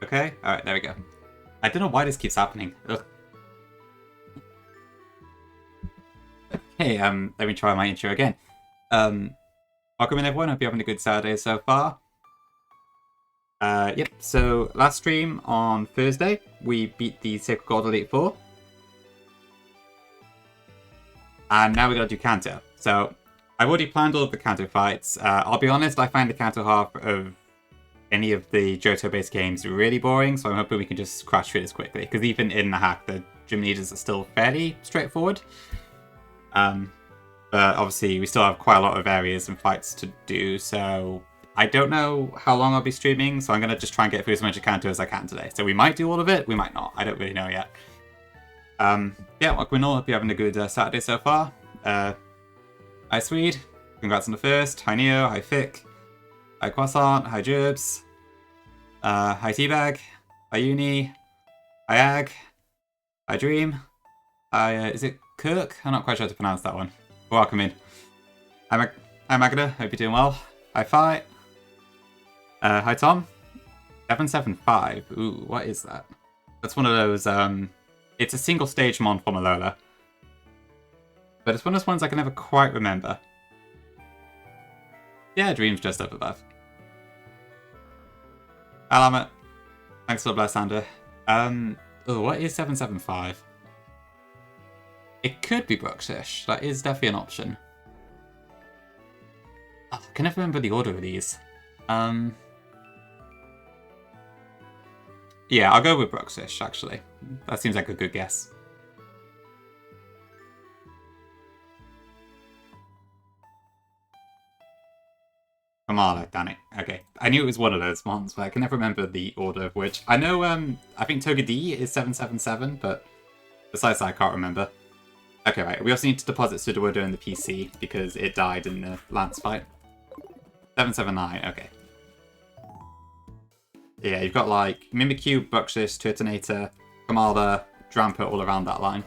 Okay, alright, there we go. I don't know why this keeps happening. Ugh. Hey, let me try my intro again. Welcome in everyone, hope you're having a good Saturday so far. Yep, so last stream on Thursday, we beat the Sacred God Elite Four. And now we gotta do Kanto. So, I've already planned all of the Kanto fights. I'll be honest, I find the Kanto half of any of the Johto-based games really boring, so I'm hoping we can just crash through this quickly. Because even in the hack, the gym leaders are still fairly straightforward. But obviously, we still have quite a lot of areas and fights to do, so I don't know how long I'll be streaming, so I'm going to just try and get through as much of Kanto as I can today. So we might do all of it, we might not. I don't really know yet. Yeah, welcome all. Hope you're having a good Saturday so far. Hi Swede, congrats on the first. Hi Neo, hi Fick, hi Croissant, hi Gerbs, hi Teabag, hi Uni, hi Ag, hi Dream, hi, is it Kirk? I'm not quite sure how to pronounce that one. Welcome in. Hi Magda, hope you're doing well. Hi Fight. Hi Tom. 775. Ooh, what is that? That's one of those, it's a single stage mon from Alola. But it's one of those ones I can never quite remember. Yeah, Dream's just up above. Alamet. Thanks for the bless, Sander. Oh, what is 775? It could be Bruxish. That is definitely an option. Oh, I can never remember the order of these. Yeah, I'll go with Bruxish, actually. That seems like a good guess. Kamala, damn it. Okay. I knew it was one of those ones, but I can never remember the order of which. I know, I think Togedee is 777, but besides that, I can't remember. Okay, right. We also need to deposit Sudowoodo in the PC because it died in the Lance fight. 779, okay. Yeah, you've got like Mimikyu, Bruxish, Turtonator, Kamala, Drampa all around that line.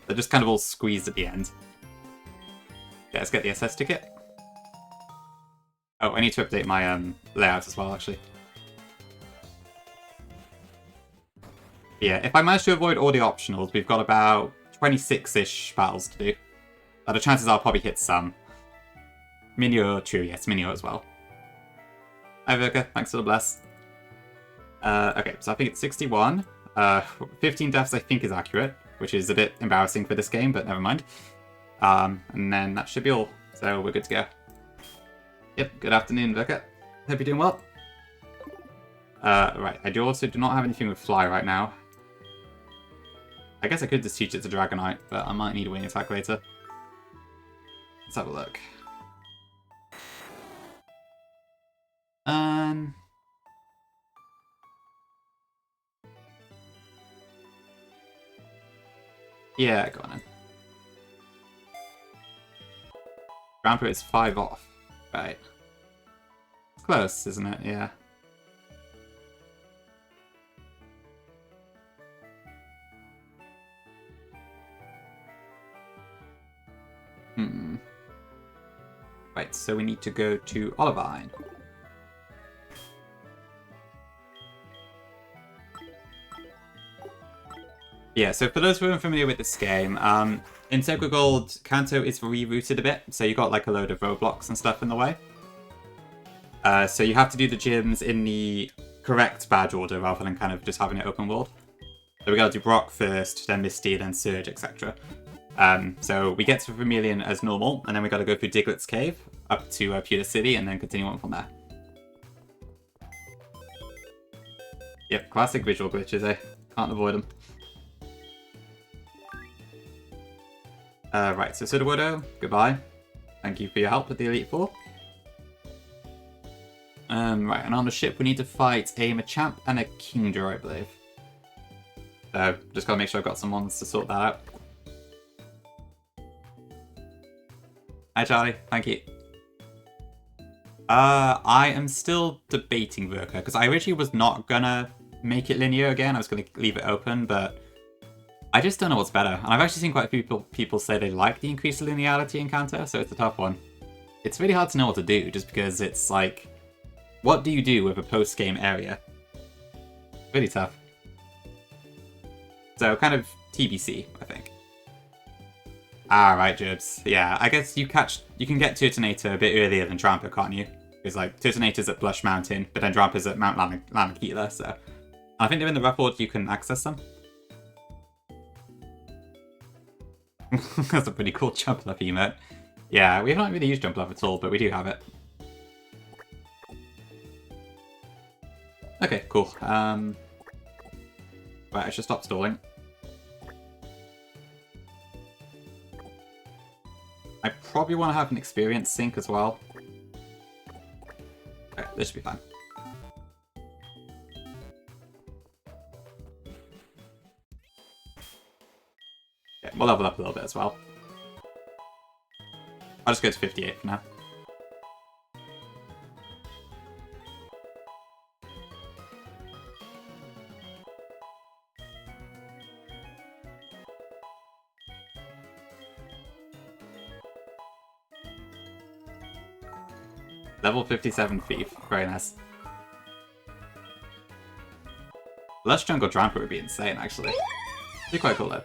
They're just kind of all squeezed at the end. Yeah, let's get the SS ticket. Oh, I need to update my layout as well, actually. Yeah, if I manage to avoid all the optionals, we've got about 26-ish battles to do. The chances are I'll probably hit some. Minio, true, yes, Minio as well. Hi Virka, thanks for the bless. Okay, so I think it's 61. 15 deaths I think is accurate, which is a bit embarrassing for this game, but never mind. And then that should be all, so we're good to go. Yep, good afternoon Virka. Hope you're doing well. Right, I also do not have anything with Fly right now. I guess I could just teach it to Dragonite, but I might need a wing attack later. Let's have a look. Yeah, go on then. Grandpa is 5 off. Right. It's close, isn't it? Yeah. Right, so we need to go to Olivine. Yeah, so for those who are unfamiliar with this game, in Sacred Gold, Kanto is rerouted a bit, so you got like a load of roadblocks and stuff in the way. So you have to do the gyms in the correct badge order rather than kind of just having it open world. So we gotta do Brock first, then Misty, then Surge, etc. So we get to Vermilion as normal, and then we gotta go through Diglett's Cave up to Pewter City, and then continue on from there. Yep, classic visual glitches, eh? Can't avoid them. Right, so Sudowoodo, goodbye. Thank you for your help with the Elite Four. Right, and on the ship we need to fight a Machamp and a Kingdra, I believe. So, just gotta make sure I've got some ones to sort that out. Hi Charlie, thank you. I am still debating Virka, because I originally was not gonna make it linear again, I was gonna leave it open, but I just don't know what's better. And I've actually seen quite a few people say they like the increased linearity in Kanto, so it's a tough one. It's really hard to know what to do, just because it's like... What do you do with a post-game area? Really tough. So, kind of TBC, I think. Ah, right, Jibs. Yeah, I guess you can get Turtonator a bit earlier than Drampa, can't you? Because, like, Turtonator's at Blush Mountain, but then Drampa's at Mount Lanakila, so... I think they're in the rough order you can access them. That's a pretty cool jump love emote. Yeah, we haven't really used jump love at all, but we do have it. Okay, cool. Right, I should stop stalling. I probably want to have an experience sync as well. Okay, this should be fine. Okay, we'll level up a little bit as well. I'll just go to 58 for now. Level 57 Thief. Very nice. Lush Jungle Drampa would be insane, actually. Be quite cool, though.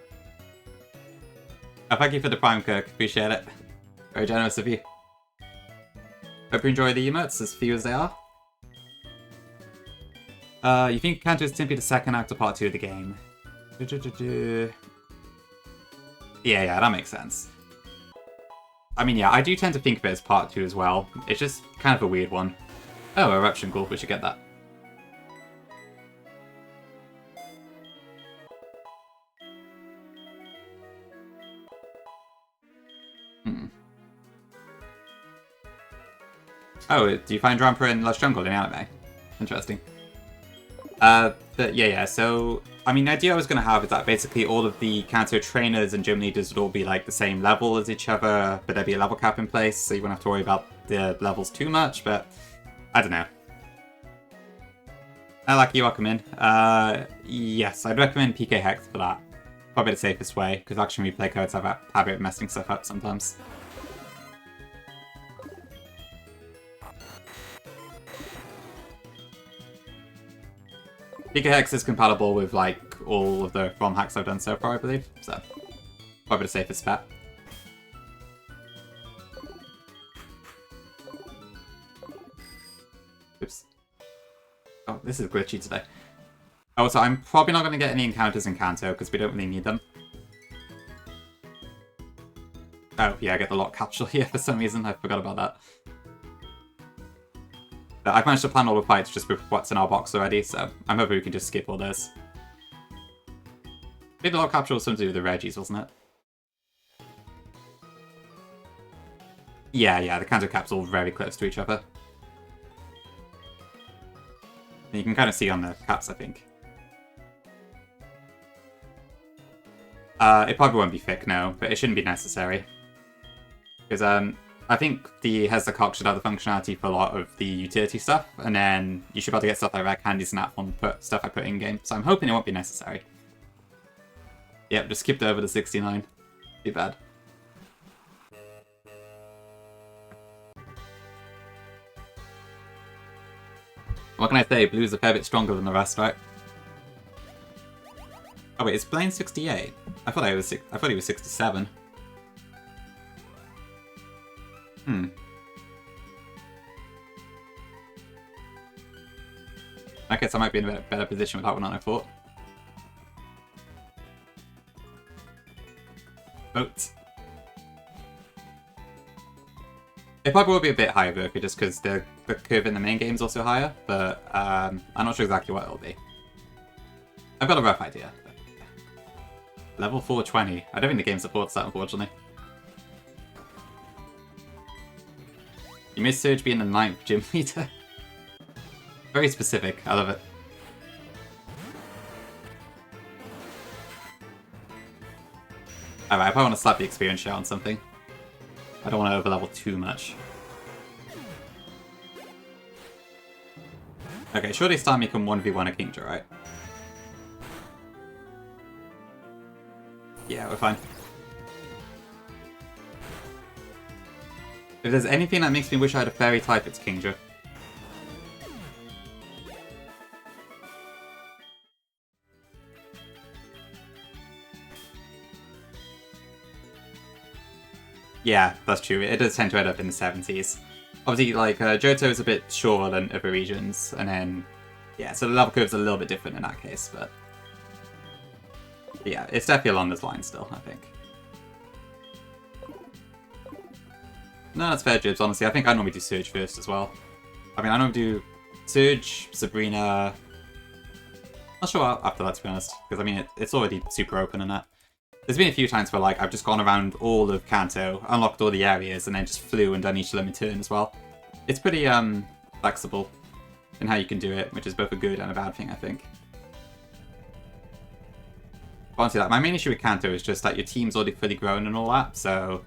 Oh, thank you for the Prime, Kirk. Appreciate it. Very generous of you. Hope you enjoy the emotes, as few as they are. You think Kanto is simply the second act of part 2 of the game? Yeah, that makes sense. I mean, yeah, I do tend to think of it as part 2 as well. It's just kind of a weird one. Oh, Eruption Ghoul, we should get that. Oh, do you find Drampa in Lush Jungle in anime? Interesting. But yeah, so, I mean, the idea I was going to have is that basically all of the Kanto trainers and gym leaders would all be like the same level as each other, but there'd be a level cap in place, so you wouldn't have to worry about the levels too much, but I don't know. I like you welcome in. Yes, I'd recommend PK Hex for that. Probably the safest way, because action replay codes have a habit of messing stuff up sometimes. PK Hex is compatible with, like, all of the ROM hacks I've done so far, I believe, so probably the safest bet. Oops. Oh, this is glitchy today. Oh, so I'm probably not going to get any encounters in Kanto, because we don't really need them. Oh, yeah, I get the lock capsule here for some reason, I forgot about that. But I've managed to plan all the fights just with what's in our box already, so I'm hoping we can just skip all those. Maybe the lock capsule was something to do with the Reggies, wasn't it? Yeah, the Kanto caps all very close to each other. And you can kind of see on the caps, I think. It probably won't be thick, no, but it shouldn't be necessary. Because, I think the Hesacock should have the functionality for a lot of the utility stuff, and then you should be able to get stuff like rare candies and that from stuff I put in-game, so I'm hoping it won't be necessary. Yep, just skipped over the 69. Too bad. What can I say? Blue's a fair bit stronger than the rest, right? Oh wait, is Blaine 68? I thought he was 67. I guess I might be in a better position with that one than I thought. Vote. It probably will be a bit higher, Burka, just because the curve in the main game is also higher, but I'm not sure exactly what it'll be. I've got a rough idea. Level 420. I don't think the game supports that, unfortunately. You missed Surge being the 9th gym leader. Very specific. I love it. Alright, I probably want to slap the experience share on something. I don't want to overlevel too much. Okay, surely it's time you can 1v1 a Kingdra, right? Yeah, we're fine. If there's anything that makes me wish I had a fairy type, it's Kingdra. Yeah, that's true. It does tend to end up in the 70s. Obviously, like, Johto is a bit shorter than other regions, and then, yeah, so the level curve's a little bit different in that case, but yeah, it's definitely along this line still, I think. No, that's fair, Jibs, honestly. I think I normally do Surge first as well. I mean, I normally do Surge, Sabrina... Not sure after that, to be honest, because, I mean, it's already super open in that. There's been a few times where, like, I've just gone around all of Kanto, unlocked all the areas, and then just flew and done each limit turn as well. It's pretty, flexible in how you can do it, which is both a good and a bad thing, I think. But honestly, like, my main issue with Kanto is just that your team's already fully grown and all that, so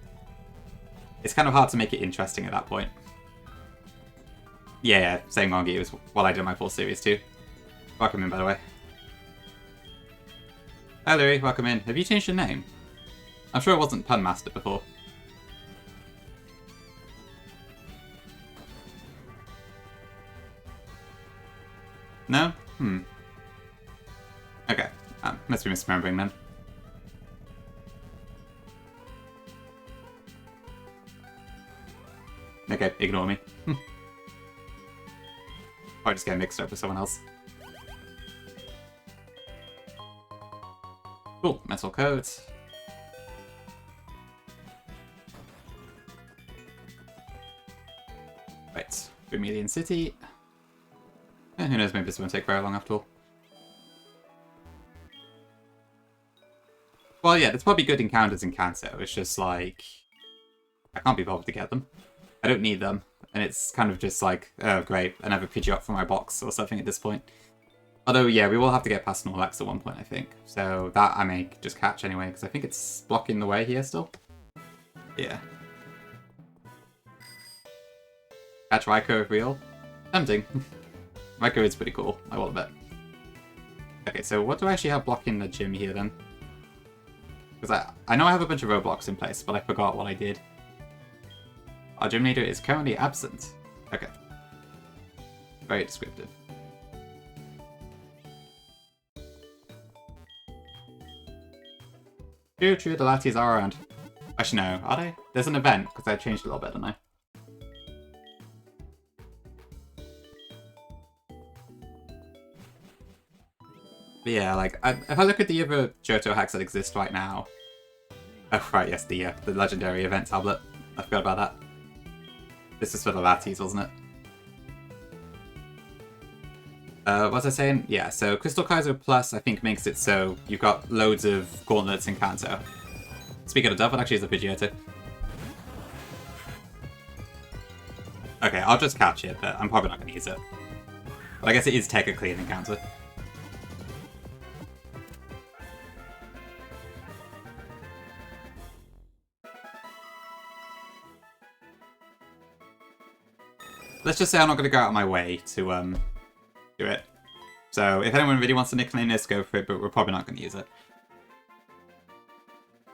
it's kind of hard to make it interesting at that point. Yeah, saying Mongi was what I did in my full series too. Welcome in, by the way. Hi Louis, welcome in. Have you changed your name? I'm sure it wasn't Pun Master before. No? Okay. Must be misremembering then. Okay, ignore me. Or just get mixed up with someone else. Cool, metal coat. Right, Vermilion City. Who knows, maybe this won't take very long after all. Well, yeah, there's probably good encounters in Kanto. It's just like... I can't be bothered to get them. I don't need them. And it's kind of just like, oh great, another Pidgeot for my box or something at this point. Although, yeah, we will have to get past Snorlax at one point, I think. So that I may just catch anyway, because I think it's blocking the way here still. Yeah. Catch Raikou if real? Tempting. Raikou is pretty cool, I will admit. Okay, so what do I actually have blocking the gym here then? Because I know I have a bunch of roadblocks in place, but I forgot what I did. Our gym leader is currently absent. Okay. Very descriptive. True, the Latis are around. Actually, no, are they? There's an event, because I changed a little bit, didn't I? But yeah, like, if I look at the other Johto hacks that exist right now... Oh, right, yes, the legendary event tablet. I forgot about that. This is for the Latis, wasn't it? What was I saying? Yeah, so Crystal Kaiser Plus, I think, makes it so you've got loads of gauntlets in Kanto. Speaking of Dove, it actually is a Pidgeotto. Okay, I'll just catch it, but I'm probably not going to use it. But I guess it is technically an encounter. Let's just say I'm not going to go out of my way to do it. So if anyone really wants to nickname this, go for it, but we're probably not going to use it.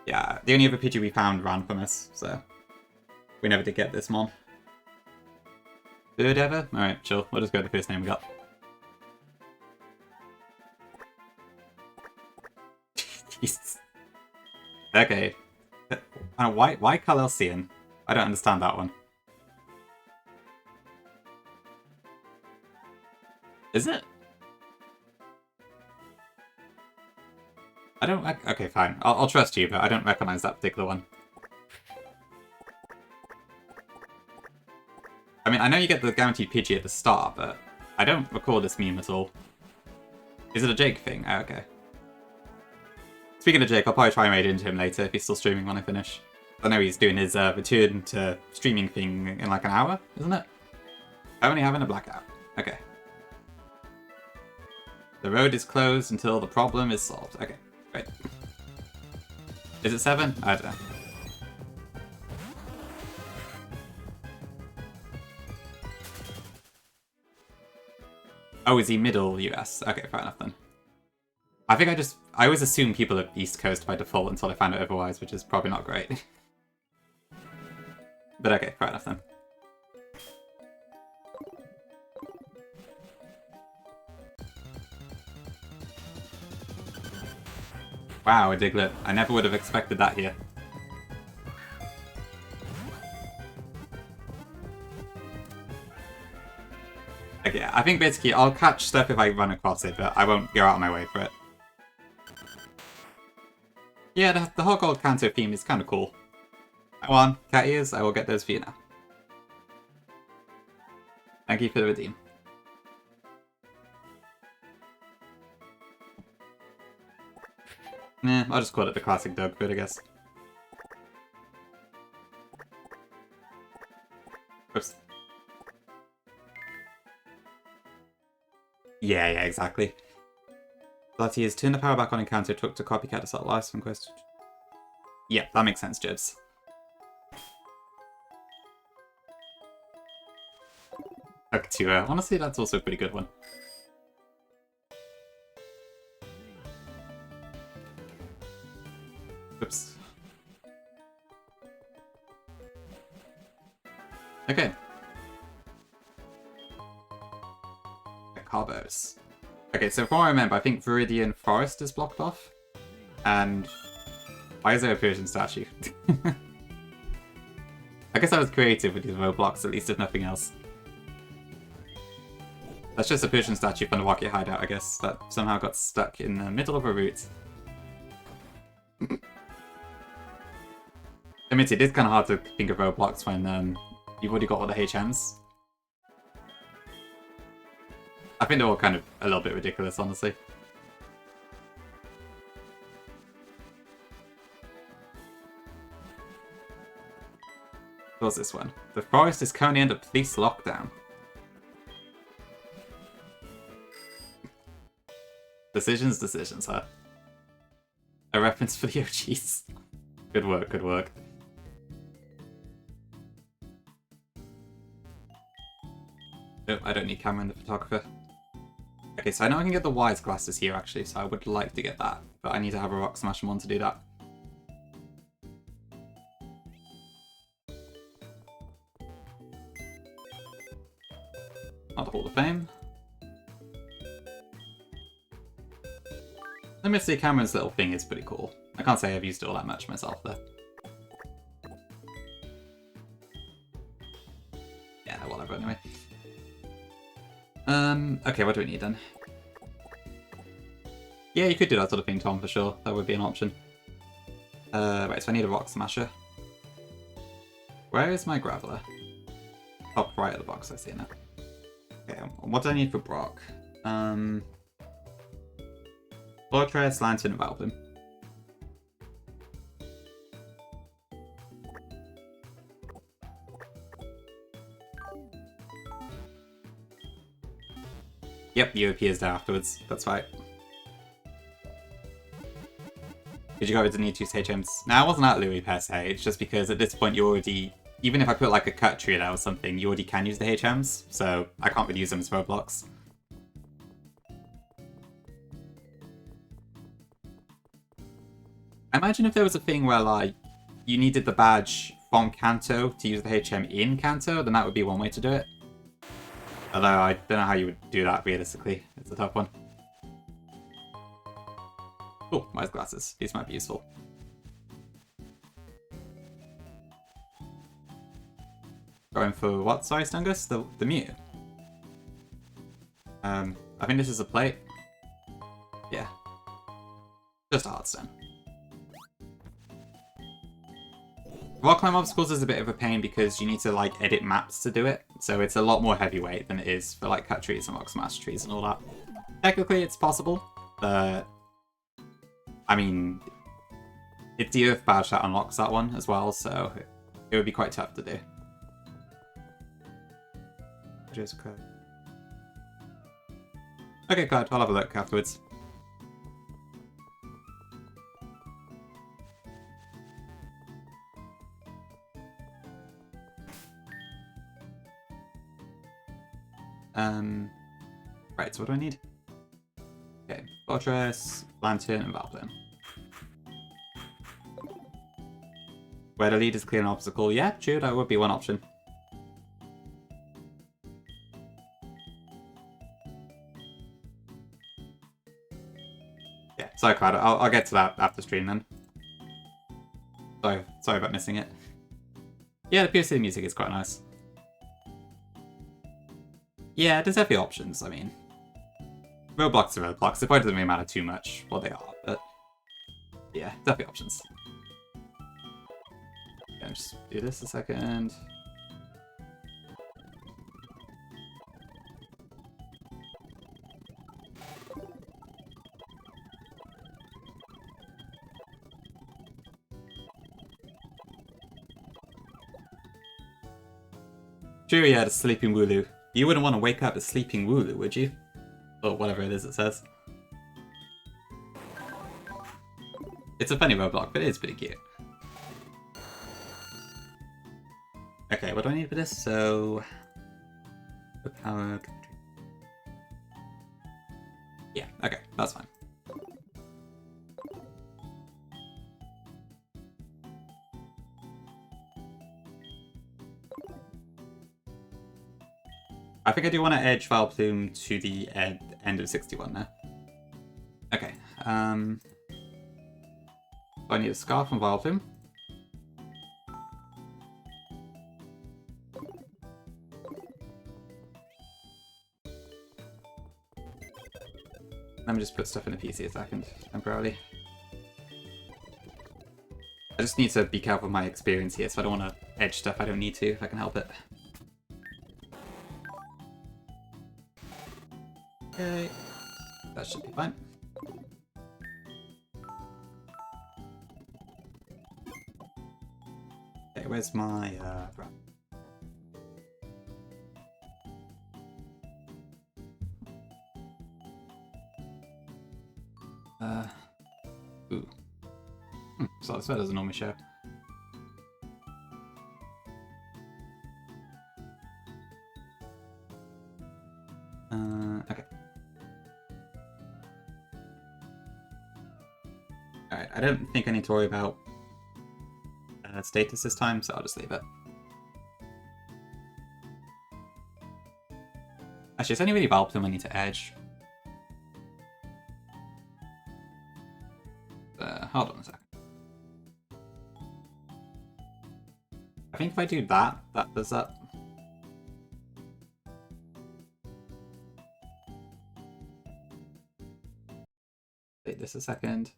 Yeah, the only other Pidgey we found ran from us, so we never did get this mon. Third ever? Alright, chill. We'll just go with the first name we got. Jesus. Okay. Why Kalelsian? I don't understand that one. Is it? I don't... Okay, fine. I'll trust you, but I don't recognize that particular one. I mean, I know you get the guaranteed Pidgey at the start, but I don't recall this meme at all. Is it a Jake thing? Oh, okay. Speaking of Jake, I'll probably try and raid into him later if he's still streaming when I finish. I know he's doing his return to streaming thing in like an hour, isn't it? I'm only having a blackout. Okay. The road is closed until the problem is solved. Okay, great. Is it 7? I don't know. Oh, is he middle US? Okay, fair enough then. I think I always assume people are East Coast by default until I find out otherwise, which is probably not great. But okay, fair enough then. Wow, a Diglett. I never would have expected that here. Like, yeah, I think basically I'll catch stuff if I run across it, but I won't go out of my way for it. Yeah, the whole gold Kanto theme is kind of cool. Come on, cat ears, I will get those for you now. Thank you for the redeem. Nah, I'll just call it the classic dog food, I guess. Oops. Yeah, exactly. That is, turn the power back on encounter, took to copycat to start lives from quest. Yeah, that makes sense, Jibs. Okay, honestly, that's also a pretty good one. Oops. Okay. Carbos. Okay, so from what I remember, I think Viridian Forest is blocked off. And why is there a Persian statue? I guess I was creative with these roadblocks, at least if nothing else. That's just a Persian statue from the Rocket Hideout, I guess, that somehow got stuck in the middle of a route. Admit it is kind of hard to think of roadblocks when you've already got all the HMs. I think they're all kind of a little bit ridiculous, honestly. What's this one? The forest is currently under police lockdown. Decisions, huh? A reference for the OGs. Good work, good work. Oh, I don't need Cameron the photographer. Okay, so I know I can get the wise glasses here actually, so I would like to get that, but I need to have a Rock Smash one to do that. Not the Hall of Fame. Let me see, Cameron's little thing is pretty cool. I can't say I've used it all that much myself though. Yeah, whatever anyway. Okay, what do we need then? Yeah, you could do that sort of thing, Tom, for sure. That would be an option. Right, so I need a Rock Smasher. Where is my Graveler? Top right of the box, I see it now. Okay, what do I need for Brock? Fortress, Lantern, and Valbloom. Yep, you appears there afterwards. That's right. Did you go to need to use HMs? Now, it wasn't at Louis per se. It's just because at this point you already, even if I put like a cut tree there or something, you already can use the HMs. So I can't really use them as roadblocks. I imagine if there was a thing where like you needed the badge from Kanto to use the HM in Kanto, then that would be one way to do it. Although I don't know how you would do that realistically. It's a tough one. Oh, wise glasses. These might be useful. Going for what? Sorry, Stungus? The Mew? I think this is a plate. Yeah. Just a Heartstone. Rock climb obstacles is a bit of a pain because you need to like edit maps to do it, so it's a lot more heavyweight than it is for like cut trees and rock smash trees and all that. Technically it's possible, but I mean, it's the Earth badge that unlocks that one as well, so it would be quite tough to do. Okay, good. I'll have a look afterwards. Right, so what do I need? Okay, Fortress, Lantern, and Valbloom. Where the lead is clear an obstacle. Yeah, true, that would be one option. Yeah, sorry, Cloud. I'll get to that after stream then. Sorry about missing it. Yeah, the POC music is quite nice. Yeah, there's definitely options, I mean. Roadblocks are roadblocks, it probably doesn't really matter too much what they are, but yeah, definitely options. Okay, just do this a second. Sure, yeah, the sleeping Wooloo. You wouldn't want to wake up a sleeping Wooloo, would you? Or whatever it is it says. It's a funny roadblock, but it is pretty cute. Okay, what do I need for this? So... the power... yeah, okay, that's fine. I think I do want to edge Vileplume to the end of 61 now. Okay, so I need a Scarf from Vileplume. Let me just put stuff in the PC a second, temporarily. I just need to be careful with my experience here, so I don't want to edge stuff I don't need to, if I can help it. Okay, that should be fine. Okay, where's my right. Ooh. So that's what doesn't normally show. Okay. Alright, I don't think I need to worry about status this time, so I'll just leave it. Actually, it's only really Vileplume I need to edge. Hold on a second. I think if I do that, that does that. Wait this a second.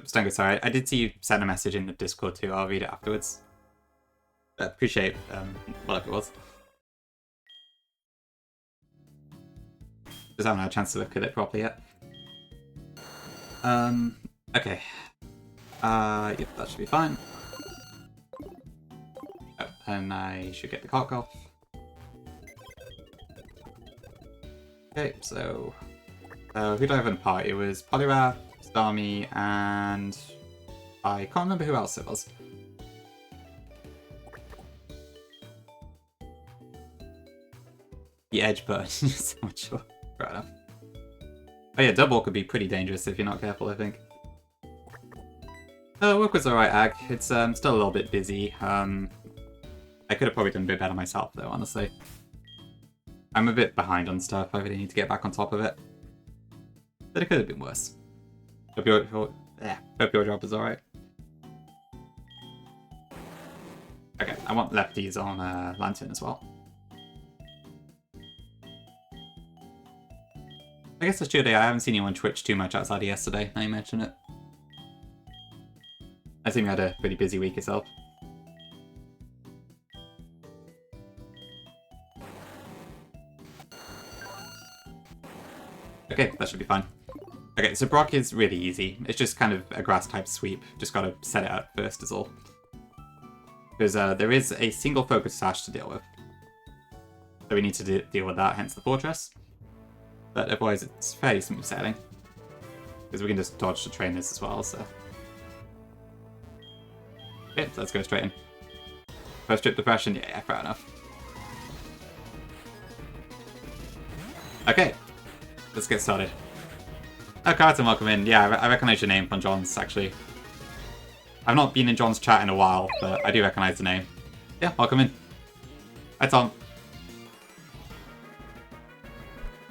Stango, sorry, I did see you send a message in the Discord too. I'll read it afterwards. I appreciate whatever it was. Just haven't had a chance to look at it properly yet. Okay. Yep, that should be fine. Oh, and I should get the cock off. Okay, so... who did I have in the party? It was Poliwrath, Starmie, and... I can't remember who else it was. The edge button is so much short. Right enough. Oh yeah, double could be pretty dangerous if you're not careful, I think. Work was alright, Ag. It's still a little bit busy. I could have probably done a bit better myself, though, honestly. I'm a bit behind on stuff. I really need to get back on top of it. But it could have been worse. Hope your job is alright. Okay, I want lefties on Lantern as well. I guess that's true. I haven't seen you on Twitch too much outside of yesterday, now you mention it. I think you had a pretty busy week yourself. Okay, that should be fine. Okay, so Brock is really easy. It's just kind of a grass type sweep. Just gotta set it up first is all. Because there is a single focus sash to deal with. So we need to deal with that, hence the fortress. But otherwise it's fairly smooth sailing. Because we can just dodge the trainers as well, so... Okay, so let's go straight in. First trip depression, yeah, fair enough. Okay, let's get started. Oh, Carlton, welcome in. Yeah, I recognize your name from John's, actually. I've not been in John's chat in a while, but I do recognize the name. Yeah, welcome in. Hi, Tom.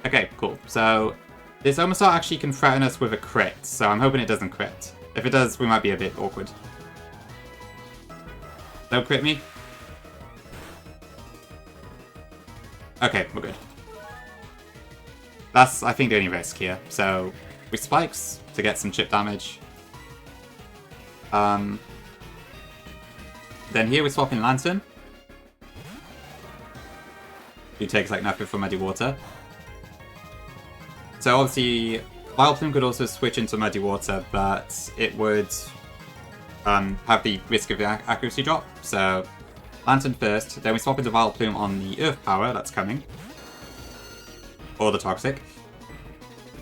Okay, cool. So, this Omastar actually can threaten us with a crit, so I'm hoping it doesn't crit. If it does, we might be a bit awkward. Don't crit me. Okay, we're good. That's, I think, the only risk here. So, we spikes to get some chip damage. Then here we swap in Lantern. Who takes like nothing from Muddy Water. So obviously, Vile Plume could also switch into Muddy Water, but it would have the risk of the accuracy drop. So Lantern first, then we swap into Vile Plume on the Earth Power that's coming. Or the Toxic.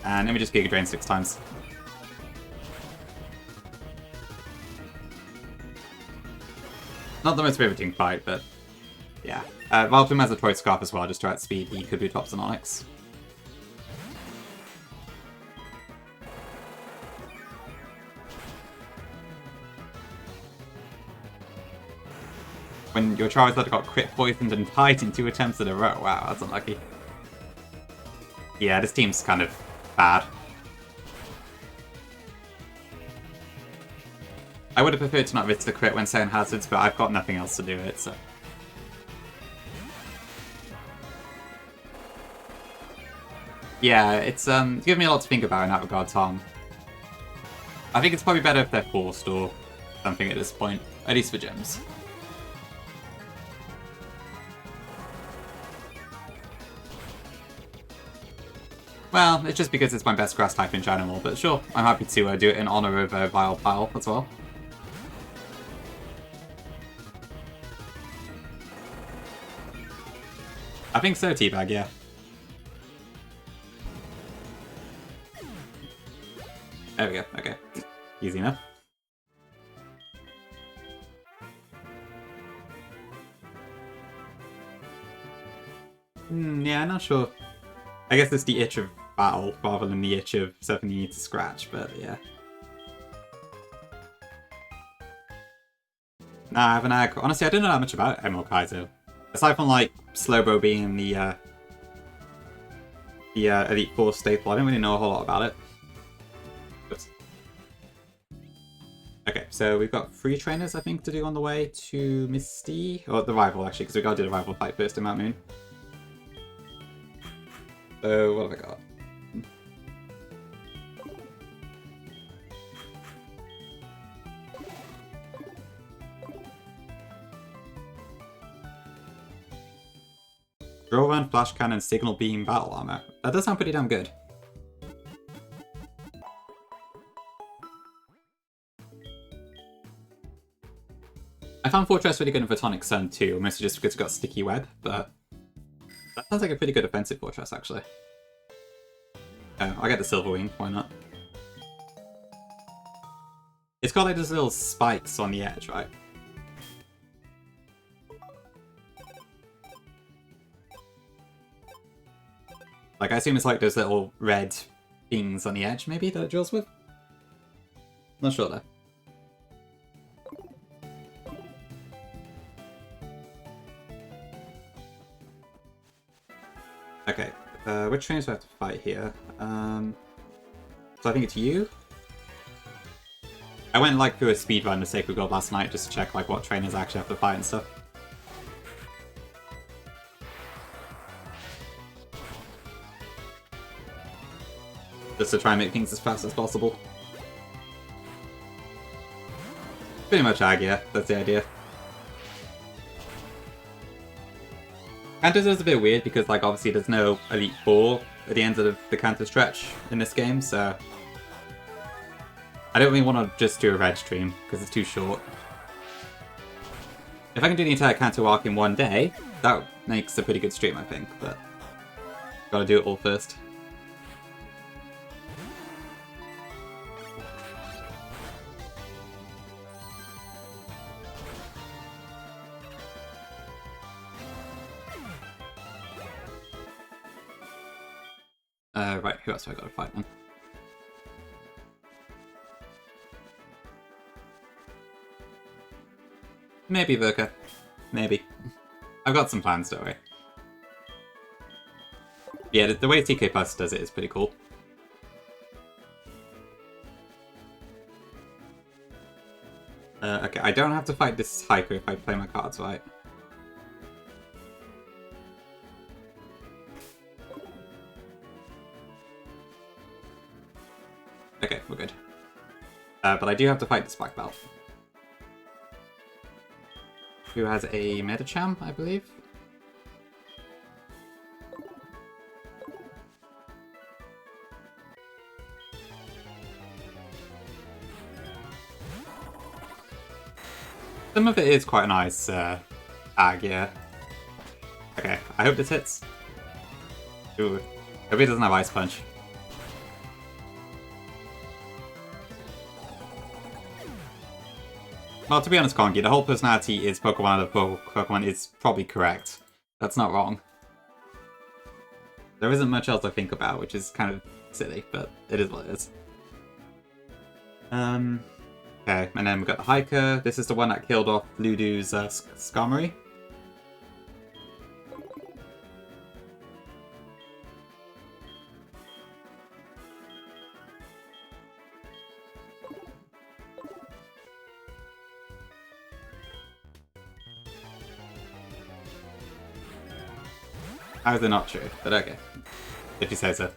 And then we just Giga Drain 6 times. Not the most riveting fight, but yeah. Vile Plume has a Toy Scarf as well, just to outspeed the Kabutops and Onix. When your Charizard got crit poisoned and died in 2 attempts in a row. Wow, that's unlucky. Yeah, this team's kind of bad. I would have preferred to not risk the crit when setting hazards, but I've got nothing else to do it, so... Yeah, it's given me a lot to think about in that regard, Tom. I think it's probably better if they're forced or something at this point, at least for gyms. Well, it's just because it's my best grass type in general, but sure, I'm happy to do it in honor of Vile Pile as well. I think so, Teabag, yeah. There we go, okay. Easy enough. Yeah, not sure. I guess it's the itch of battle rather than the itch of something you need to scratch, but yeah. Nah, I have an ag. Honestly, I don't know that much about Emerald Kaizo. Aside from like Slowbro being the Elite Four staple, I don't really know a whole lot about it. Oops. Okay, so we've got 3 trainers, I think, to do on the way to Misty. Or the rival, actually, because we gotta do the rival fight first in Mount Moon. So, what have I got? Drill Run, Flash Cannon, Signal Beam, Battle Armor. That does sound pretty damn good. I found Fortress really good in Photonic Sun too, mostly just because it's got Sticky Web, but that sounds like a pretty good offensive Fortress actually. I'll get the Silver Wing, why not? It's got like those little spikes on the edge, right? Like, I assume it's like those little red things on the edge, maybe, that it drills with? Not sure, though. Okay, which trainers do I have to fight here? So I think it's you? I went, like, through a speedrun of Sacred Gold last night just to check, like, what trainers I actually have to fight and stuff. Just to try and make things as fast as possible. Pretty much ag, yeah. That's the idea. Kantos is a bit weird because, like, obviously there's no Elite Four at the end of the Kanto stretch in this game, so... I don't really want to just do a red stream, because it's too short. If I can do the entire Kanto arc in one day, that makes a pretty good stream, I think, but... Gotta do it all first. Right, who else have I got to fight then? Maybe Verka. Maybe. I've got some plans, don't I? Yeah, the way TK Plus does it is pretty cool. Okay, I don't have to fight this hiker if I play my cards right. But I do have to fight this black belt. Who has a Medicham, I believe? Some of it is quite a nice ag, yeah. Okay, I hope this hits. Ooh, hope he doesn't have Ice Punch. Well, to be honest, Kongi, the whole personality is Pokemon out of Pokemon is probably correct. That's not wrong. There isn't much else to think about, which is kind of silly, but it is what it is. Okay, and then we've got the Hiker. This is the one that killed off Ludu's Skarmory. How is it not true? But okay. If you say so.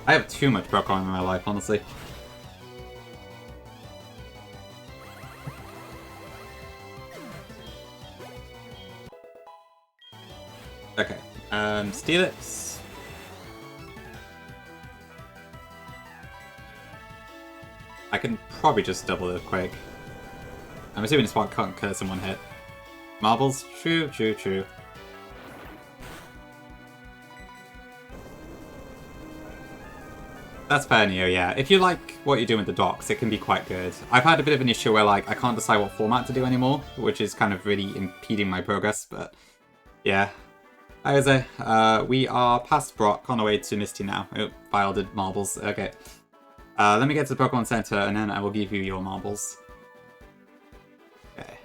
I have too much Pokemon in my life, honestly. Okay. Steelix. I can probably just double the Quake. I'm assuming this one can't curse in one hit. Marbles? True, true, true. That's fair, Neo, yeah. If you like what you're doing with the docks, it can be quite good. I've had a bit of an issue where, like, I can't decide what format to do anymore, which is kind of really impeding my progress, but yeah. Hi, Jose. We are past Brock, on our way to Misty now. Oh, Vile marbles. Okay. Let me get to the Pokemon Center, and then I will give you your marbles. Okay.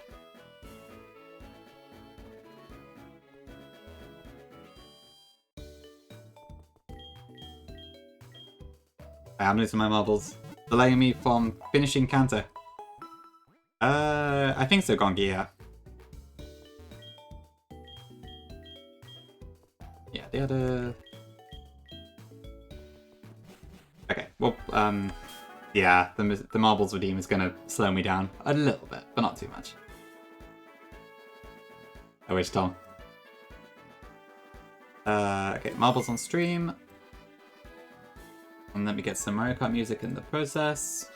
I'm losing my marbles. Delaying me from finishing Kanto. I think so, Gongi, yeah. Yeah, the other... Okay, well, yeah, the marbles redeem is gonna slow me down a little bit, but not too much. I wish, Tom. Okay, marbles on stream. And let me get some Mario Kart music in the process.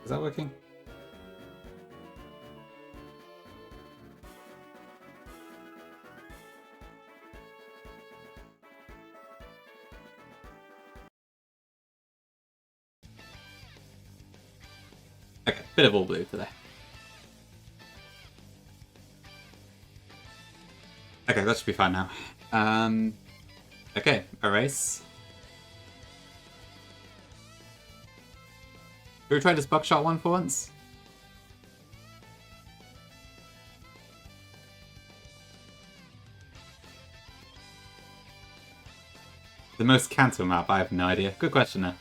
Is that working? Okay, bit of all blue today. Okay, that should be fine now. Okay, erase. Should we try this buckshot one for once? The most Kanto map? I have no idea. Good question there.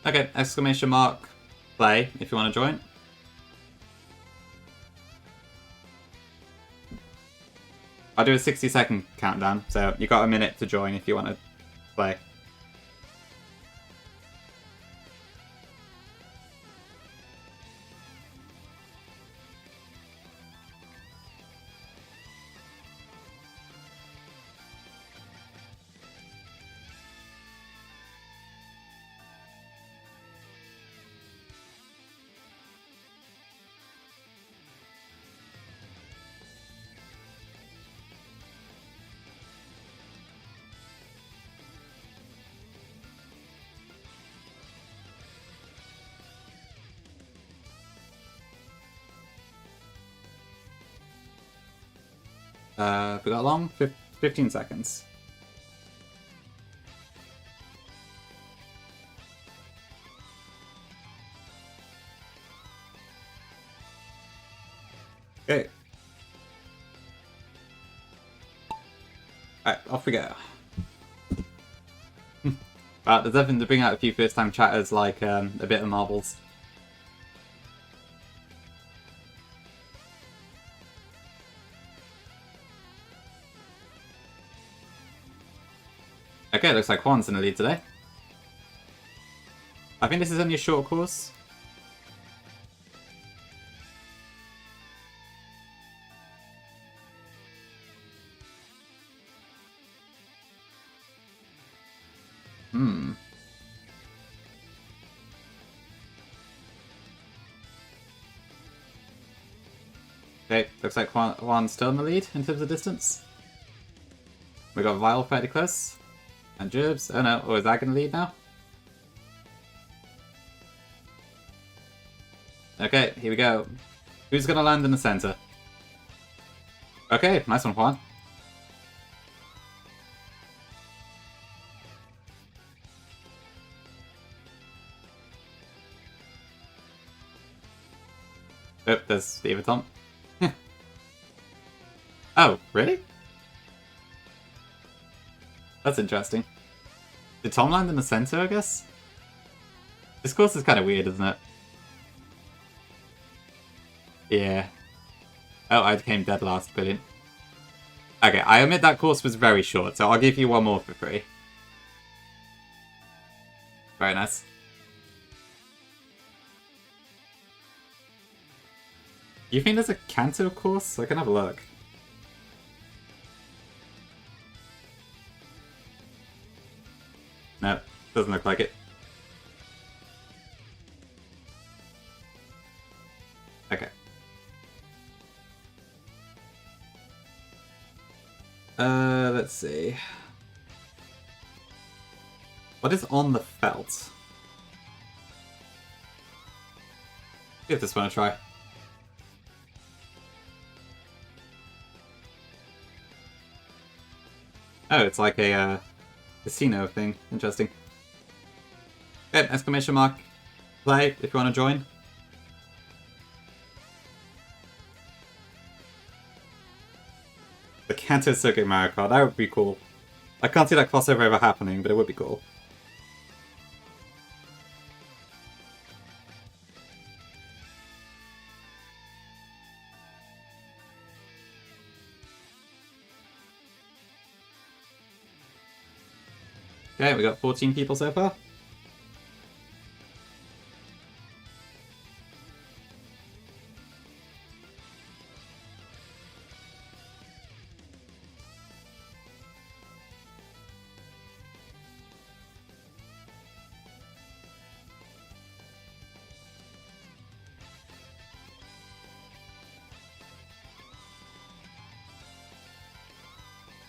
Okay, exclamation mark, play, if you want to join. I'll do a 60-second countdown, so you got a minute to join if you want to play. We got long? 15 seconds. Okay. Alright, off we go. But there's nothing to bring out a few first-time chatters like a bit of marbles. Okay, looks like Juan's in the lead today. I think this is only a short course. Okay, looks like Juan's still in the lead in terms of distance. We got Vile fairly close. And Gerbs. Oh no, or is that going to lead now? Okay, here we go. Who's going to land in the center? Okay, nice one, Juan. Oh, there's Eva Tom. Oh, really? That's interesting. Did Tom land in the center, I guess? This course is kind of weird, isn't it? Yeah. Oh, I came dead last, brilliant. Okay, I admit that course was very short, so I'll give you one more for free. Very nice. You think there's a Kanto course? I can have a look. No, doesn't look like it. Okay. Let's see. What is on the felt? Give this one a try. Oh, it's like a casino thing. Interesting. Okay, exclamation mark. Play if you want to join. The Kanto Circuit Mario Kart, that would be cool. I can't see that crossover ever happening, but it would be cool. Okay, we got 14 people so far.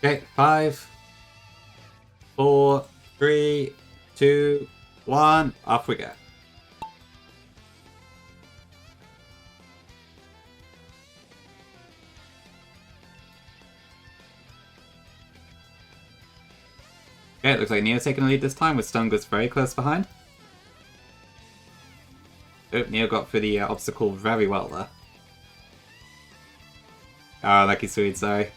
Okay, 5, 4, 3, 2, 1, off we go. Okay, it looks like Neo's taking the lead this time with Stungus very close behind. Oh, Neo got through the obstacle very well there. Oh, lucky sweet, sorry.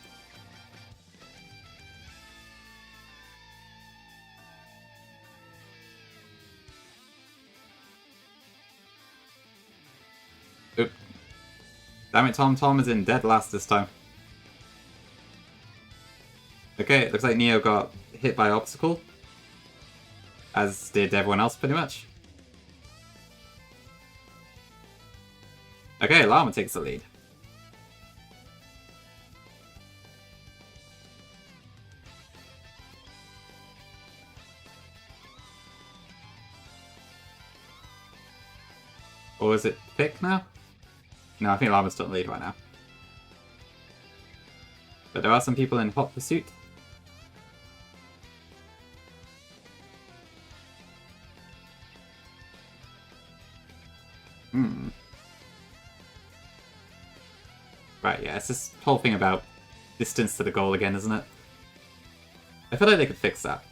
Oop. Damn it, Tom is in dead last this time. Okay, it looks like Neo got hit by obstacle. As did everyone else, pretty much. Okay, Llama takes the lead. Or is it Pick now? No, I think Llama's still in the lead right now. But there are some people in hot pursuit. Right, yeah, it's this whole thing about distance to the goal again, isn't it? I feel like they could fix that.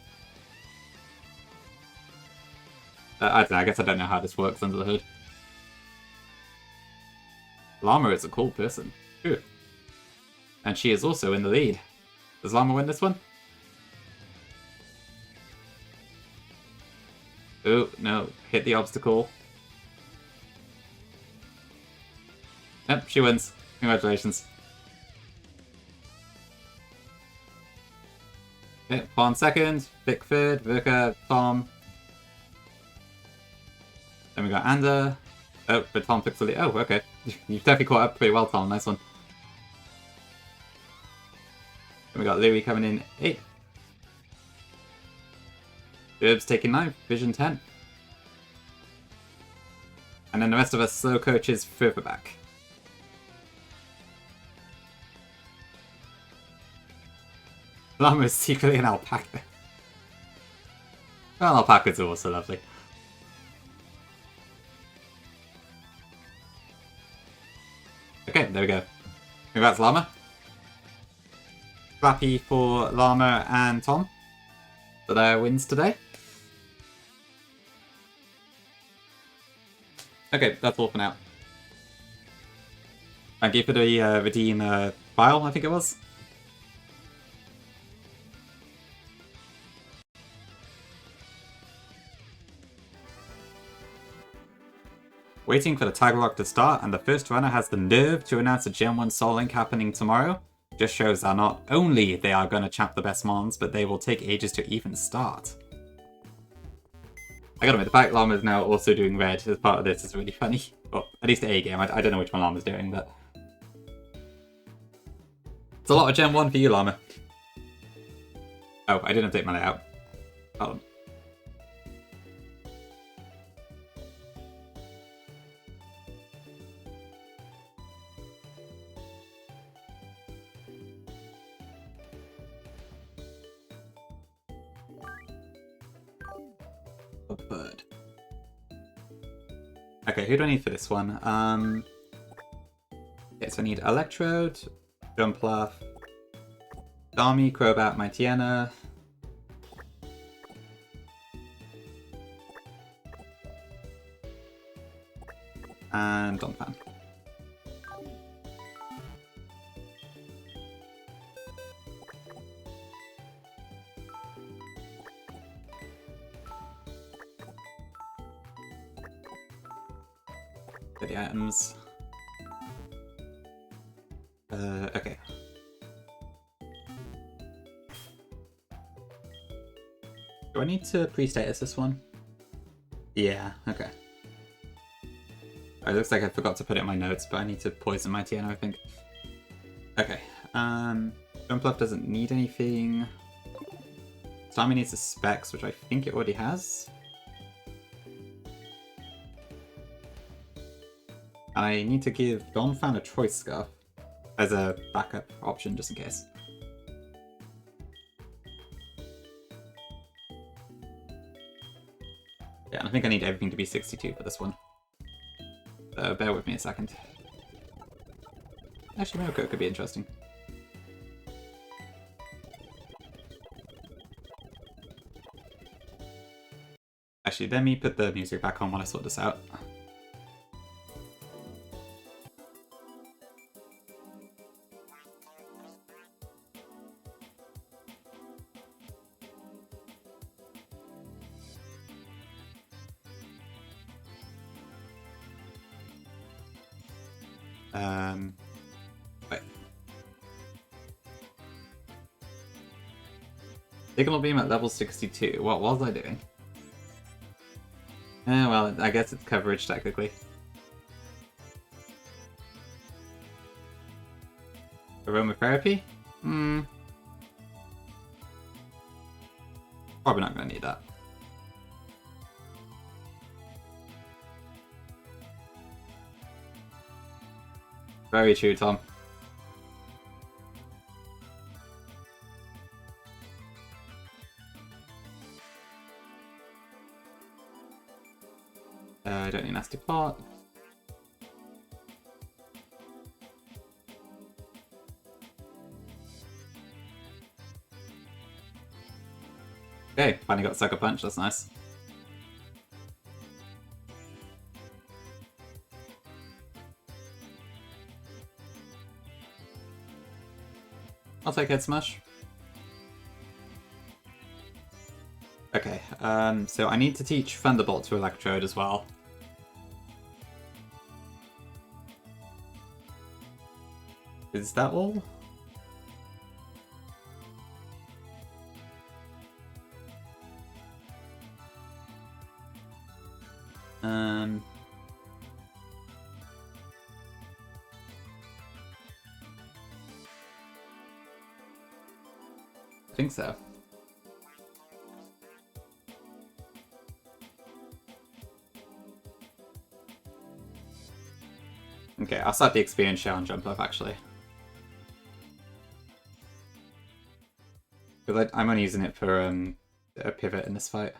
I don't know, I guess I don't know how this works under the hood. Llama is a cool person. Ooh. And she is also in the lead. Does Llama win this one? Oh, no. Hit the obstacle. Yep, she wins. Congratulations. Okay, Pawn second, Vic third, Virka, Tom. Then we got Ander. Oh, but Tom took the lead. Oh, okay. You've definitely caught up pretty well, Tom. Nice one. Then we got Louis coming in 8th. Herb's taking 9th, Vision 10. And then the rest of us slow coaches further back. Llama is secretly an alpaca. Well, alpacas are also lovely. Okay, there we go. Congrats, Llama. Happy for Llama and Tom for their wins today. Okay, that's all for now. Thank you for the redeem file, I think it was. Waiting for the tag lock to start, and the first runner has the nerve to announce a Gen 1 Soul Link happening tomorrow. Just shows that not only they are going to champ the best mons, but they will take ages to even start. I gotta admit, the fact Llama is now also doing red as part of this is really funny. Well, at least the A game. I don't know which one Llama's doing, but... It's a lot of Gen 1 for you, Llama. Oh, I didn't update my layout. Hold on. Bird. Okay, who do I need for this one? Okay, so I need Electrode, Jumpluff, Dami, Crobat, Mightyena, and Donphan. For the items. Okay. Do I need to pre-status this one? Yeah, okay. It looks like I forgot to put it in my notes, but I need to poison my Tiana, I think. Okay. Jumpluff doesn't need anything. Starmie needs the specs, which I think it already has. I need to give Donphan a Choice Scarf as a backup option, just in case. Yeah, and I think I need everything to be 62 for this one. So bear with me a second. Actually, Miracle could be interesting. Actually, let me put the music back on while I sort this out. Wait. Signal Beam at level 62. What was I doing? Well, I guess it's coverage, technically. Aromatherapy? Probably not going to need that. Very true, Tom. I don't need Nasty Pot. Okay, finally got Sucker Punch, that's nice. I'll take Head Smash. Okay, So I need to teach Thunderbolt to Electrode as well. Is that all? I think so. Okay, I'll start the experience share on Jump Up actually. Because I'm only using it for a pivot in this fight.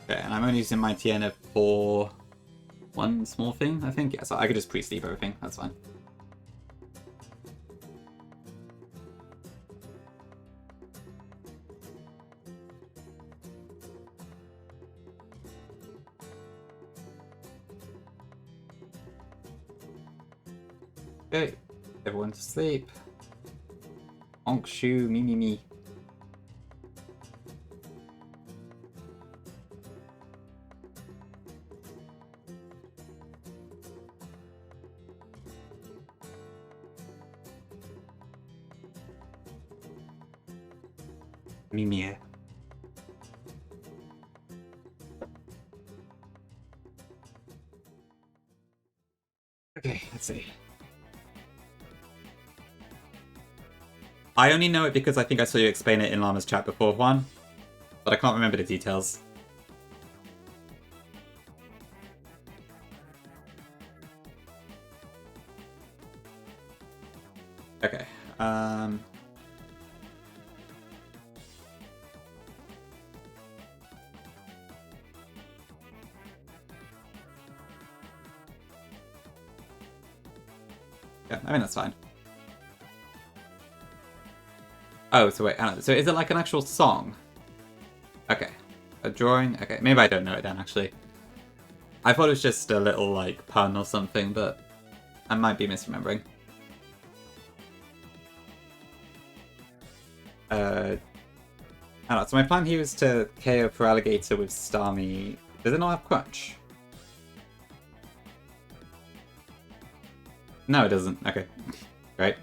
Okay, and I'm only using my Tiana for one small thing, I think. Yeah, so I could just pre-sleep everything, that's fine. Okay, everyone to sleep. Honk shoo, me me me. Mimir. Okay, let's see. I only know it because I think I saw you explain it in Llama's chat before, Juan. But I can't remember the details. Okay, yeah, I mean, that's fine. Oh, so wait, so is it like an actual song? Okay. A drawing? Okay, maybe I don't know it then, actually. I thought it was just a little, like, pun or something, but I might be misremembering. I don't know, so my plan here is to KO for Alligator with Starmie. Does it not have Crunch? No, it doesn't. Okay. Great.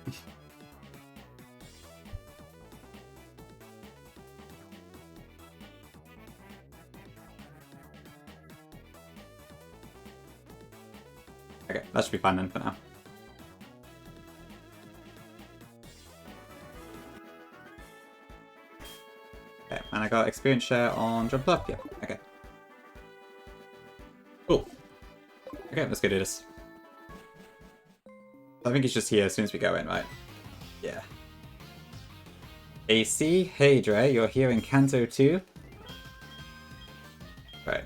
Okay, that should be fine then for now. Okay, and I got experience share on Jump Up, yeah. Okay. Cool. Okay, let's go do this. I think he's just here as soon as we go in, right? Yeah. AC, hey Dre, you're here in Kanto 2? Right.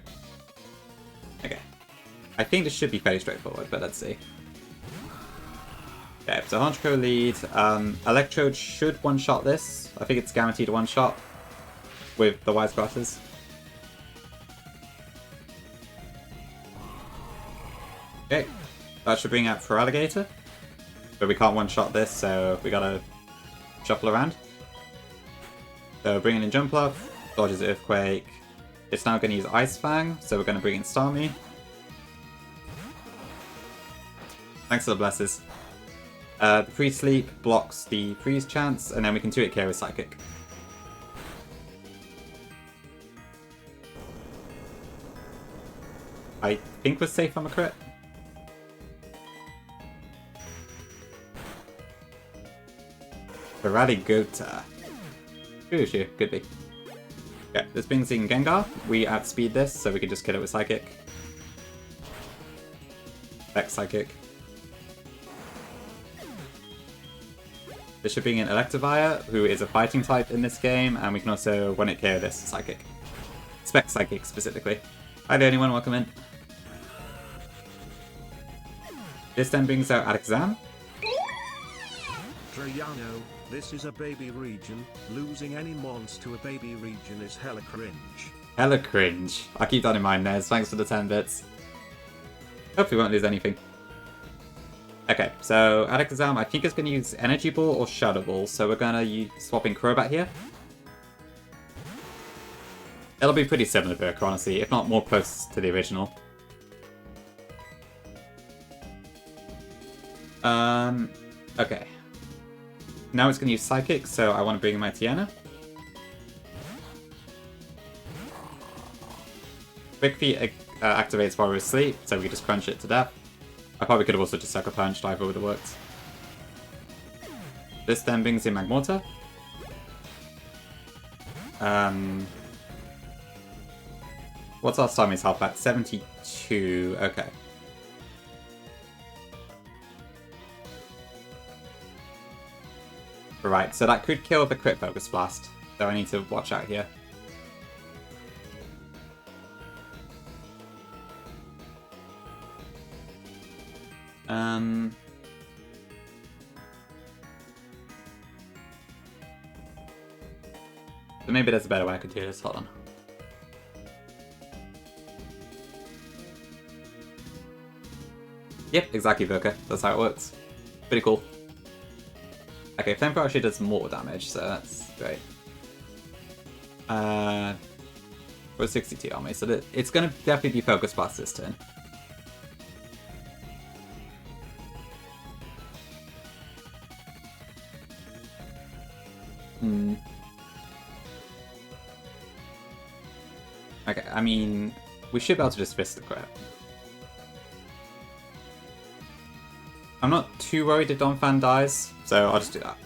Okay. I think this should be fairly straightforward, but let's see. Okay, so Honchko lead. Electrode should one-shot this. I think it's guaranteed a one-shot with the Wisecrafters. Okay, that should bring out for Alligator. But we can't one-shot this, so we gotta shuffle around. So bringing in Jump Up, dodges Earthquake. It's now gonna use Ice Fang, so we're gonna bring in Starmie. Thanks for the blesses. The pre-sleep blocks the freeze chance, and then we can 2-hit KO with Psychic. I think we're safe on the crit. Baradi Gota. Sure, could be. Okay, this brings in Gengar. We outspeed this, so we can just kill it with Psychic. X Psychic. This should bring in Electivire, who is a fighting type in this game, and we can also 1-hit KO this Psychic. Spec Psychic specifically. Hi there, anyone, welcome in. This then brings out Alakazam. Traiano, this is a baby region. Losing any mons to a baby region is hella cringe. Hella cringe. I'll keep that in mind, Nez. Thanks for the 10 bits. Hopefully we won't lose anything. Okay, so Alakazam, I think it's going to use Energy Ball or Shadow Ball, so we're going to swap in Crobat here. It'll be pretty similar to Burker, honestly, if not more close to the original. Okay. Now it's going to use Psychic, so I want to bring in my Tiana. Quick Feet activates while we're asleep, so we can just crunch it to death. I probably could have also just Sucker Punched, either would have worked. This then brings in Magmortar. What's our Starmie's health at? 72, okay. Right, so that could kill the Crit Focus Blast, so I need to watch out here. But maybe there's a better way I could do this, hold on. Yep, exactly, Burker. That's how it works. Pretty cool. Okay, Flamethrower actually does more damage, so that's great. For 62 army, so it's going to definitely be Focus Blast this turn. Okay, I mean, we should be able to just fist the crit. I'm not too worried if Donphan dies, so I'll just do that.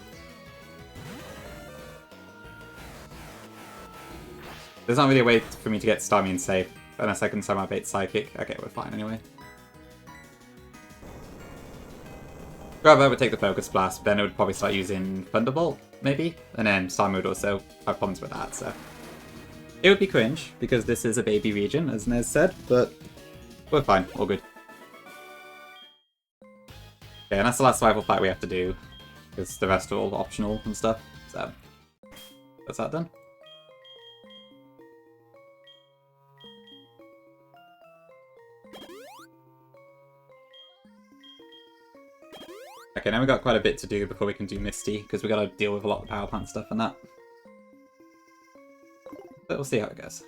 There's not really a way for me to get Starmie and safe unless I can somehow bait Psychic. Okay, we're fine anyway. Grabber would take the Focus Blast, then it would probably start using Thunderbolt, maybe? And then Starmie would also have problems with that, so... It would be cringe, because this is a baby region, as Nez said, but we're fine, all good. Okay, and that's the last survival fight we have to do, because the rest are all optional and stuff, so that's that done. Okay, now we've got quite a bit to do before we can do Misty, because we've got to deal with a lot of power plant stuff and that. But we'll see how it goes.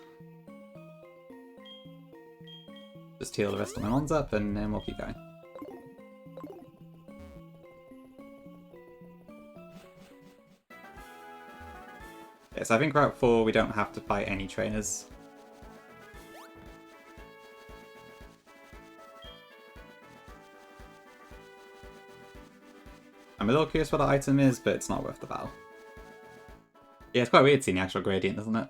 Just heal the rest of my mons up, and then we'll keep going. Okay, so I think Route 4 we don't have to fight any trainers. I'm a little curious what the item is, but it's not worth the battle. Yeah, it's quite weird seeing the actual gradient, isn't it?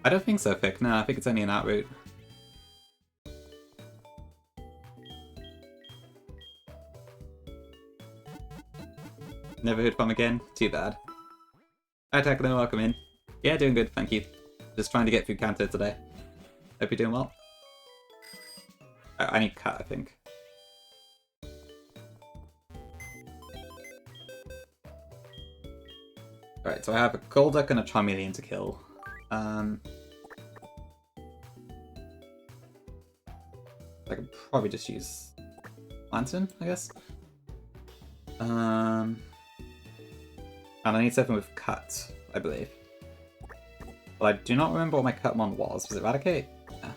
I don't think so, Thick. No, I think it's only in that route. Never heard from again? Too bad. Hi, Techno, welcome in. Yeah, doing good, thank you. Just trying to get through Kanto today. Hope you're doing well. I need cut, I think. Alright, so I have a Golduck and a Charmeleon to kill. I could probably just use Lantern, I guess. And I need something with Cut, I believe. But I do not remember what my Cutmon was. Was it Eradicate? Yeah.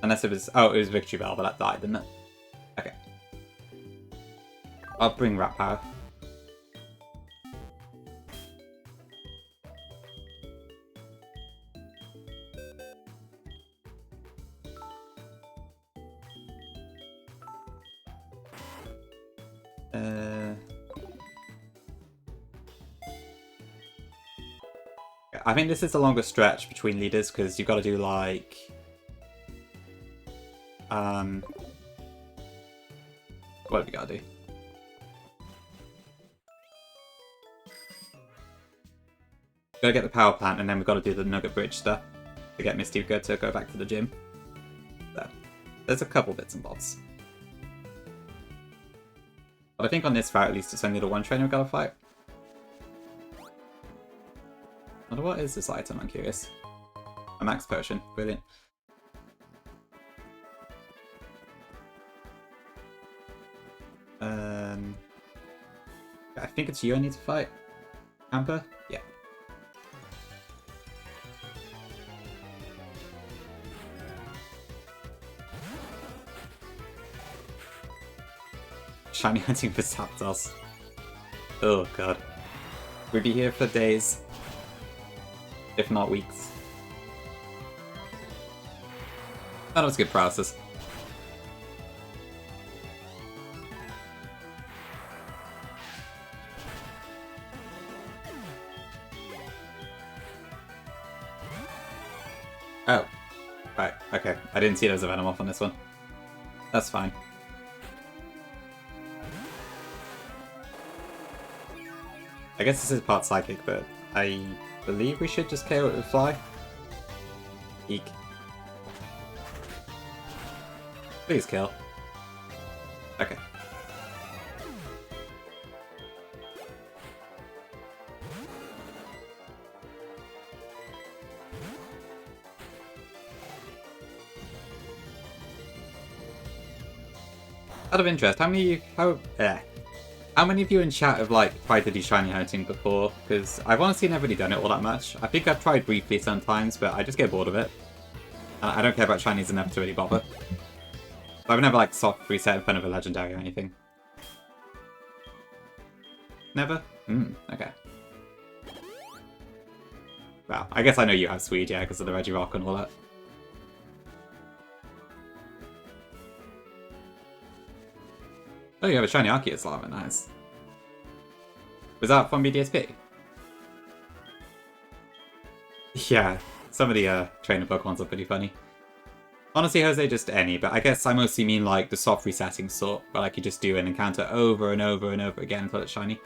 Unless it was... Oh, it was Victory Bell, but that died, didn't it? Okay. I'll bring Rat Power. I think this is the longest stretch between leaders because you've got to do like what have we got to do? Gotta get the power plant and then we've got to do the Nugget Bridge stuff to get Misty to go back to the gym. So there's a couple bits and bobs. But I think on this route at least it's only the one trainer we've got to fight. I wonder what is this item, I'm curious. A max potion, brilliant. I think it's you I need to fight. Amber? Yeah. Shiny hunting for Zapdos. Oh god. We'd be here for days. If not weeks. That was good process. Oh. Right, okay. I didn't see there was a Venomoth on this one. That's fine. I guess this is part Psychic, but I believe we should just KO it with Fly. Eek. Please kill. Okay. Out of interest, how many of you in chat have like tried to do shiny hunting before? Because I've honestly never really done it all that much. I think I've tried briefly sometimes, but I just get bored of it. And I don't care about shinies enough to really bother. I've never like soft reset in front of a legendary or anything. Never? Okay. Well, I guess I know you have Swede, yeah, because of the Regirock and all that. Oh, you have a shiny Arceus Lava, nice. Was that from BDSP? Yeah, some of the trainer Pokemons are pretty funny. Honestly, Jose, just any, but I guess I mostly mean like the soft resetting sort, where like you just do an encounter over and over and over again until it's shiny.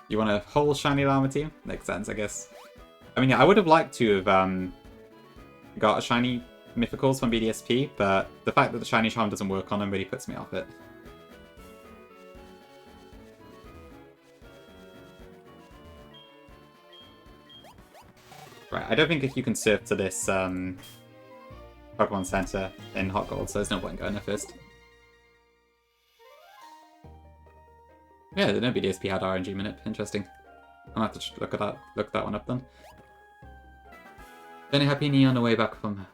You want a whole shiny Llama team? Makes sense, I guess. I mean, yeah, I would have liked to have got a shiny Mythicals from BDSP, but the fact that the shiny charm doesn't work on them really puts me off it. Right, I don't think if you can surf to this Pokemon Center in Hot Gold, so there's no point going there first. Yeah, no BDSP had RNG minute. Interesting. I'll have to look that one up then. Then happy knee on the way back from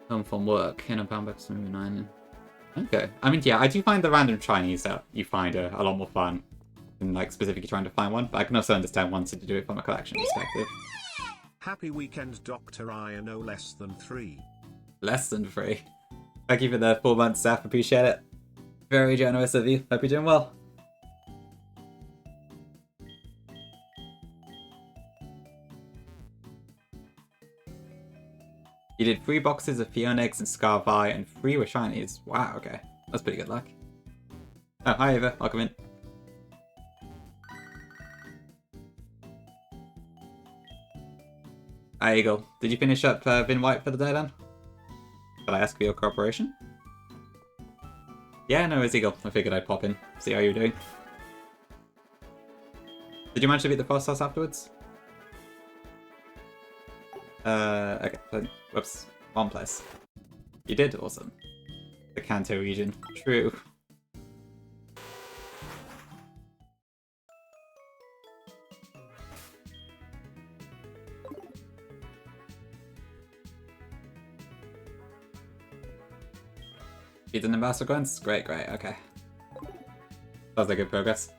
home from work, and I'm bound back to Movie 9. Okay. I mean, yeah, I do find the random shinies that you find are a lot more fun than like specifically trying to find one, but I can also understand wanting to do it from a collection perspective. Happy weekend, Dr. I no less than 3. Less than 3. Thank you for the 4 months, Seth. Appreciate it. Very generous of you. Hope you're doing well. You did 3 boxes of Phoenix and Scarvi and 3 were shinies. Wow, okay. That's pretty good luck. Oh, hi Ava. Welcome in. Hi Eagle. Did you finish up Vin White for the day then? Did I ask for your cooperation? Yeah, no, it's Eagle. I figured I'd pop in, see how you were doing. Did you manage to beat the Frost House afterwards? Okay. Whoops. Wrong place. You did? Awesome. The Kanto region. True. You did an Ambassador Grants? Great, great, okay. Sounds like good progress.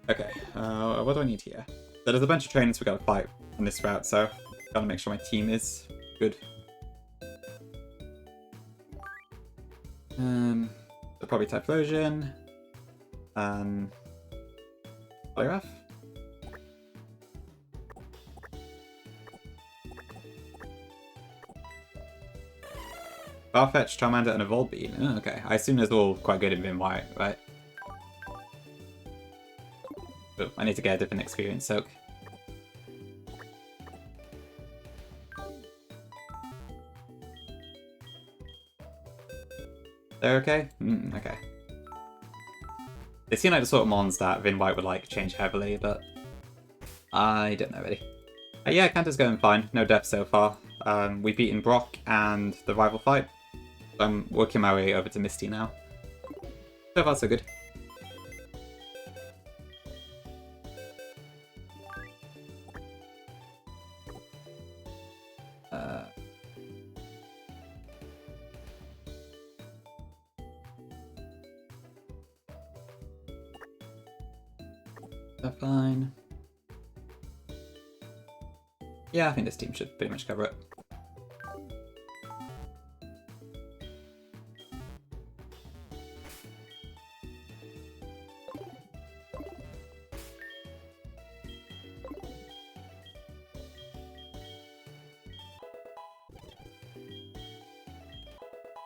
Okay, what do I need here? So there's a bunch of trainers we gotta fight on this route, so gotta make sure my team is good. So probably Typhlosion. Polygraph? Farfetch, Charmander, and a Volbeat. Oh, okay. I assume they're all quite good in Vin White, right? But I need to get a different experience soak. They're okay? Okay. They seem like the sort of mons that Vin White would like change heavily, but I don't know really. Yeah, Kanto's going fine. No deaths so far. We've beaten Brock and the rival fight. I'm working my way over to Misty now. So far, so good. They're fine. Yeah, I think this team should pretty much cover it.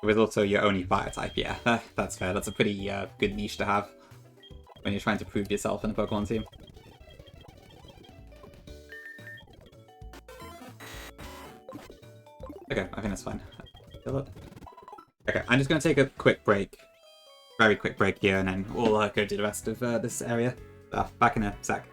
With also your only fire type, yeah, that's fair. That's a pretty good niche to have when you're trying to prove yourself in a Pokemon team. Okay, I think that's fine. Okay, I'm just going to take a quick break. Very quick break here, and then we'll go do the rest of this area. Back in a sec.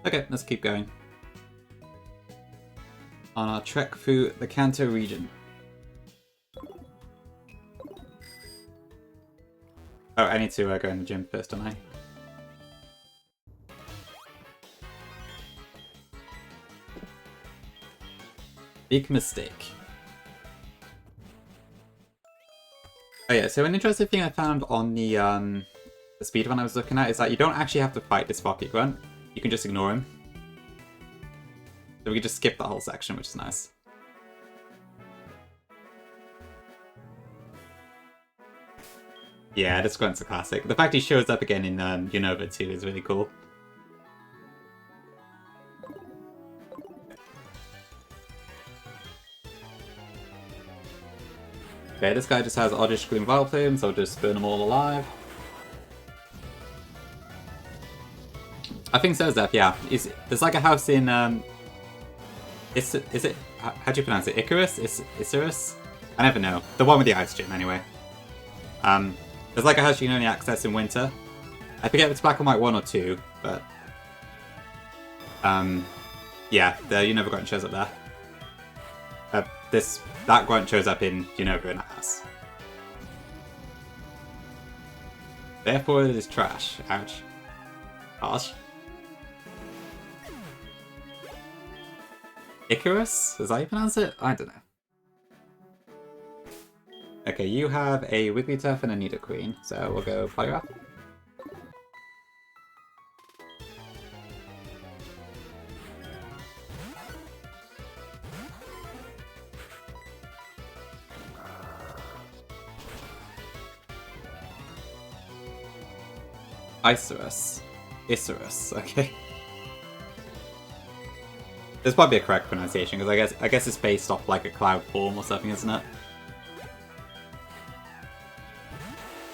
Okay, let's keep going. On our trek through the Kanto region. Oh, I need to go in the gym first, don't I? Big mistake. Oh yeah, so an interesting thing I found on the speedrun I was looking at is that you don't actually have to fight this Rocket Grunt. You can just ignore him. So we can just skip that whole section, which is nice. Yeah, this Grunt's a classic. The fact he shows up again in Unova too is really cool. Okay, this guy just has oddish green vial plumes, so I'll just burn them all alive. I think so, Zeph, yeah. There's like a house in, is it, how do you pronounce it? Icarus? Icarus? I never know. The one with the ice gym, anyway. There's like a house you can only access in winter. I forget if it's Black and White 1 or 2, but... yeah, you never got shows up there. That grunt shows up in Unova in a house. Therefore it is trash. Ouch. Harsh. Icarus? Is that how you pronounce it? I don't know. Okay, you have a Wigglytuff and a Nidoqueen, so we'll go Poliwrath. Isurus, okay. There's probably a correct pronunciation, because I guess it's based off like a cloud form or something, isn't it?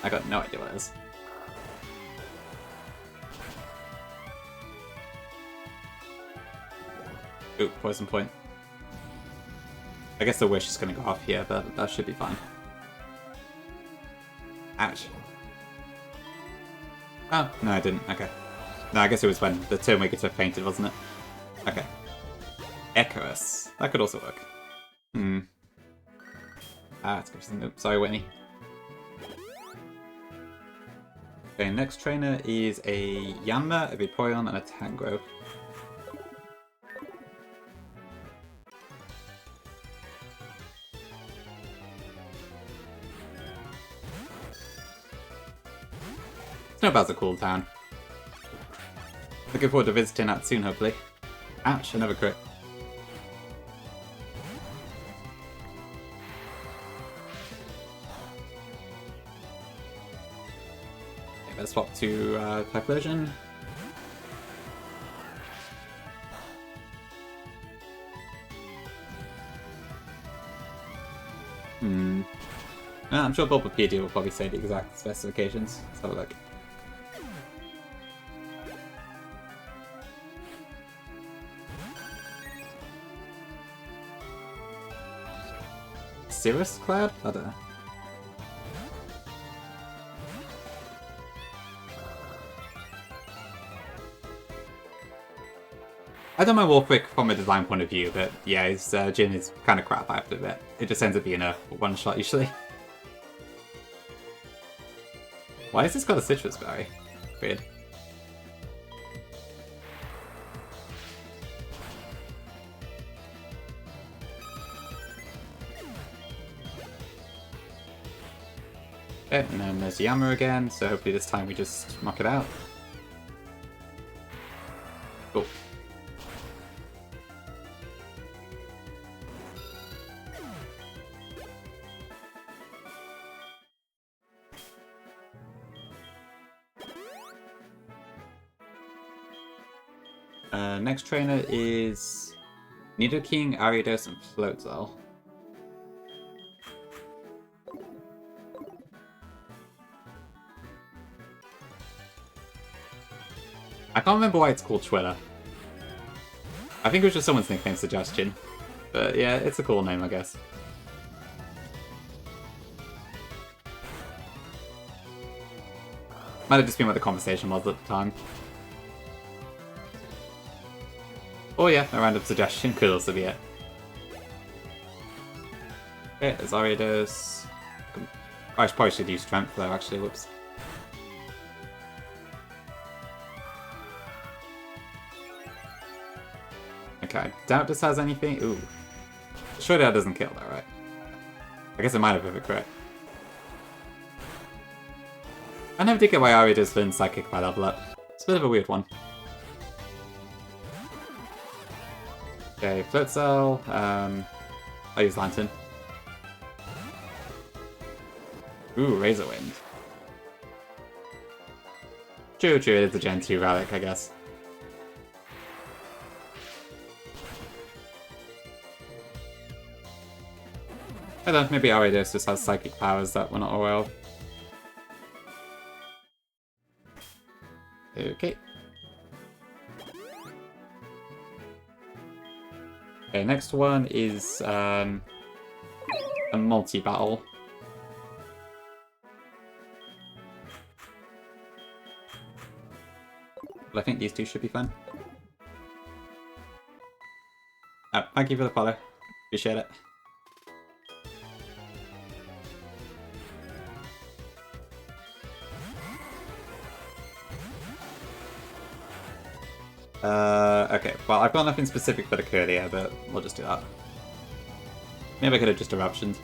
I got no idea what it is. Ooh, poison point. I guess the wish is going to go off here, but that should be fine. Ouch. Oh, no I didn't, okay. No, I guess it was when the turn Wigglytuff fainted, wasn't it? Okay. Icarus. That could also work. It's confusing. Oops, sorry, Whitney. Okay, next trainer is a Yanma, a Vaporeon, and a Tangrowth. Snowbell's a cool town. Looking forward to visiting that soon, hopefully. Ouch, another crit. Okay, let's swap to Typhlosion. I'm sure Bulbapedia will probably say the exact specifications. Let's have a look. Cirrus Cloud? I don't know. I don't mind Warwick from a design point of view, but yeah, his gym is kind of crap, I have to admit. It just ends up being a one-shot usually. Why has this got a Citrus Berry? Weird. Okay, and then there's Yammer again, so hopefully this time we just knock it out. Cool. Next trainer is Nidoking, Ariados, and Floatzel. I can't remember why it's called Twitter. I think it was just someone's nickname suggestion. But yeah, it's a cool name, I guess. Might have just been what the conversation was at the time. Oh yeah, a random suggestion could also be it. Okay, there's Ariados. I probably should use Strength though, actually, whoops. Okay, I doubt this has anything. Ooh. Surely that doesn't kill though, right? I guess it might have if it crit. I never did get why Ariados learned Psychic by level up. It's a bit of a weird one. Okay, Floatzel, I'll use Lantern. Ooh, Razor Wind. True, true, it is a Gen 2 relic, I guess. I don't know, maybe Ariados just has psychic powers that we're not aware of. Okay. Okay, next one is a multi-battle. But I think these two should be fun. Oh, thank you for the follow. Appreciate it. Okay, well, I've got nothing specific for the Courier, but we'll just do that. Maybe I could have just eruptioned.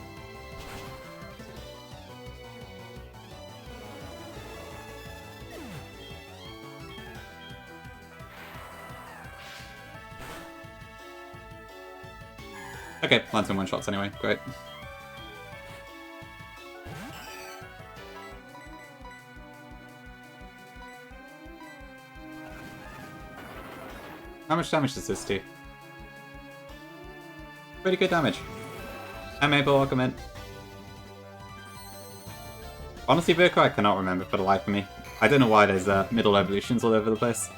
Okay, lands in one-shots anyway, great. How much damage does this do? Pretty good damage. Hi Mabel, welcome in. Honestly, Virko, I cannot remember for the life of me. I don't know why there's middle evolutions all over the place.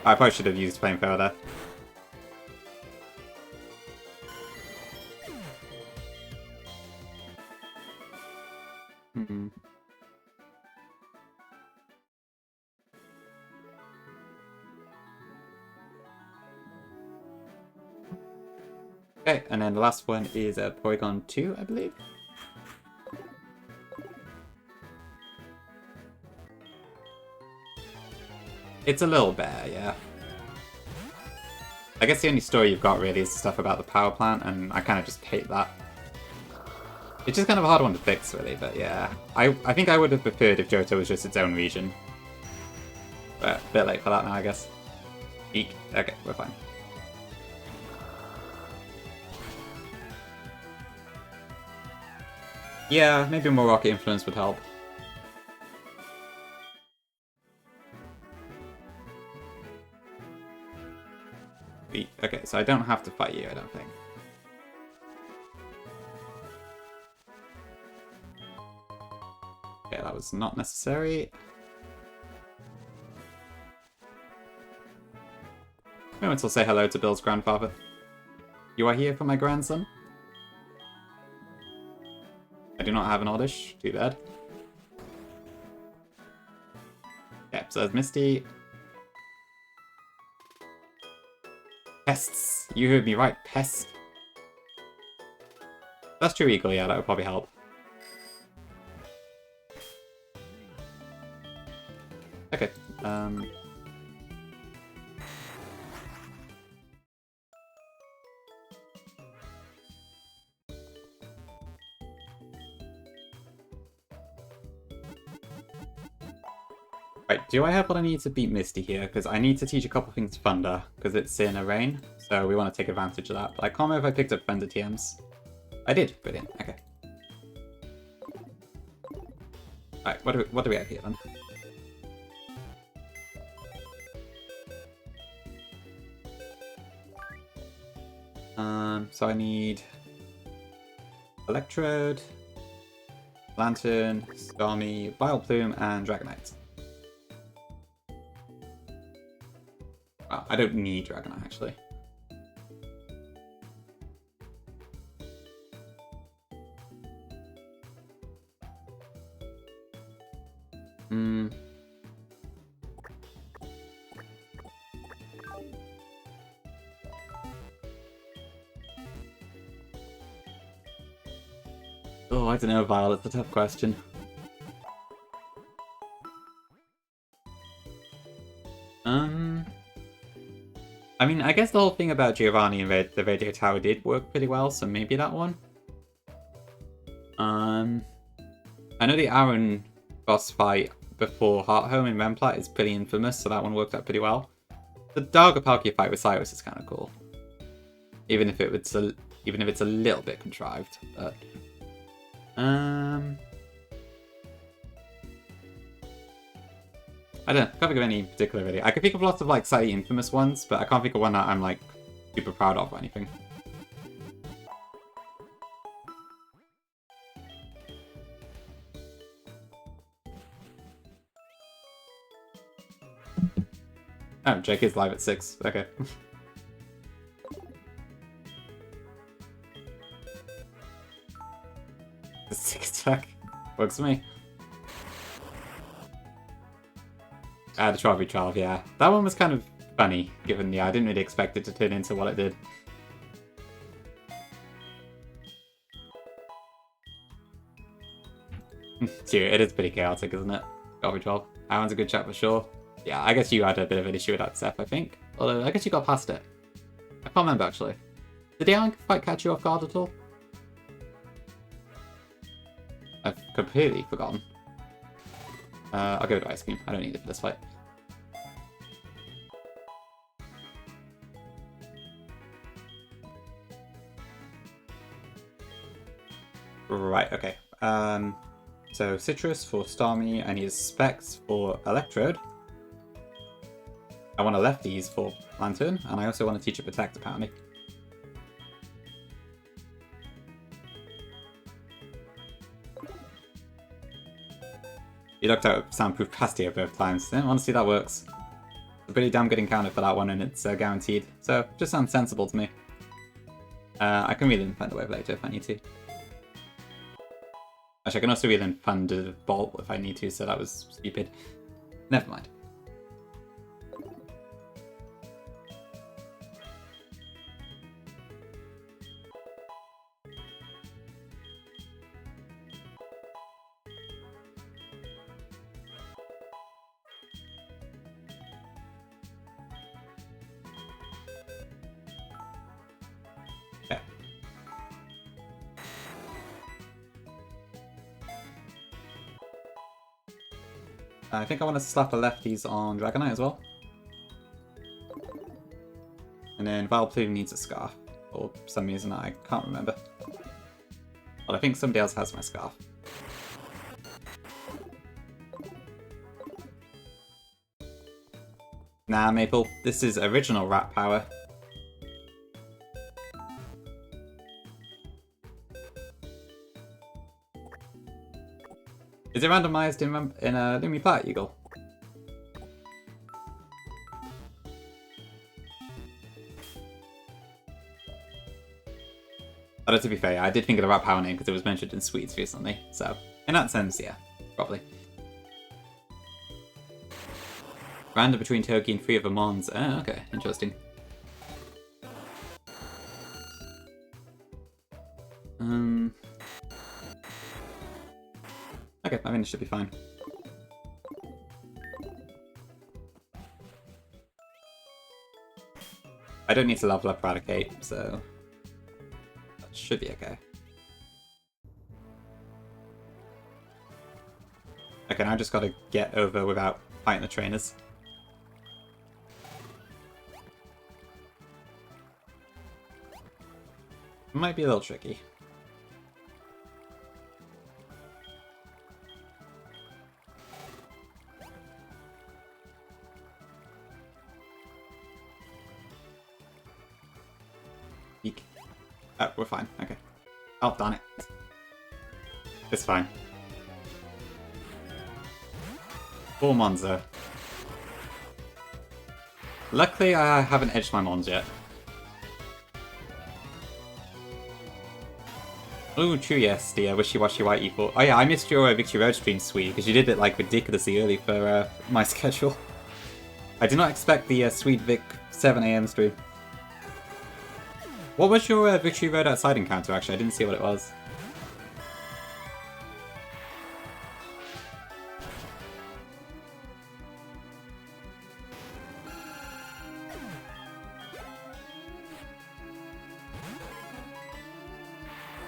I probably should have used Flamethrower there. Okay, and then the last one is a Porygon 2, I believe. It's a little bear, yeah. I guess the only story you've got really is the stuff about the power plant, and I kind of just hate that. It's just kind of a hard one to fix, really, but yeah. I think I would have preferred if Johto was just its own region. But a bit late for that now, I guess. Eek. Okay, we're fine. Yeah, maybe more rocket influence would help. Okay, so I don't have to fight you, I don't think. Okay, that was not necessary. Moments will say hello to Bill's grandfather. You are here for my grandson? I do not have an Oddish, too bad. Okay, so there's Misty. Pests! You heard me right, pest. That's true Eagle, yeah, that would probably help. Okay, Right, do I have what I need to beat Misty here? Because I need to teach a couple things Thunder, because it's in a rain, so we want to take advantage of that. But I can't remember if I picked up Thunder TMs. I did, brilliant, okay. Alright, what do we have here then? So I need Electrode, Lantern, Stormy, Vileplume, and Dragonite. Well, I don't need Dragonite, actually. Oh, I don't know, Violet's a tough question. I mean, I guess the whole thing about Giovanni and the Radio Tower did work pretty well, so maybe that one. I know the Aaron boss fight before Hearthome in Remplat is pretty infamous, so that one worked out pretty well. The Dargapalkia fight with Cyrus is kind of cool, even if it's a little bit contrived. But I don't know. Can't think of any particular really. I can think of lots of like slightly infamous ones, but I can't think of one that I'm like super proud of or anything. Oh, Jake is live at 6. Okay. The 6 attack works for me. The 12v12, yeah. That one was kind of funny, given, yeah, I didn't really expect it to turn into what it did. It is pretty chaotic, isn't it? 12v12. That one's a good chat for sure. Yeah, I guess you had a bit of an issue with that, Seth, I think. Although, I guess you got past it. I can't remember, actually. Did the Iron fight catch you off guard at all? I've completely forgotten. I'll go to ice cream. I don't need it for this fight. Right, okay. So Citrus for Starmie, I need Specs for Electrode. I want to Lefties for Lantern, and I also want to teach it Protect, apparently. You looked out soundproof Castia both times. I want to see that works. It's a pretty damn good encounter for that one, and it's guaranteed. So, just sounds sensible to me. I can really find a wave later if I need to. Actually, I can also really fund a Bolt if I need to, so that was stupid. Never mind. I think I want to slap a lefties on Dragonite as well. And then Vileplume needs a Scarf. For some reason I can't remember. But I think somebody else has my Scarf. Nah, Maple. This is original Rat Power. Is it randomized in Lumi Plat Eagle? Although to be fair, I did think of the Rat Power name because it was mentioned in Sweets recently, so in that sense, yeah, probably. Random between Toki and 3 of the Mons. Oh, okay, interesting. Okay, I mean, it should be fine. I don't need to level up Eradicate, so that should be okay. Okay, now I just gotta get over without fighting the trainers. It might be a little tricky. Eek. Oh, we're fine. Okay. Oh, darn it. It's fine. 4 Monza. Luckily, I haven't edged my Mons yet. Oh, true, yes, the wishy-washy white equal. Oh yeah, I missed your Victory Road stream, Sweet, because you did it like ridiculously early for my schedule. I did not expect the Sweet Vic 7 AM stream. What was your Victory Road outside encounter, actually? I didn't see what it was.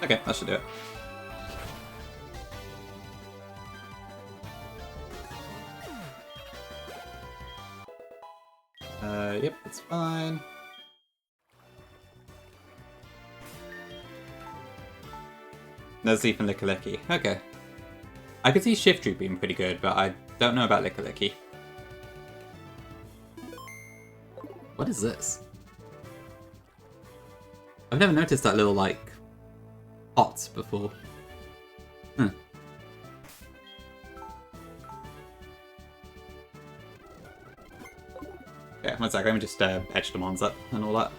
Okay, that should do it. Yep, it's fine. Nuzlocke and Licky. Okay. I could see Shift Troop being pretty good, but I don't know about Licky. What is this? I've never noticed that little, like, pot before. Okay, one sec, let me just edge the mons up and all that.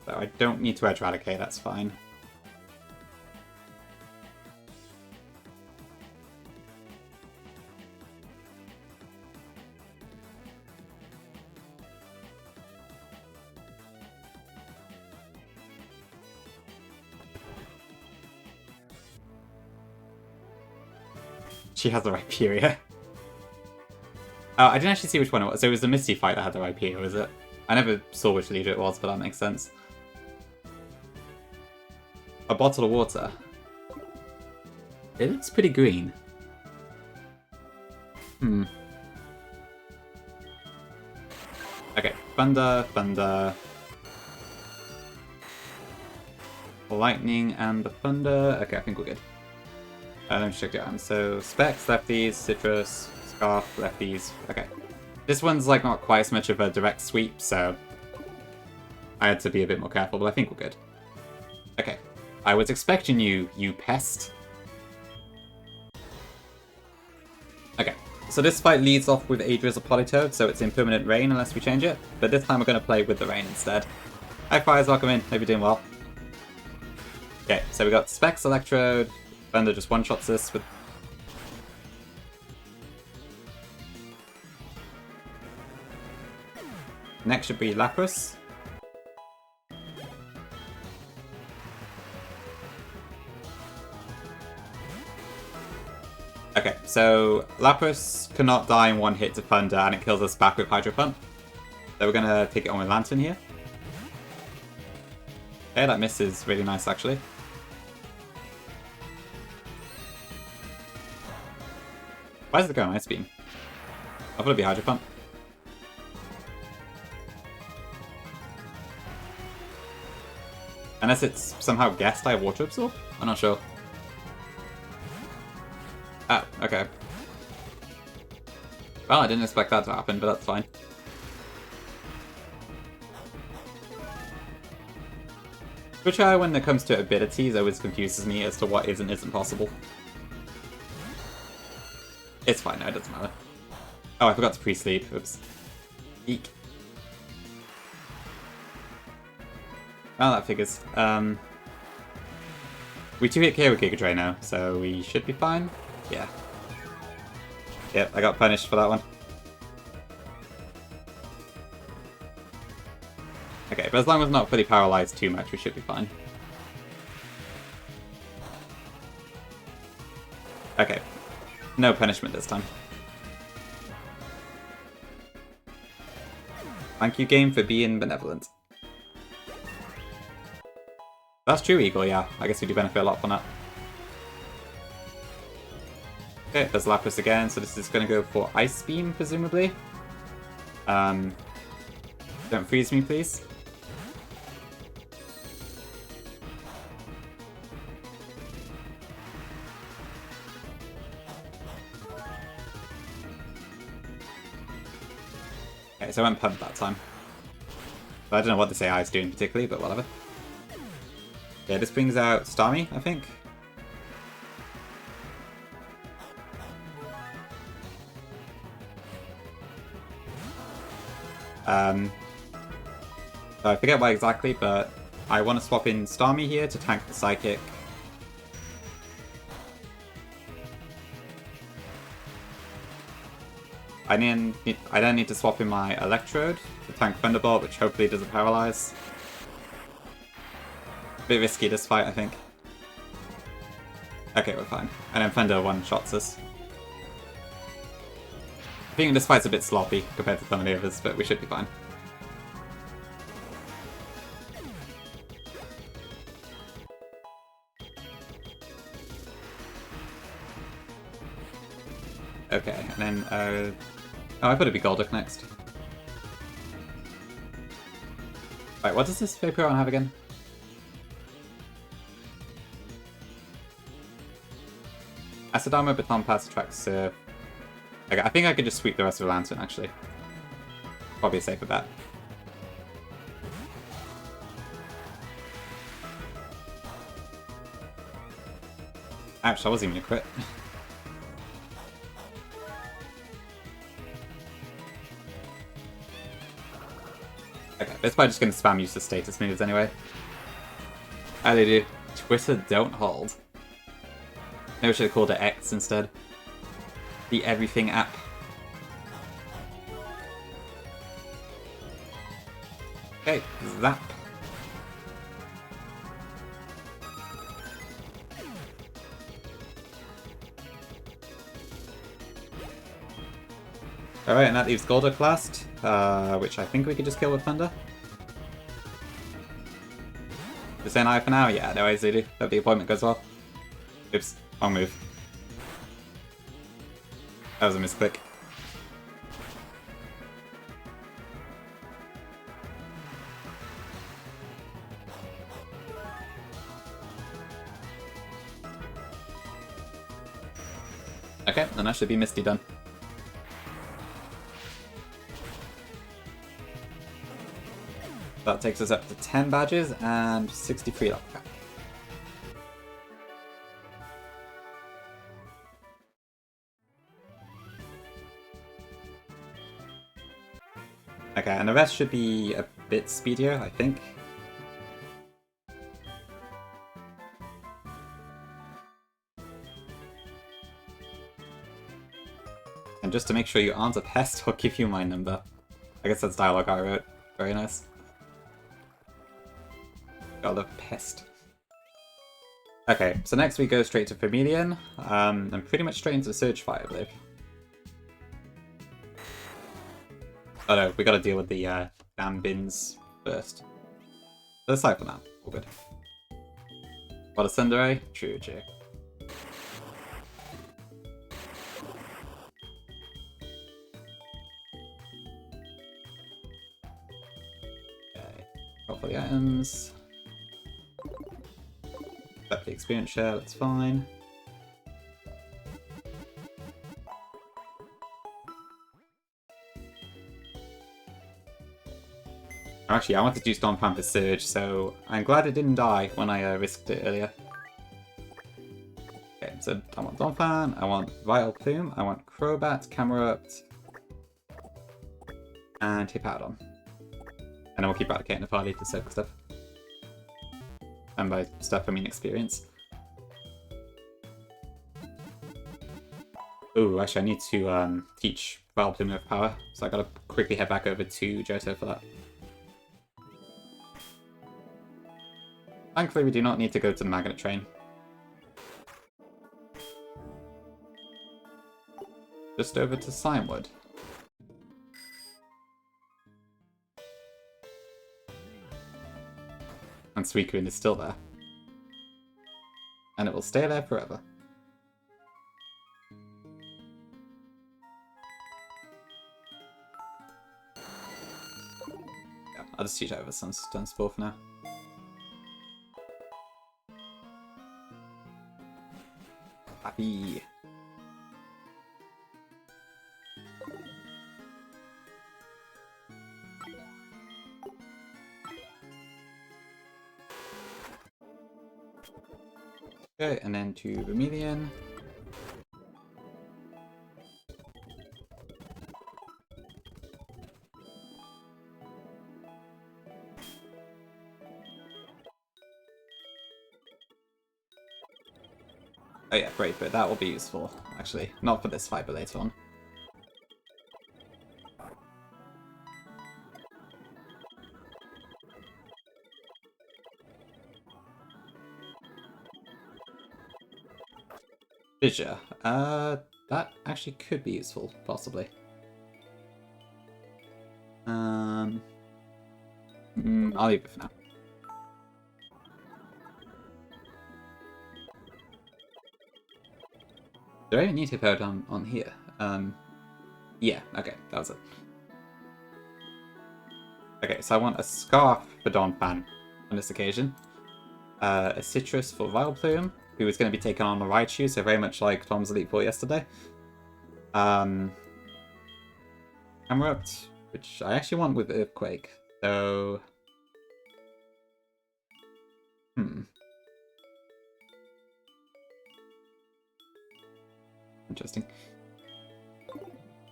So I don't need to edge Eradicate, that's fine. She has the Rhyperior. Oh, I didn't actually see which one it was. So it was the Misty fight that had the Rhyperior, was it? I never saw which leader it was, but that makes sense. A bottle of water. It looks pretty green. Okay, thunder, thunder. Lightning and the thunder. Okay, I think we're good. Let me check the items. So, Specs, lefties, Citrus, Scarf, lefties. Okay. This one's like not quite as much of a direct sweep, so I had to be a bit more careful, but I think we're good. Okay. I was expecting you, you pest. Okay. So this fight leads off with Adria's a Politoed, so it's impermanent rain unless we change it. But this time we're going to play with the rain instead. Hi Fires, welcome in. Hope you're doing well. Okay, so we got Specs, Electrode. Thunder just one-shots this with... Next should be Lapras. Okay, so Lapras cannot die in one hit to Thunder and it kills us back with Hydro Pump. So we're gonna take it on with Lantern here. Okay, that miss is really nice actually. Why is it going Ice Beam? I thought it'd be Hydro Pump. Unless it's somehow guessed I have Water Absorb? I'm not sure. Ah, okay. Well, I didn't expect that to happen, but that's fine. Which, when it comes to abilities, always confuses me as to what is and isn't possible. It's fine, no, it doesn't matter. Oh, I forgot to pre-sleep. Oops. Eek. Oh, that figures. We 2-hit KO with Giga Draino, so we should be fine. Yeah. Yep, I got punished for that one. Okay, but as long as not fully paralyzed too much, we should be fine. Okay. No punishment this time. Thank you, game, for being benevolent. That's true, Eagle, yeah. I guess we do benefit a lot from that. Okay, there's Lapras again, so this is going to go for Ice Beam, presumably. Don't freeze me, please. Okay, so I went Pump that time. But I don't know what this AI is doing particularly, but whatever. Yeah, this brings out Starmie, I think. So I forget why exactly, but I want to swap in Starmie here to tank the Psychic. I then need to swap in my Electrode to tank Thunderbolt, which hopefully doesn't paralyze. Bit risky this fight, I think. Okay, we're fine. And then Thunder one-shots us. I think this fight's a bit sloppy compared to some of the others, but we should be fine. Okay, and then Oh, I thought it'd be Golduck next. Right, what does this Vaporeon have again? Acid Armor, Baton Pass, Track Surf. Okay, I think I could just sweep the rest of the Lantern, actually. Probably a safer bet. Ouch, that wasn't even a crit. Okay, this probably just gonna spam use the status moves anyway. How they do? Twitter don't hold. Maybe I should have called it X instead. The Everything app. Okay, Zap. Alright, and that leaves Golduck last, which I think we could just kill with Thunder. Just saying aye for now? Yeah, no worries, they do. Hope the appointment goes well. Oops, wrong move. That was a misclick. Okay, then that should be Misty done. That takes us up to 10 badges and 63 luck. Okay, and the rest should be a bit speedier, I think. And just to make sure you aren't a pest, I'll give you my number. I guess that's dialogue I wrote. Very nice. Got a pest. Okay, so next we go straight to Vermilion, and pretty much straight into Surge Fire, I believe. Oh no, we gotta deal with the damn bins first. Let's cycle now. All good. What a Cinderace? True. Okay, roll for the items. Accept the experience share, that's fine. Actually, I wanted to do Storm Panther Surge, so I'm glad it didn't die when I risked it earlier. Okay, so I want Donphan, I want Vital Plume, I want Crobat, Camerupt, and Hippowdon. And then we'll keep Eradicating the party to soak stuff. And by stuff, I mean experience. Ooh, actually I need to teach Vital Plume of Power, so I gotta quickly head back over to Johto for that. Thankfully, we do not need to go to the Magnet Train. Just over to Signwood. And Suicune is still there. And it will stay there forever. Yeah, I'll just teach over some Spore for now. Happy. Okay, and then to Vermilion. Oh yeah, great, but that will be useful, actually. Not for this fight, but later on. Fissure. That actually could be useful, possibly. I'll leave it for now. Do I even need Hippowdon on here? Yeah, okay, that was it. Okay, so I want a Scarf for Donphan on this occasion. A Citrus for Vileplume, who is going to be taking on a Raichu, so very much like Tom's Elite Four yesterday. Camerupt, which I actually want with Earthquake, so... Interesting.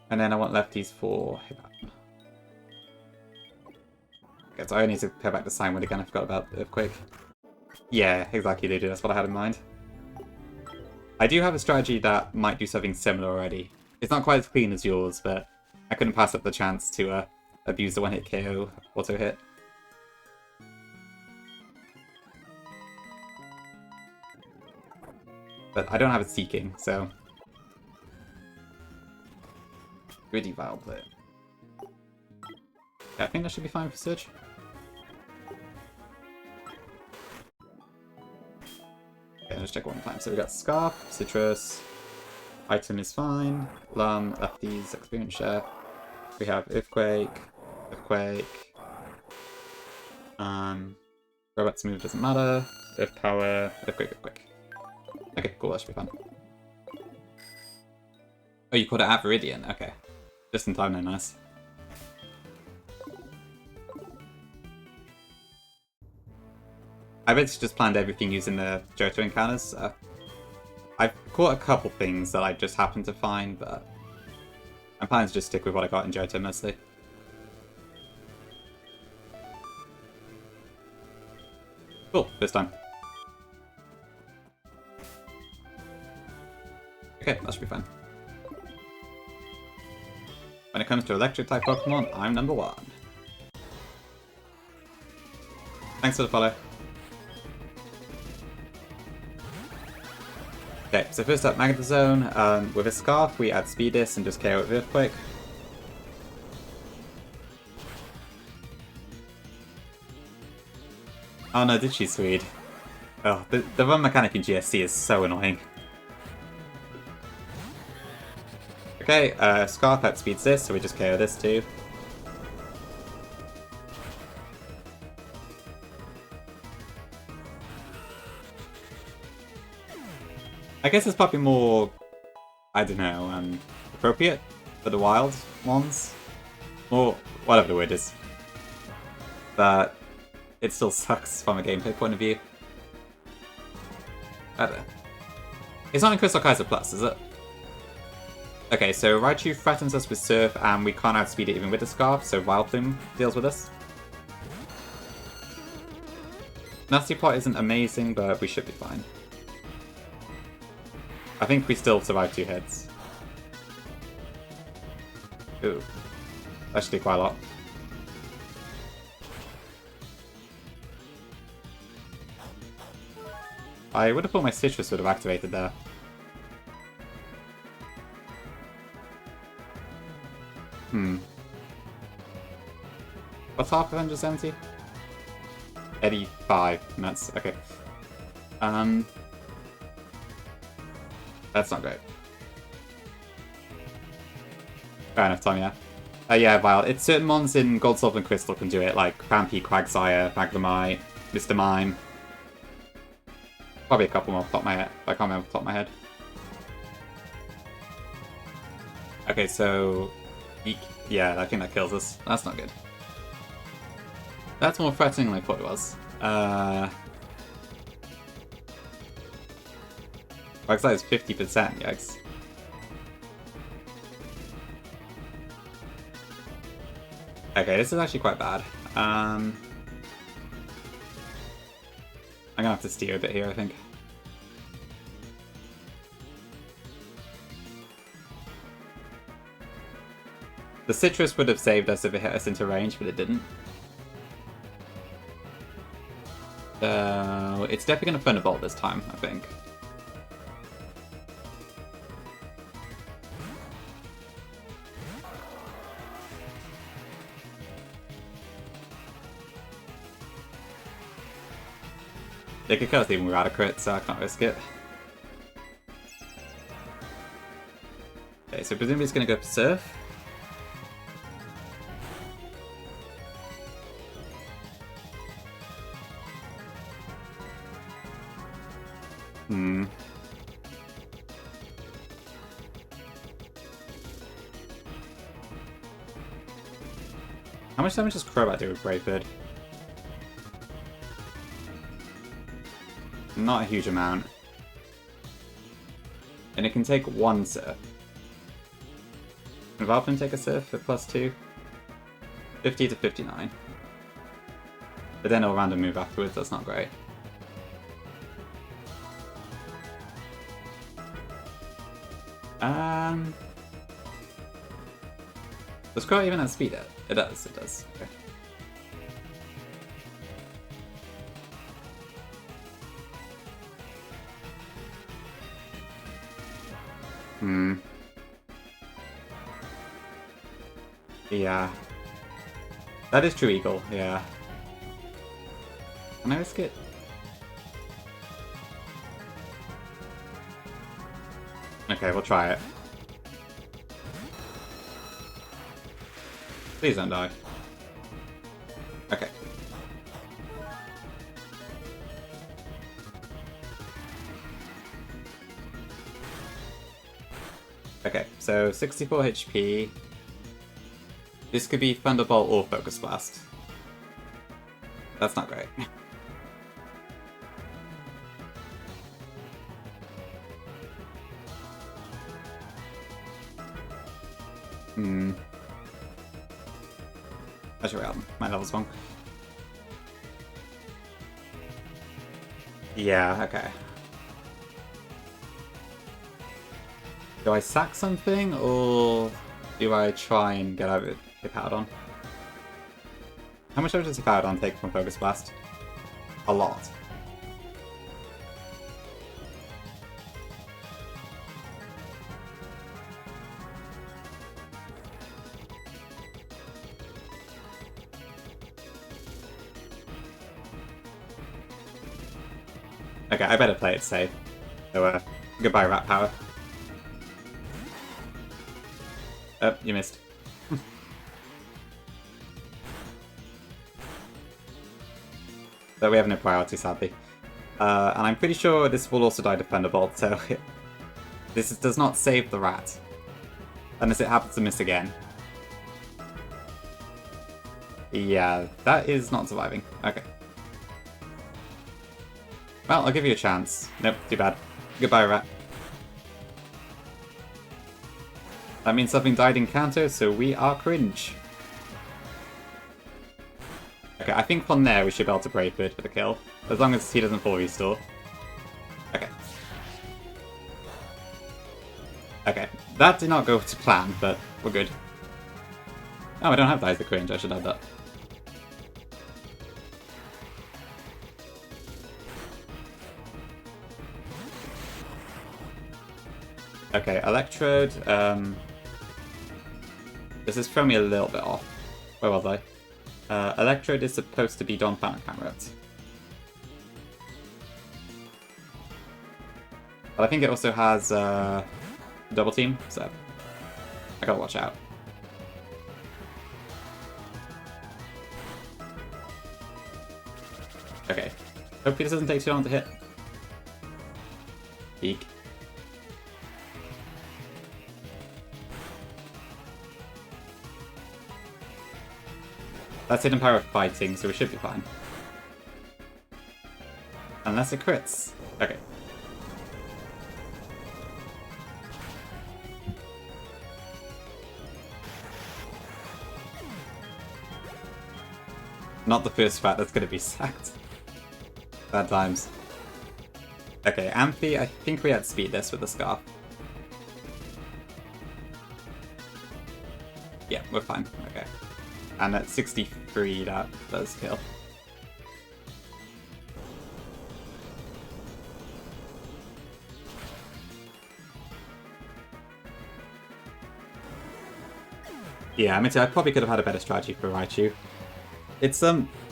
And then I want lefties for Hippowdon. Okay, so I need to pair back the Signwood again, I forgot about Earthquake. Yeah, exactly, they do, that's what I had in mind. I do have a strategy that might do something similar already. It's not quite as clean as yours, but I couldn't pass up the chance to abuse the one-hit KO auto-hit. But I don't have a Seeking, so... Really vile play. Yeah, I think that should be fine for Surge. Okay, let's check one time. So we got Scarf, Citrus, Item is fine, Lum, Lefties, Experience Share. We have Earthquake, Robot's move doesn't matter, Earth Power, Earthquake. Okay, cool, that should be fun. Oh, you called it at Viridian? Okay. Just in time, no, nice. I basically just planned everything using the Johto encounters. I've caught a couple things that I just happened to find, but I'm planning to just stick with what I got in Johto mostly. Cool, first time. Okay, that should be fine. When it comes to electric-type Pokemon, I'm number 1. Thanks for the follow. Okay, so first up, Magnezone. With a Scarf, we add Speedis and just KO with Earthquake. Oh no, did she Swede? Oh, the run mechanic in GSC is so annoying. Okay, Scarf outspeeds this, so we just KO this too. I guess it's probably more, I don't know, appropriate for the wild ones. Or whatever the word is. But it still sucks from a gameplay point of view. I don't know. It's not in Crystal Kaiser Plus, is it? Okay, so Raichu threatens us with Surf, and we can't outspeed it even with the Scarf, so Vileplume deals with us. Nasty Plot isn't amazing, but we should be fine. I think we still survive 2 hits. Ooh. That should do quite a lot. I would have thought my Citrus would have activated there. What's half Avengers empty? 85 nuts. Okay. That's not great. Fair enough, Tom, yeah. Yeah, Vile. It's certain mons in Gold, Silver, and Crystal can do it, like Vampy, Quagsire, Magnemite, Mr. Mime. Probably a couple more off the top of my head. I can't remember off the top of my head. Okay, so... Yeah, I think that kills us. That's not good. That's more threatening than I thought it was. Quagsire is 50%, yikes. Okay, this is actually quite bad. I'm gonna have to steer a bit here, I think. The Citrus would have saved us if it hit us into range, but it didn't. So it's definitely gonna Thunderbolt this time, I think. They could kill us even without a crit, so I can't risk it. Okay, so presumably it's going to go for Surf. How much damage does Crobat do with Brave Bird? Not a huge amount. And it can take one Surf. Can Valpin take a Surf at +2? 50 to 59. But then it'll random move afterwards, that's not great. Does Crow even have speed it? It does, Okay. Yeah. That is true Eagle, yeah. Can I risk it? Okay, we'll try it. Please don't die. Okay. Okay, so 64 HP. This could be Thunderbolt or Focus Blast. That's not great. Actually, my level's wrong. Yeah, okay. Do I sack something, or do I try and get out of Hippowdon? How much damage does Hippowdon take from Focus Blast? A lot. Okay, I better play it safe. So, goodbye, Rat Power. Oh, you missed. So we have no priority, sadly. And I'm pretty sure this will also die to Thunderbolt, so this does not save the rat. Unless it happens to miss again. Yeah, that is not surviving. Okay. Well, I'll give you a chance. Nope, too bad. Goodbye, rat. That means something died in Kanto, so we are cringe. Okay, I think from there we should be able to Brave Bird for the kill. As long as he doesn't full restore. Okay. Okay, that did not go to plan, but we're good. Oh, I don't have Dies the Cringe, I should add that. Okay, Electrode, this is throwing me a little bit off. Where was I? Electrode is supposed to be Don Phantom Camrot. But I think it also has Double Team, so I gotta watch out. Okay, hopefully this doesn't take too long to hit. Eek. That's hidden power of fighting, so we should be fine. Unless it crits. Okay. Not the first rat that's gonna be sacked. Bad times. Okay, Amphi, I think we had speed this with the Scarf. Yeah, we're fine. Okay. And at 63, that does kill. Yeah, I mean, I probably could have had a better strategy for Raichu. It's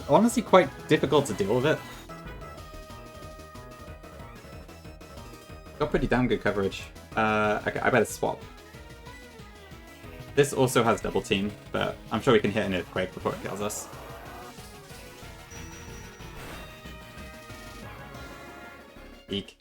honestly quite difficult to deal with it. Got pretty damn good coverage. Okay, I better swap. This also has Double Team, but I'm sure we can hit an Earthquake before it kills us. Eek.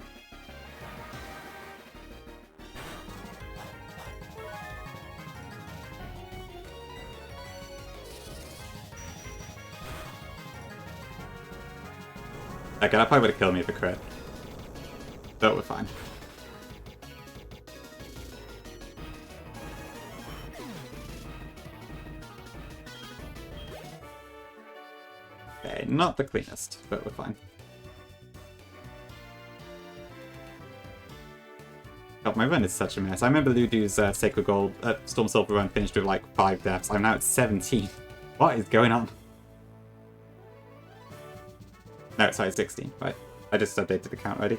Okay, that probably would have killed me if it crit. But we're fine. Okay, not the cleanest, but we're fine. God, my run is such a mess. I remember Ludu's Sacred Gold, Storm Silver run finished with like 5 deaths. I'm now at 17. What is going on? No, sorry, 16. Right. I just updated the count already.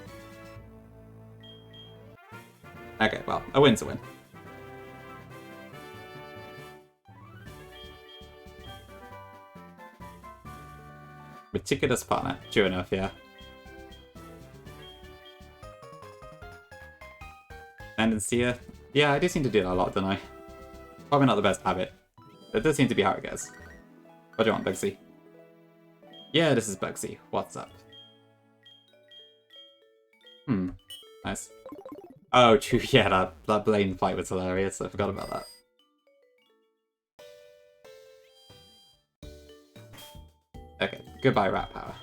Okay, well, a win's a win. Meticulous partner. True enough, yeah. Tendency. Yeah, I do seem to do that a lot, don't I? Probably not the best habit. But it does seem to be how it goes. What do you want, Bugsy? Yeah, this is Bugsy. What's up? Nice. Oh, true. Yeah, that Blaine fight was hilarious. I forgot about that. Okay, goodbye, Rat Power.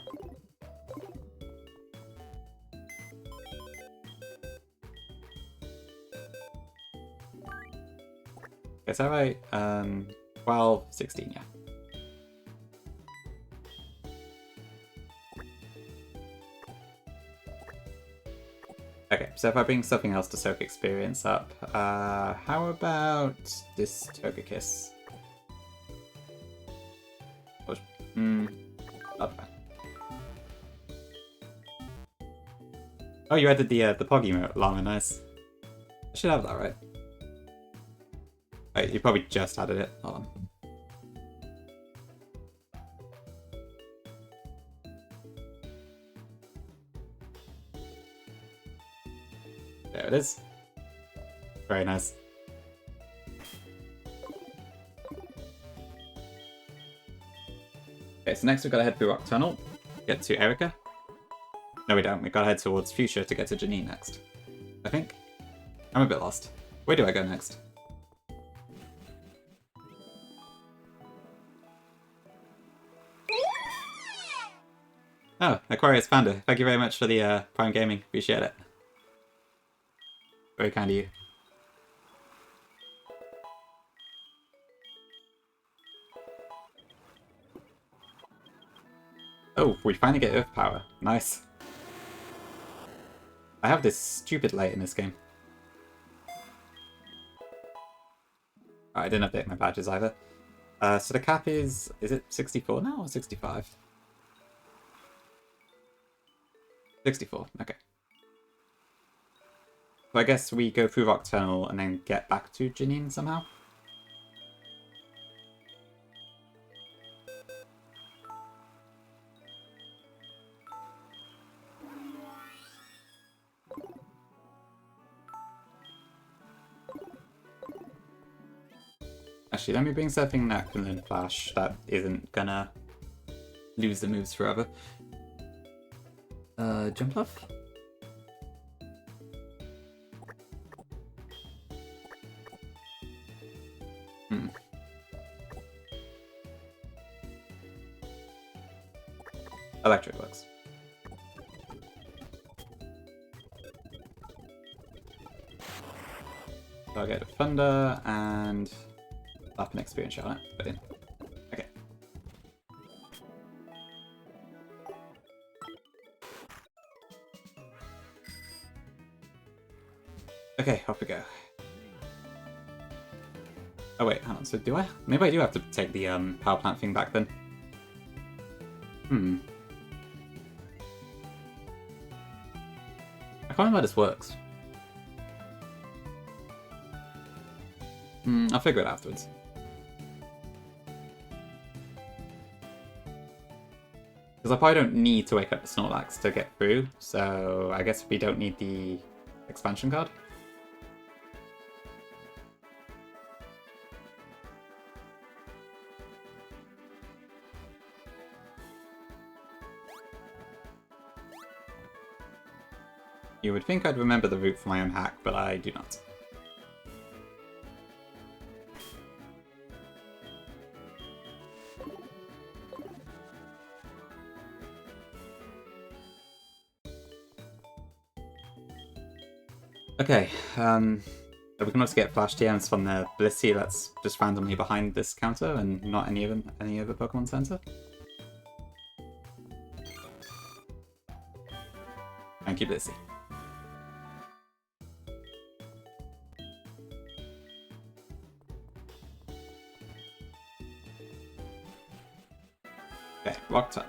Is that right? 12, 16, yeah. Okay, so if I bring something else to soak experience up, how about this Togekiss? Not bad. Oh, you added the Poggy llama, nice. I should have that, right? Wait, you probably just added it. Hold on. There it is. Very nice. Okay, so next we've got to head through Rock Tunnel, get to Erica. No, we don't. We've got to head towards Fuchsia to get to Janine next. I think. I'm a bit lost. Where do I go next? Oh, Aquarius Panda. Thank you very much for the Prime Gaming. Appreciate it. Very kind of you. Oh, we finally get Earth Power. Nice. I have this stupid light in this game. Oh, I didn't update my badges either. So the cap is it 64 now or 65? 64, okay. So I guess we go through Rock Tunnel and then get back to Janine somehow? Actually, let me bring something that can learn Flash that isn't gonna lose the moves forever. Jump off? Electric works. So I'll get a Thunder and up an experience shot on it. Put in. Okay. Okay, off we go. Oh wait, hang on, so do I? Maybe I do have to take the power plant thing back then. I can't remember how this works. I'll figure it out afterwards. Because I probably don't need to wake up the Snorlax to get through, so I guess we don't need the expansion card. You would think I'd remember the route for my own hack, but I do not. Okay, so we can also get flash TMs from the Blissey that's just randomly behind this counter and not any other Pokemon Center. Thank you, Blissey. Okay, Rock Tunnel.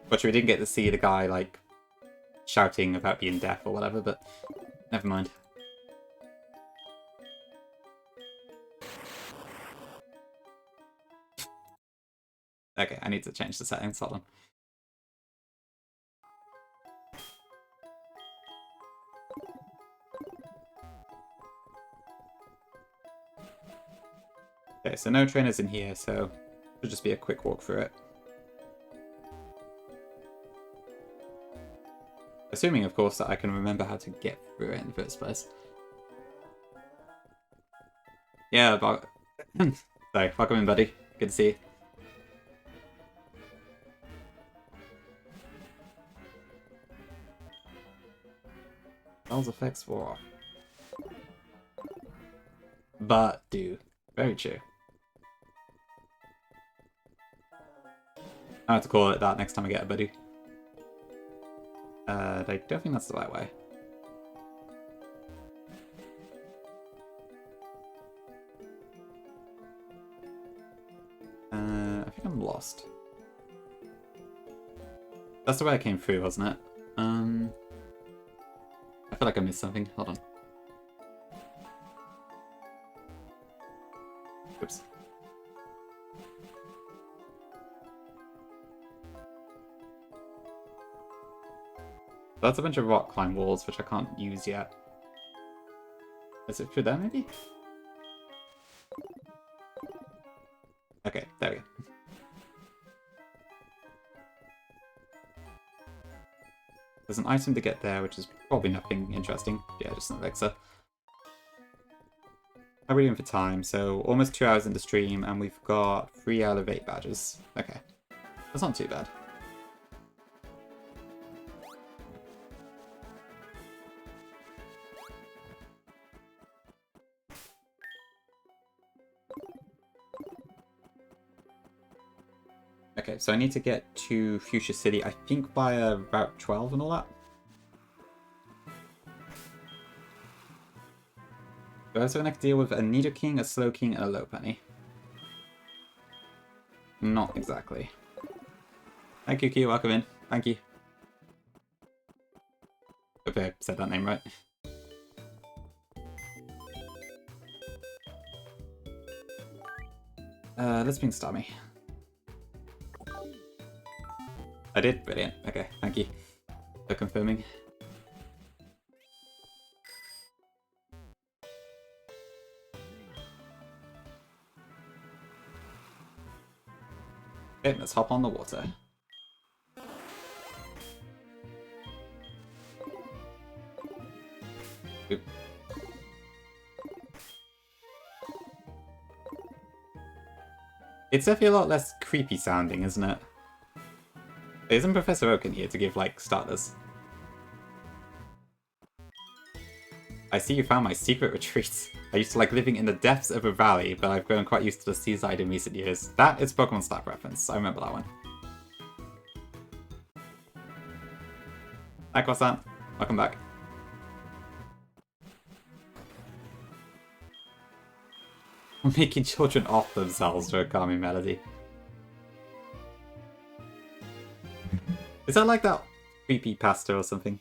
Which we didn't get to see the guy, like, shouting about being deaf or whatever, but never mind. Okay, I need to change the settings, hold on. Okay, so no trainers in here, so it'll just be a quick walk through it. Assuming, of course, that I can remember how to get through it in the first place. Yeah, but... Sorry, welcome in, buddy. Good to see you. Spells effects for... But do. Very true. I have to call it that next time I get a buddy. I don't think that's the right way. I think I'm lost. That's the way I came through, wasn't it? I feel like I missed something. Hold on. Oops. That's a bunch of rock climb walls, which I can't use yet. Is it through there, maybe? Okay, there we go. There's an item to get there, which is probably nothing interesting. Yeah, just an elixir. How are we doing for time? So, almost 2 hours in the stream, and we've got 3 out of 8 badges. Okay. That's not too bad. Okay, so I need to get to Fuchsia City, I think via Route 12 and all that. So I also going to deal with a Nidoking, a Slowking, and a Lopunny. Not exactly. Hi Kuki, welcome in. Thank you. Hope I said that name right. Let's bring Starmie. I did? Brilliant. Okay, thank you for confirming. Okay, let's hop on the water. Oop. It's definitely a lot less creepy sounding, isn't it? Isn't Professor Oak in here to give, like, starters? I see you found my secret retreat. I used to like living in the depths of a valley, but I've grown quite used to the seaside in recent years. That is Pokemon Snap reference. I remember that one. Hi, Croissant. Welcome back. Making children off themselves for a calming melody. Is that like that creepy pasta or something?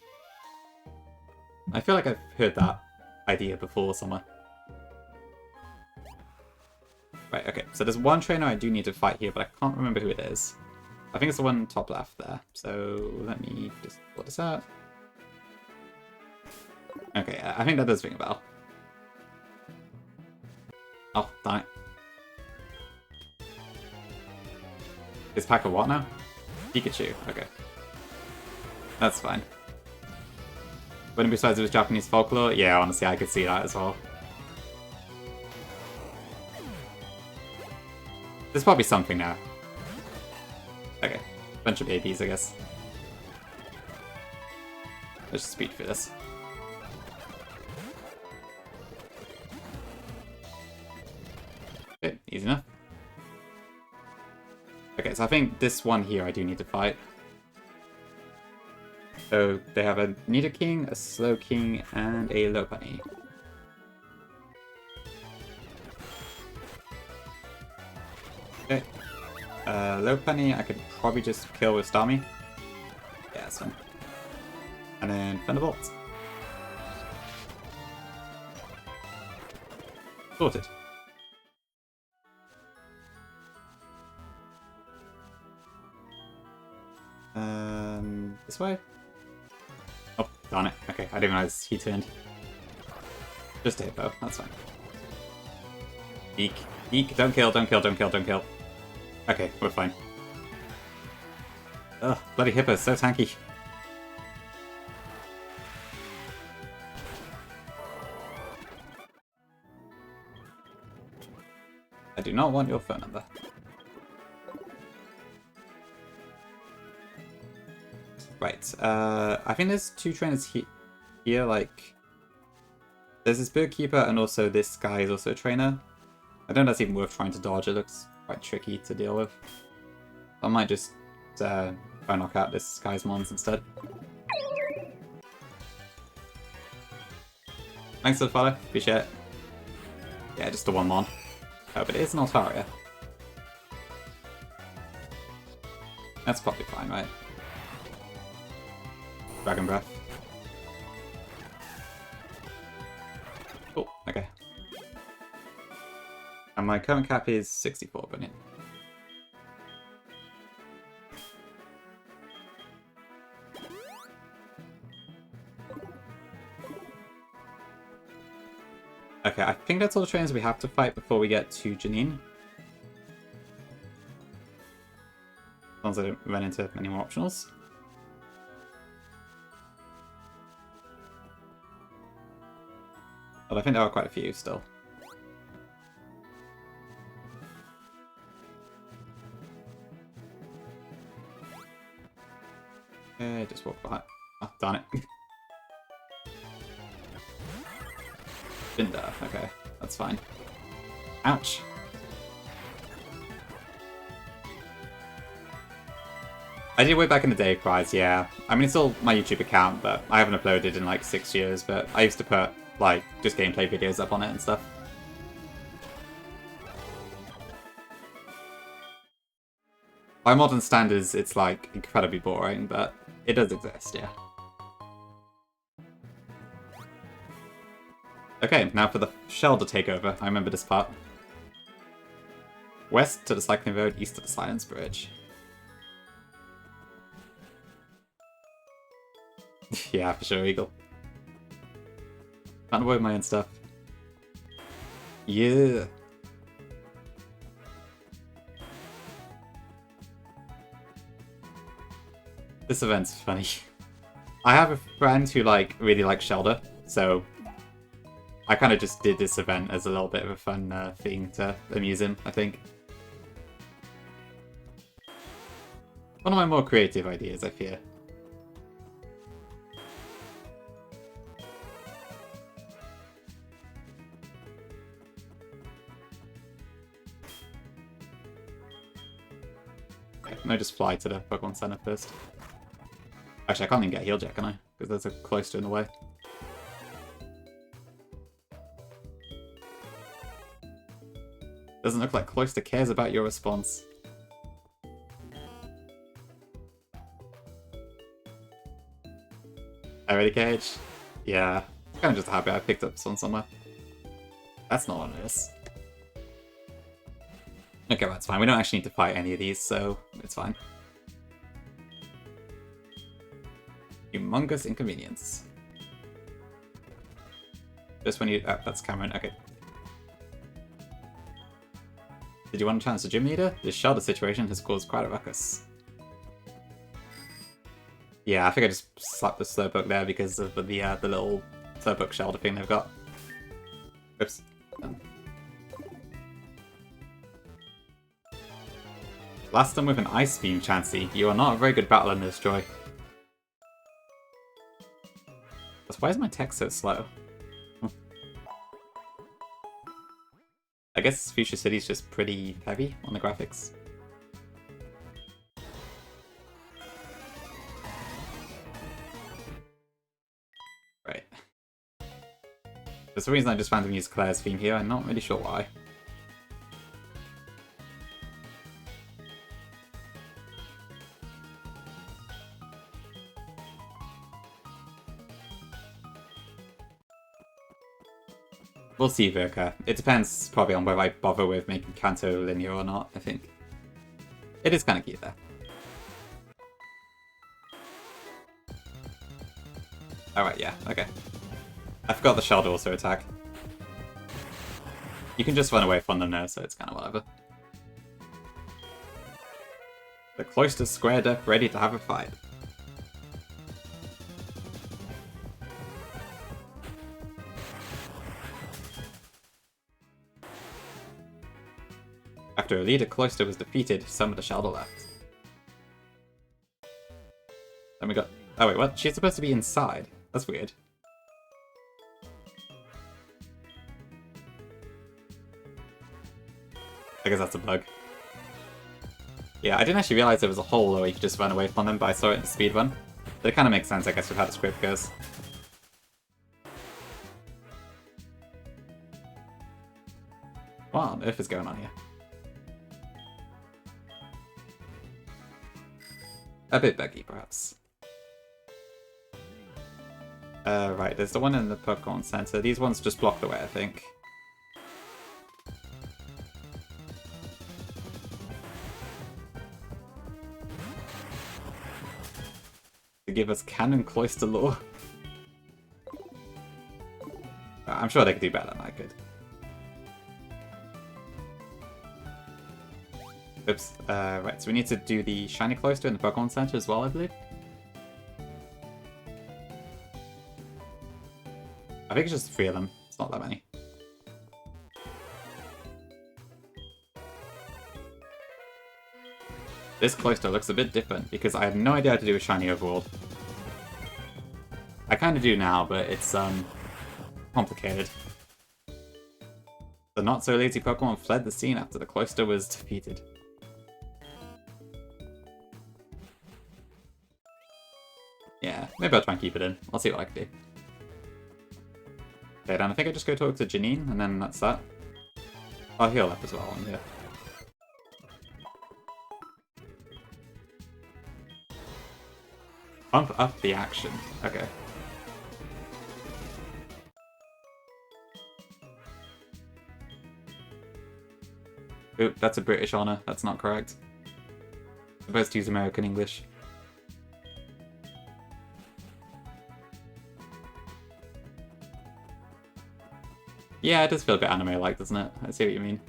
I feel like I've heard that idea before somewhere. Right, okay, so there's one trainer I do need to fight here, but I can't remember who it is. I think it's the one top left there. So let me just pull this out. Okay, I think that does ring a bell. Oh, darn it. Is Packer what now? Pikachu, okay. That's fine. But besides it was Japanese folklore, yeah, honestly, I could see that as well. There's probably something now. Okay, bunch of babies, I guess. Let's just speed through this. Okay, easy enough. Okay, so I think this one here I do need to fight. So they have a Nidoking, a Slowking, and a Lopunny. Okay. Lopunny I could probably just kill with Starmie. Yeah, that's fine. And then Thunderbolt. Sorted. This way? Oh, darn it. Okay, I didn't realize he turned. Just a hippo, that's fine. Eek. Eek, don't kill, don't kill, don't kill, don't kill. Okay, we're fine. Ugh, bloody hippo's so tanky. I do not want your phone number. Right, I think there's two trainers here, like... There's this bird keeper and also this guy is also a trainer. I don't know if that's even worth trying to dodge, it looks quite tricky to deal with. I might just try and knock out this guy's mons instead. Thanks for the follow, appreciate it. Yeah, just the one mon. Oh, but it is an Altaria. That's probably fine, right? Dragon Breath. Cool, okay. And my current cap is 64, brilliant. Okay, I think that's all the trainers we have to fight before we get to Janine. As long as I don't run into any more optionals. But I think there are quite a few still. Okay, just walk behind. Oh, darn it. Binder, okay, that's fine. Ouch! I did way back in the day, Prize, yeah. I mean, it's still my YouTube account, but I haven't uploaded in like 6 years, but I used to put, like, just gameplay videos up on it and stuff. By modern standards, it's, like, incredibly boring, but it does exist, yeah. Okay, now for the Shelter takeover. I remember this part. West to the Cycling Road, east to the Silence Bridge. Yeah, for sure, Eagle. Can't avoid my own stuff. Yeah. This event's funny. I have a friend who, like, really likes Shelter, so I kind of just did this event as a little bit of a fun thing to amuse him, I think. One of my more creative ideas, I fear. Okay, no, just fly to the Pokemon Center first. Actually, I can't even get healed yet, can I? Because there's a Cloyster in the way. Doesn't look like Cloyster cares about your response. Already, Cage? Yeah. Kind of just happy I picked up some somewhere. That's not on this. Okay, that's fine. We don't actually need to fight any of these, so it's fine. Humongous inconvenience. Just when you... Oh, that's Cameron. Okay. Did you want to challenge the gym leader? This shelter situation has caused quite a ruckus. Yeah, I think I just slapped the Slowpoke there because of the little Slowpoke shelter thing they've got. Oops. Blast them with an Ice Beam, Chansey. You are not a very good battler in this, Joy. Why is my text so slow? guess Fuchsia City's just pretty heavy on the graphics. Right. For some reason I just found them use Claire's theme here, I'm not really sure why. We'll see, Virka. It depends probably on whether I bother with making Kanto linear or not, I think. It is kind of cute there. Alright, yeah, okay. I forgot the shell also attack. You can just run away from them now, so it's kind of whatever. The cloister's squared up, ready to have a fight. After a leader cloister was defeated, some of the Shadow left. Then we got... Oh wait, what? She's supposed to be inside. That's weird. I guess that's a bug. Yeah, I didn't actually realize there was a hole where you could just run away from them, but I saw it in the speedrun. But it kind of makes sense, I guess, with how the script goes. What on earth is going on here? A bit buggy, perhaps. Right, there's the one in the popcorn center. These ones just block the way, I think. To give us canon cloister lore. I'm sure they could do better than I could. Oops. Right, so we need to do the shiny cloister in the Pokemon Center as well, I believe. I think it's just 3 of them. It's not that many. This cloister looks a bit different because I have no idea how to do a shiny overworld. I kind of do now, but it's complicated. The not-so-lazy Pokemon fled the scene after the cloister was defeated. Yeah, maybe I'll try and keep it in. I'll see what I can do. Okay, then I think I just go talk to Janine, and then that's that. I'll heal up as well on here. Bump up the action. Okay. Oop, that's a British honour. That's not correct. I'm supposed to use American English. Yeah, it does feel a bit anime-like, doesn't it? I see what you mean.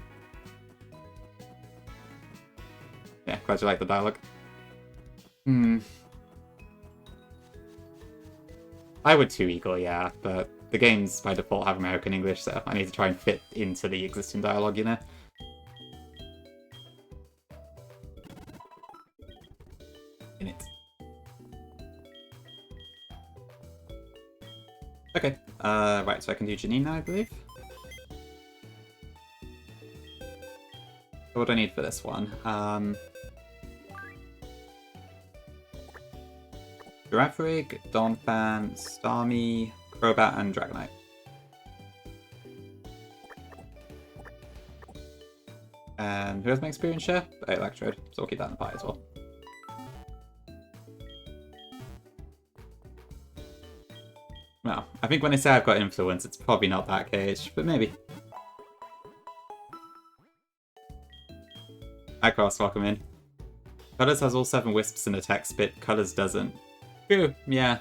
Yeah, glad you like the dialogue. I would too, Eagle, yeah, but the games by default have American English, so I need to try and fit into the existing dialogue, you know? In it. Okay, right, so I can do Janine now, I believe. What do I need for this one? Girafarig, Donphan, Starmie, Crobat, and Dragonite. And who has my experience share? Electrode, so I'll keep that in the pie as well. Well, I think when I say I've got influence, it's probably not that case, but maybe. Hi Cross, welcome in. Colors has all 7 wisps in a text bit, Colors doesn't. True, yeah.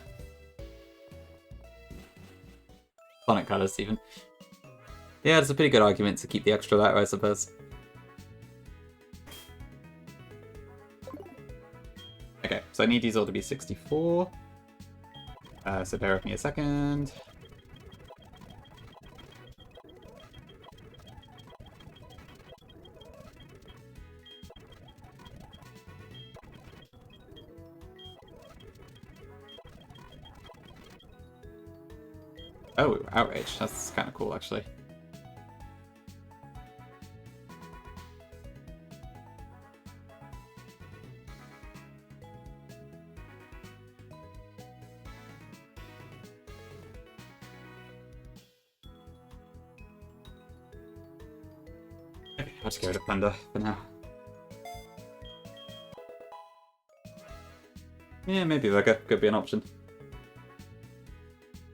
Sonic Colors, even. Yeah, it's a pretty good argument to keep the extra letter, I suppose. Okay, so I need these all to be 64. So bear with me a second. Oh, Outrage. That's kind of cool, actually. I'll just go to Thunder for now. Yeah, maybe Vigor could be an option.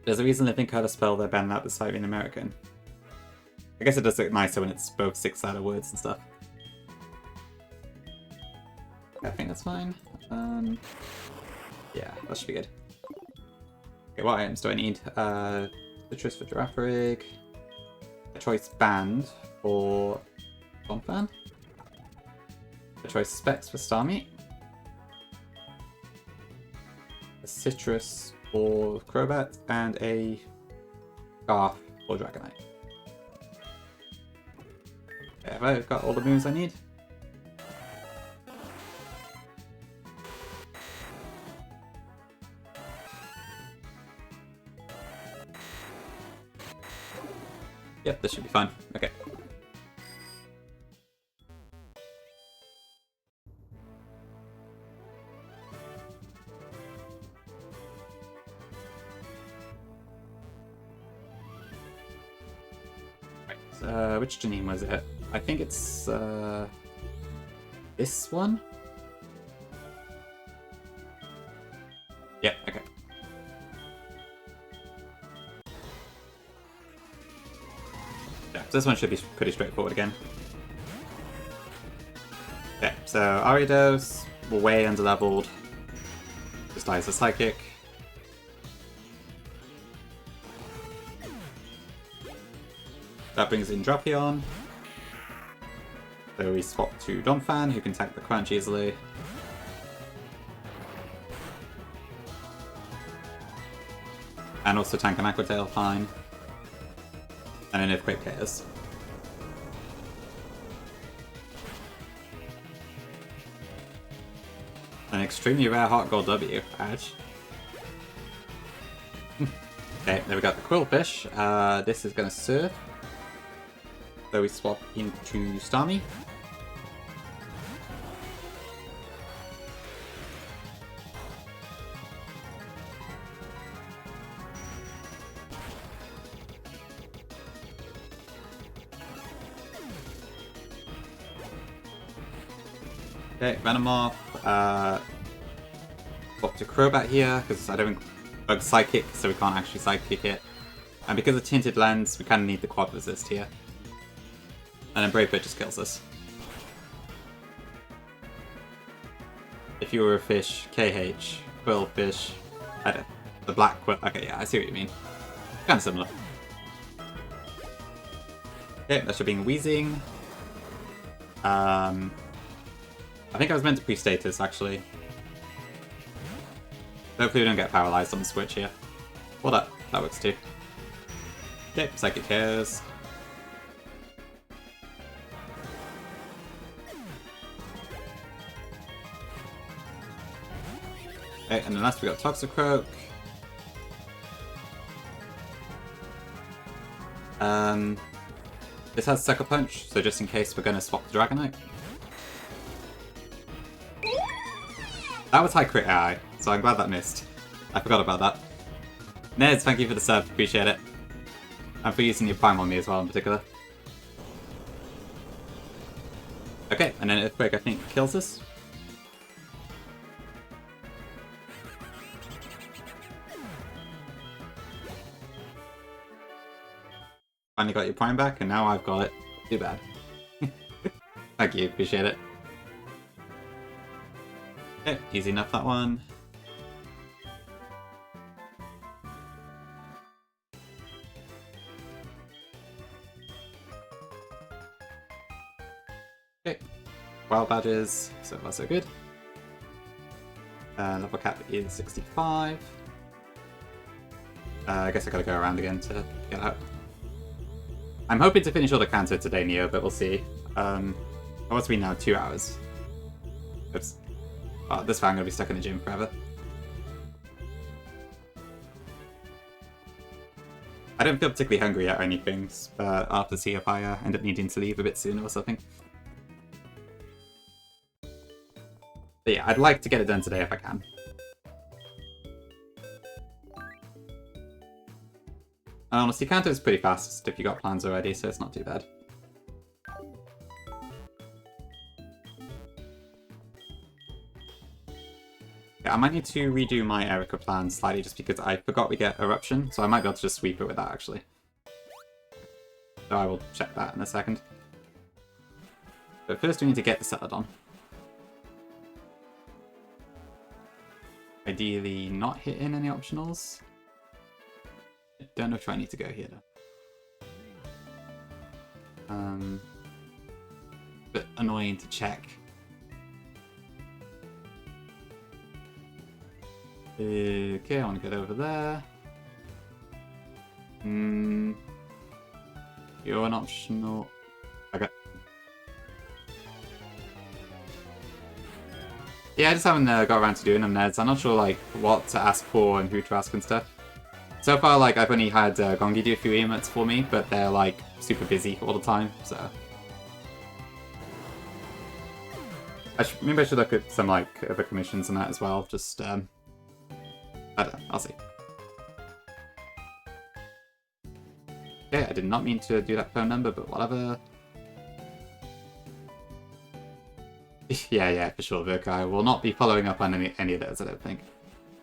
There's a reason I think how to spell their band out despite being American. I guess it does look nicer when it's both 6-letter words and stuff. I think that's fine. Yeah, that should be good. Okay, what items do I need? Citrus for Giraffe Rig. A choice band for Bonfan. A choice specs for Starmie. A citrus for Crobat, and a scarf for Dragonite. Okay, have I got all the moves I need? Yep, this should be fine. Okay. Right, which Janine was it? I think it's this one? Yep, okay. Yeah, so this one should be pretty straightforward again. Okay, so Ariados, we're way underleveled. Just dies a Psychic. That brings in Drapion. So we swap to Donphan, who can tank the Crunch easily. And also tank an Aquatail fine. And an Earthquake KOs. An extremely rare Heart Gold W, Edge. Okay, then we got the Quillfish. This is gonna Surf. So we swap into Starmie. Okay, Venomoth. Swap to Crobat here, because I don't bug Psychic, so we can't actually Psychic it. And because of Tinted Lens, we kind of need the Quad Resist here. And then Brave Bird just kills us. If you were a fish, KH, Quillfish, I don't, the black quill. Okay, yeah, I see what you mean. Kind of similar. Okay, that should be Wheezing. I think I was meant to pre-status actually. Hopefully we don't get paralyzed on the switch here. Well, that works too. Okay, Psychic Cares. Okay, and then last we got Toxicroak. This has Sucker Punch, so just in case we're going to swap the Dragonite. That was high crit AI, so I'm glad that missed. I forgot about that. Neds, thank you for the sub, appreciate it. And for using your Prime on me as well in particular. Okay, and then Earthquake I think kills us. Finally got your Prime back, and now I've got it. Too bad. Thank you, appreciate it. Okay, easy enough that one. Okay, wild badges, so far so good. Level cap is 65. I guess I gotta go around again to get out. I'm hoping to finish all the Kanto today, Neo, but we'll see. What's been now? 2 hours. Oops. Oh, this time I'm gonna be stuck in the gym forever. I don't feel particularly hungry yet or anything, but I'll have to see if I end up needing to leave a bit sooner or something. But yeah, I'd like to get it done today if I can. And honestly, Kanto is pretty fast if you got plans already, so it's not too bad. Yeah, I might need to redo my Erica plan slightly just because I forgot we get Eruption, so I might be able to just sweep it with that, actually. So I will check that in a second. But first we need to get the Celadon. Ideally not hit in any optionals. I don't know if I need to go here though. Bit annoying to check. Okay, I want to get over there. You're an optional. Okay. Yeah, I just haven't got around to doing them, Neds. I'm not sure like what to ask for and who to ask and stuff. So far, like I've only had Gongi do a few emotes for me, but they're like super busy all the time. So maybe I should look at some like other commissions and that as well. Just I don't know. I'll see. Okay, I did not mean to do that phone number, but whatever. yeah, for sure, Virk. I will not be following up on any of those, I don't think.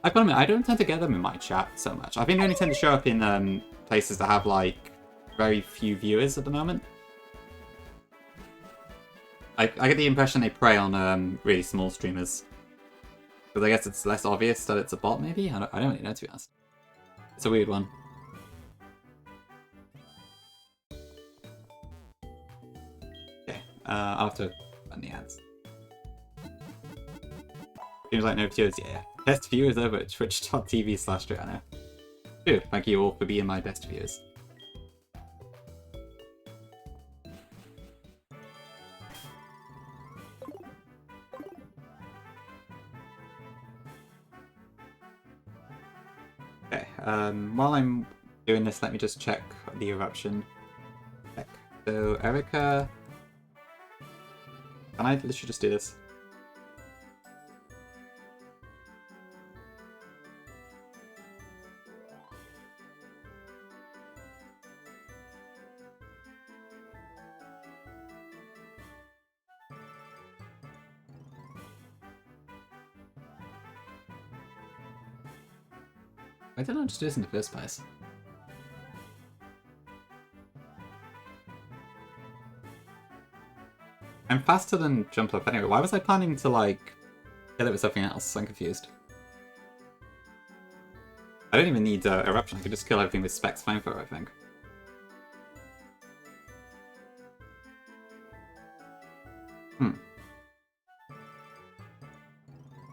I've got to admit, I don't tend to get them in my chat so much. I think they only tend to show up in places that have, like, very few viewers at the moment. I get the impression they prey on really small streamers. Because I guess it's less obvious that it's a bot, maybe? I don't really know, to be honest. It's a weird one. Okay, I'll have to run the ads. Seems like no viewers, yeah. Best viewers over at twitch.tv/Triano. Dude, thank you all for being my best viewers. Okay, while I'm doing this, let me just check the eruption. Check. So, Erica... Can I literally just do this? Why didn't I just do this in the first place? I'm faster than jump up anyway. Why was I planning to, like, kill it with something else? I'm confused. I don't even need Eruption. I could just kill everything with Specs Flamethrower, I think.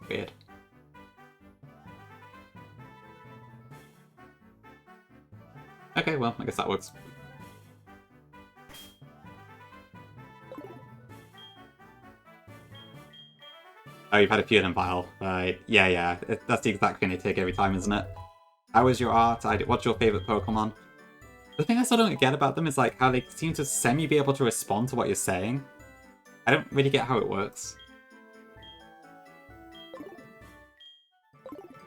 Weird. Okay, well, I guess that works. Oh, you've had a few of them, Vile. Right. Yeah. That's the exact thing they take every time, isn't it? How is your art? What's your favourite Pokemon? The thing I still don't get about them is like how they seem to semi-be able to respond to what you're saying. I don't really get how it works.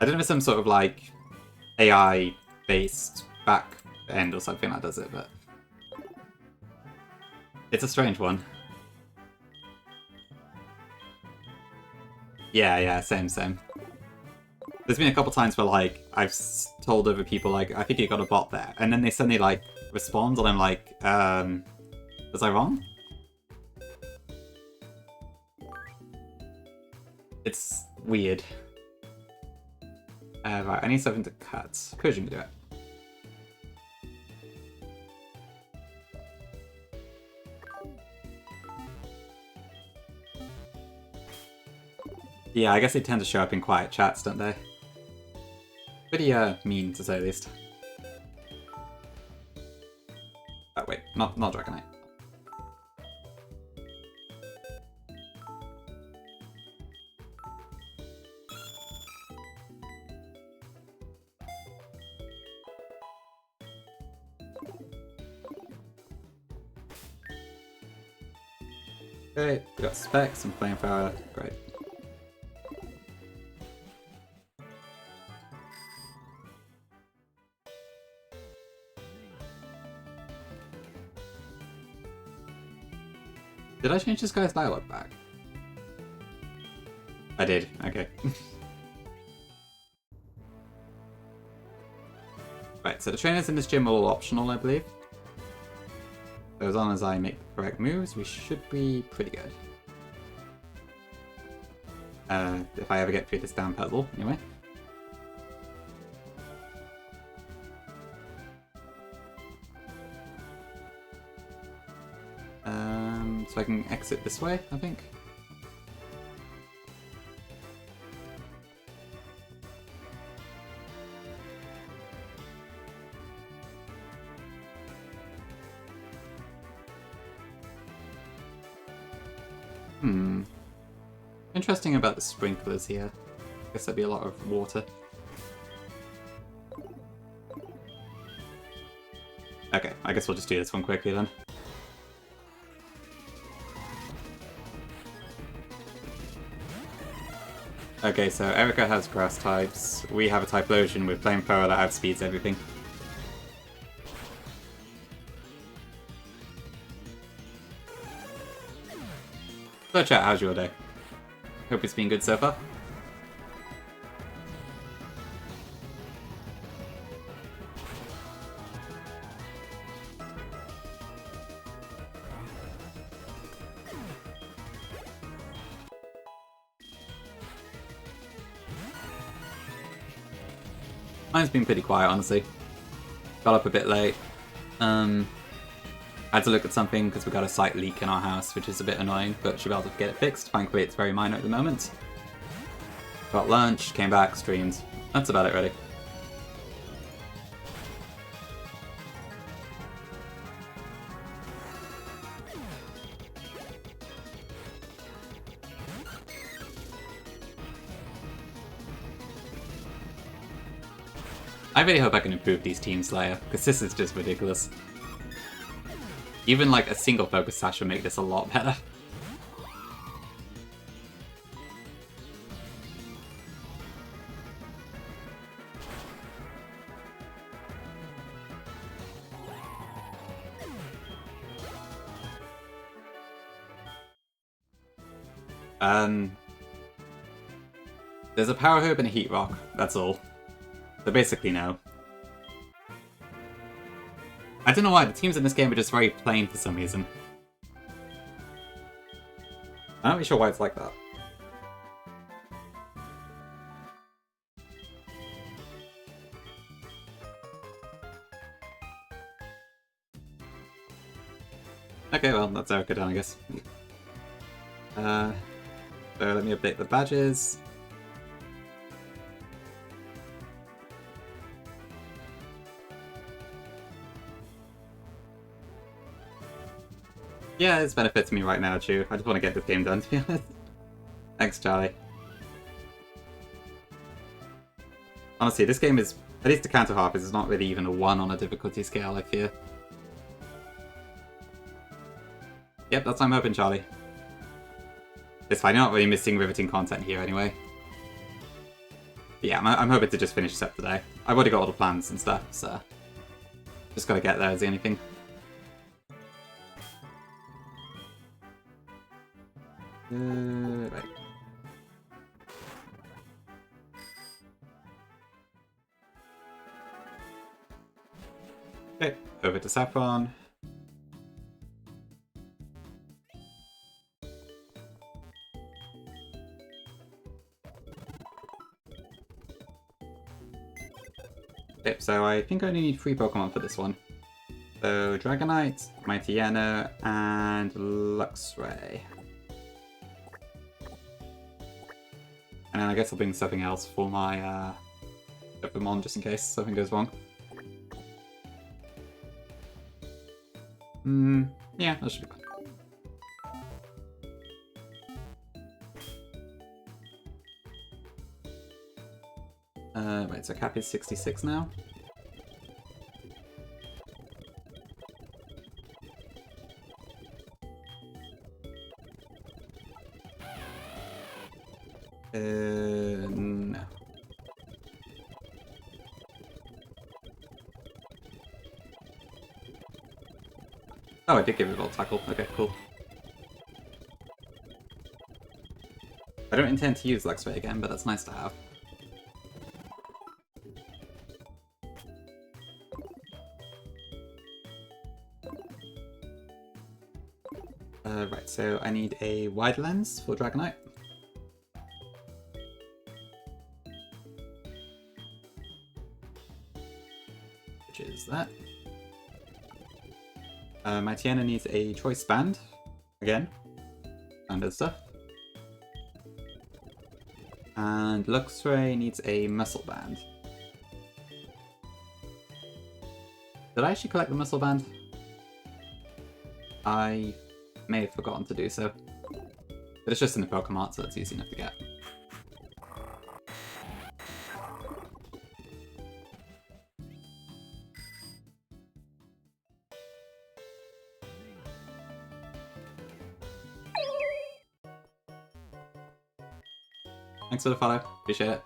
I don't know if it's some sort of like AI-based back end or something that does it, but it's a strange one. Yeah, same. There's been a couple times where like I've told other people like I think you got a bot there, and then they suddenly like respond, and I'm like, was I wrong? It's weird. Right, I need something to cut. Could you do it? Yeah, I guess they tend to show up in quiet chats, don't they? Pretty mean, to say the least. Oh wait, not Dragonite. Okay, we got Specs and Flamethrower, great. Did I change this guy's dialogue back? I did, okay. so the trainers in this gym are all optional, I believe. So as long as I make the correct moves, we should be pretty good. If I ever get through this damn puzzle, anyway. So I can exit this way, I think. Interesting about the sprinklers here. I guess there'd be a lot of water. Okay, I guess we'll just do this one quickly then. Okay, so Erica has grass types. We have a Typhlosion with Flamethrower that outspeeds everything. So chat, how's your day? Hope it's been good so far. Mine's been pretty quiet, honestly. Got up a bit late. Had to look at something because we got a slight leak in our house, which is a bit annoying, but should be able to get it fixed. Thankfully, it's very minor at the moment. Got lunch, came back, streamed. That's about it, really. I really hope I can improve these Team Slayer, because this is just ridiculous. Even like a single focus sash would make this a lot better. There's a Power Herb and a Heat Rock, that's all. So basically no. I don't know why, the teams in this game are just very plain for some reason. I'm not really sure why it's like that. Okay, well, that's Erica done, I guess. So let me update the badges. Yeah, this benefits me right now, too. I just want to get this game done, to be honest. Thanks, Charlie. Honestly, this game is, at least the counter half, is not really even a 1 on a difficulty scale, I fear. Yep, that's what I'm hoping, Charlie. It's fine, you're not really missing riveting content here anyway. But yeah, I'm hoping to just finish this up today. I've already got all the plans and stuff, so... just gotta get there is the only thing. Right. Okay, over to Saffron. Okay, so I think I only need 3 Pokemon for this one. So Dragonite, Mightyena, and Luxray. And then I guess I'll bring something else for my Pokemon just in case something goes wrong. Yeah, that should be fine. Right, so Cap is 66 now. No. Oh, I did give it a little tackle. Okay, cool. I don't intend to use Luxray again, but that's nice to have. Right, so I need a wide lens for Dragonite. Which is that. My Tiana needs a choice band. Again. Standard stuff. And Luxray needs a muscle band. Did I actually collect the muscle band? I may have forgotten to do so. But it's just in the Pokemon art, so it's easy enough to get. Thanks for the follow. Appreciate it.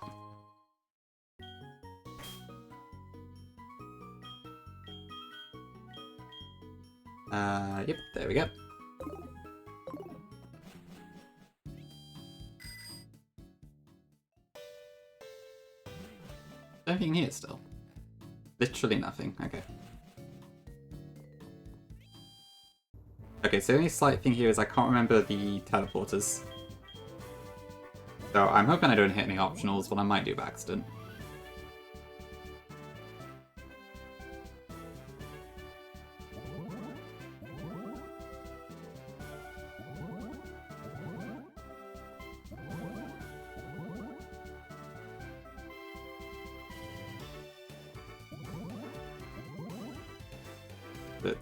Yep, there we go. Nothing here still. Literally nothing. Okay. Okay, so the only slight thing here is I can't remember the teleporters. So I'm hoping I don't hit any optionals, but I might do by accident.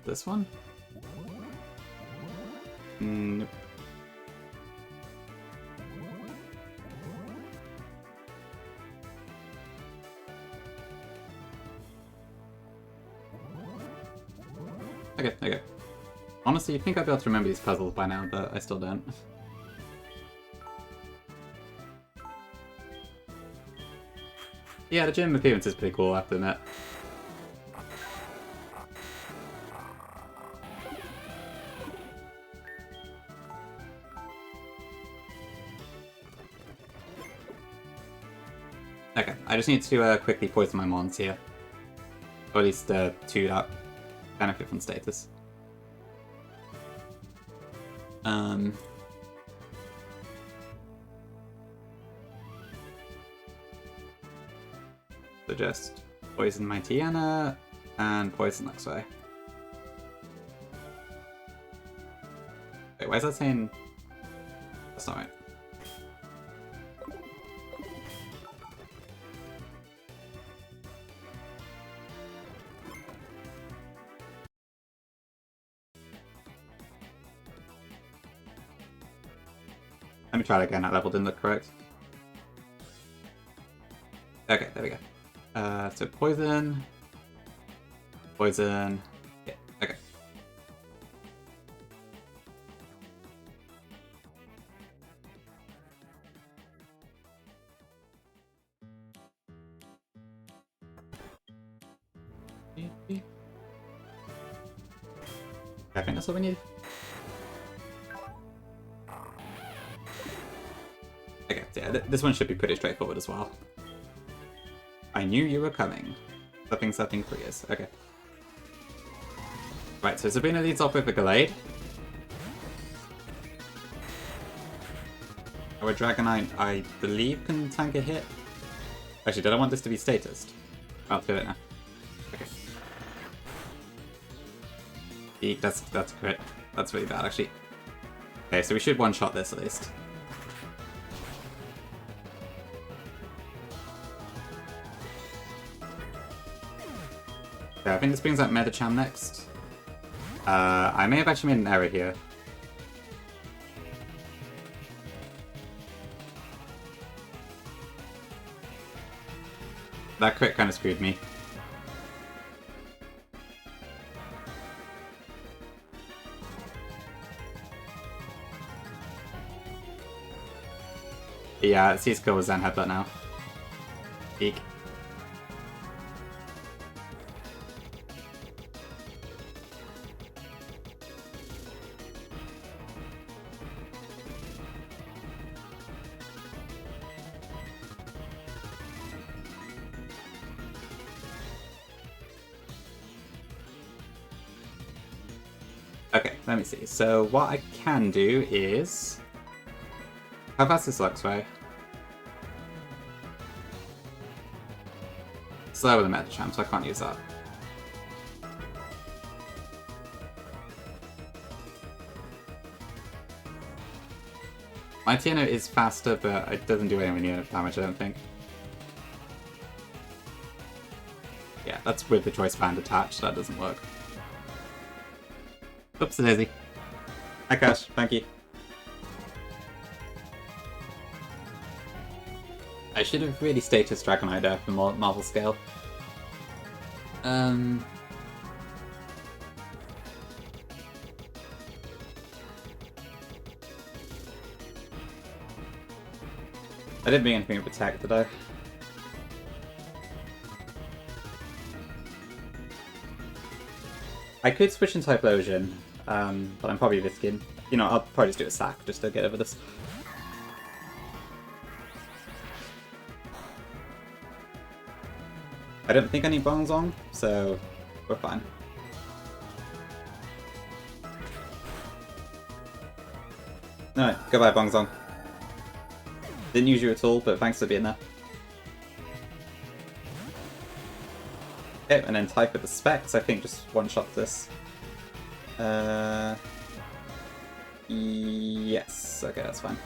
This one? Nope. Okay. Honestly, you'd think I'd be able to remember these puzzles by now, but I still don't. Yeah, the gym appearance is pretty cool, I have to admit. Okay, I just need to quickly poison my mons here. Or at least two that benefit from status. So just poison my Tiana and poison Luxray. Wait, why is that saying... That's not right. Let me try that again, that level didn't look correct. Okay, there we go. So poison... Poison... Yeah, okay. I think that's what we need. Okay, yeah, this one should be pretty straightforward as well. I knew you were coming. Something clears. Okay. Right, so Sabrina leads off with a Gallade. Our Dragonite, I believe, can tank a hit. Actually, did I want this to be statused? I'll do it now. Okay. Eek, that's a crit. That's really bad, actually. Okay, so we should one-shot this at least. Okay, I think this brings up Medicham next. I may have actually made an error here. That crit kind of screwed me. Yeah, C-Skill was Zen Headbutt now. Eek. Okay, let me see. So what I can do is... How fast is Luxray? Slower than Metacham, so I can't use that. My Tiano is faster, but it doesn't do anywhere near enough damage, I don't think. Yeah, that's with the choice band attached, that doesn't work. Oops, daisy. Hi, Cash. Thank you. I should have really status Dragonite there for Marvel scale. I didn't bring anything with Protect, did I? I could switch into Typhlosion, but I'm probably risking. You know, I'll probably just do a sack just to get over this. I don't think I need Bongzong, so we're fine. Alright, goodbye Bongzong. Didn't use you at all, but thanks for being there. Okay, and then type with the specs, I think just one-shot this. Yes, okay, that's fine.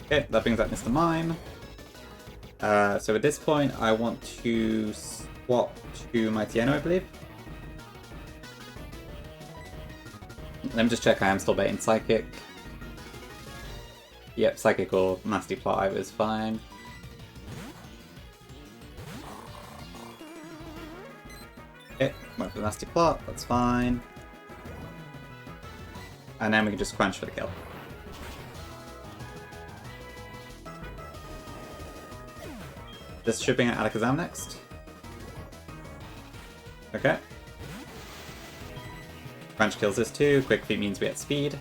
Okay, that brings up Mr. Mime. So at this point, I want to swap to my Tiano, I believe. Let me just check I am still baiting Psychic. Yep, Psychic or Nasty Plot either is fine. Okay, went for the Nasty Plot, that's fine. And then we can just crunch for the kill. Just shipping at Alakazam next. Okay. Crunch kills this too. Quick Feet means we get speed.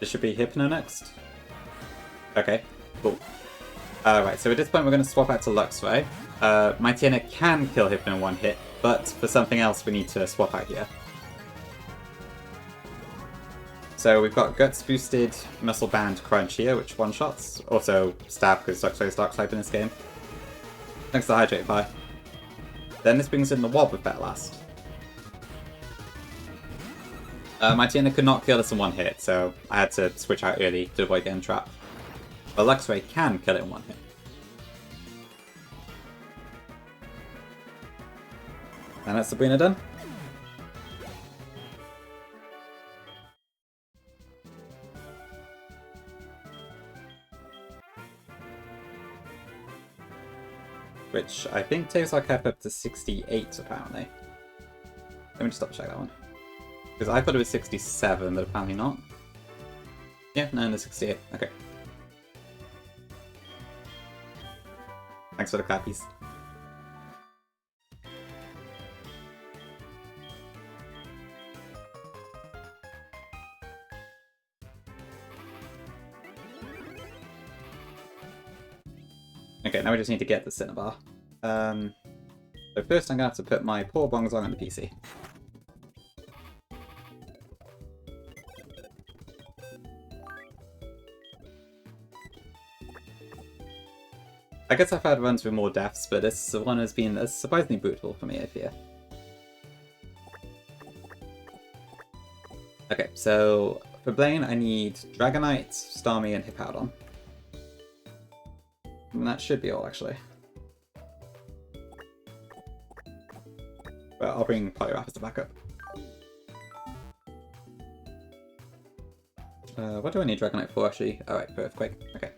This should be Hypno next. Okay, cool. Right, so at this point we're going to swap out to Luxray. My Tiana can kill Hypno in one hit, but for something else we need to swap out here. So we've got Guts boosted, Muscle Band, Crunch here, which one-shots. Also Stab, because Luxray's Dark type in this game. Next to Hydrate Pie. Then this brings in the Wob with Better Last. My Tiana could not kill this in one hit, so I had to switch out early to avoid getting trapped. But Luxray can kill it in one hit. And that's Sabrina done. Which I think takes our cap up to 68, apparently. Let me just double check that one. Because I thought it was 67, but apparently not. Yeah, no, it's 68. Okay. Thanks for the clappies. Okay, now we just need to get the Cinnabar. So first I'm going to have to put my poor Bongzong on the PC. I guess I've had runs with more deaths, but this one has been surprisingly brutal for me, I fear. Okay, so for Blaine I need Dragonite, Starmie, and Hippowdon. And that should be all, actually. But I'll bring Poliwrath as a backup. What do I need Dragonite for, actually? Alright, for Earthquake. Okay.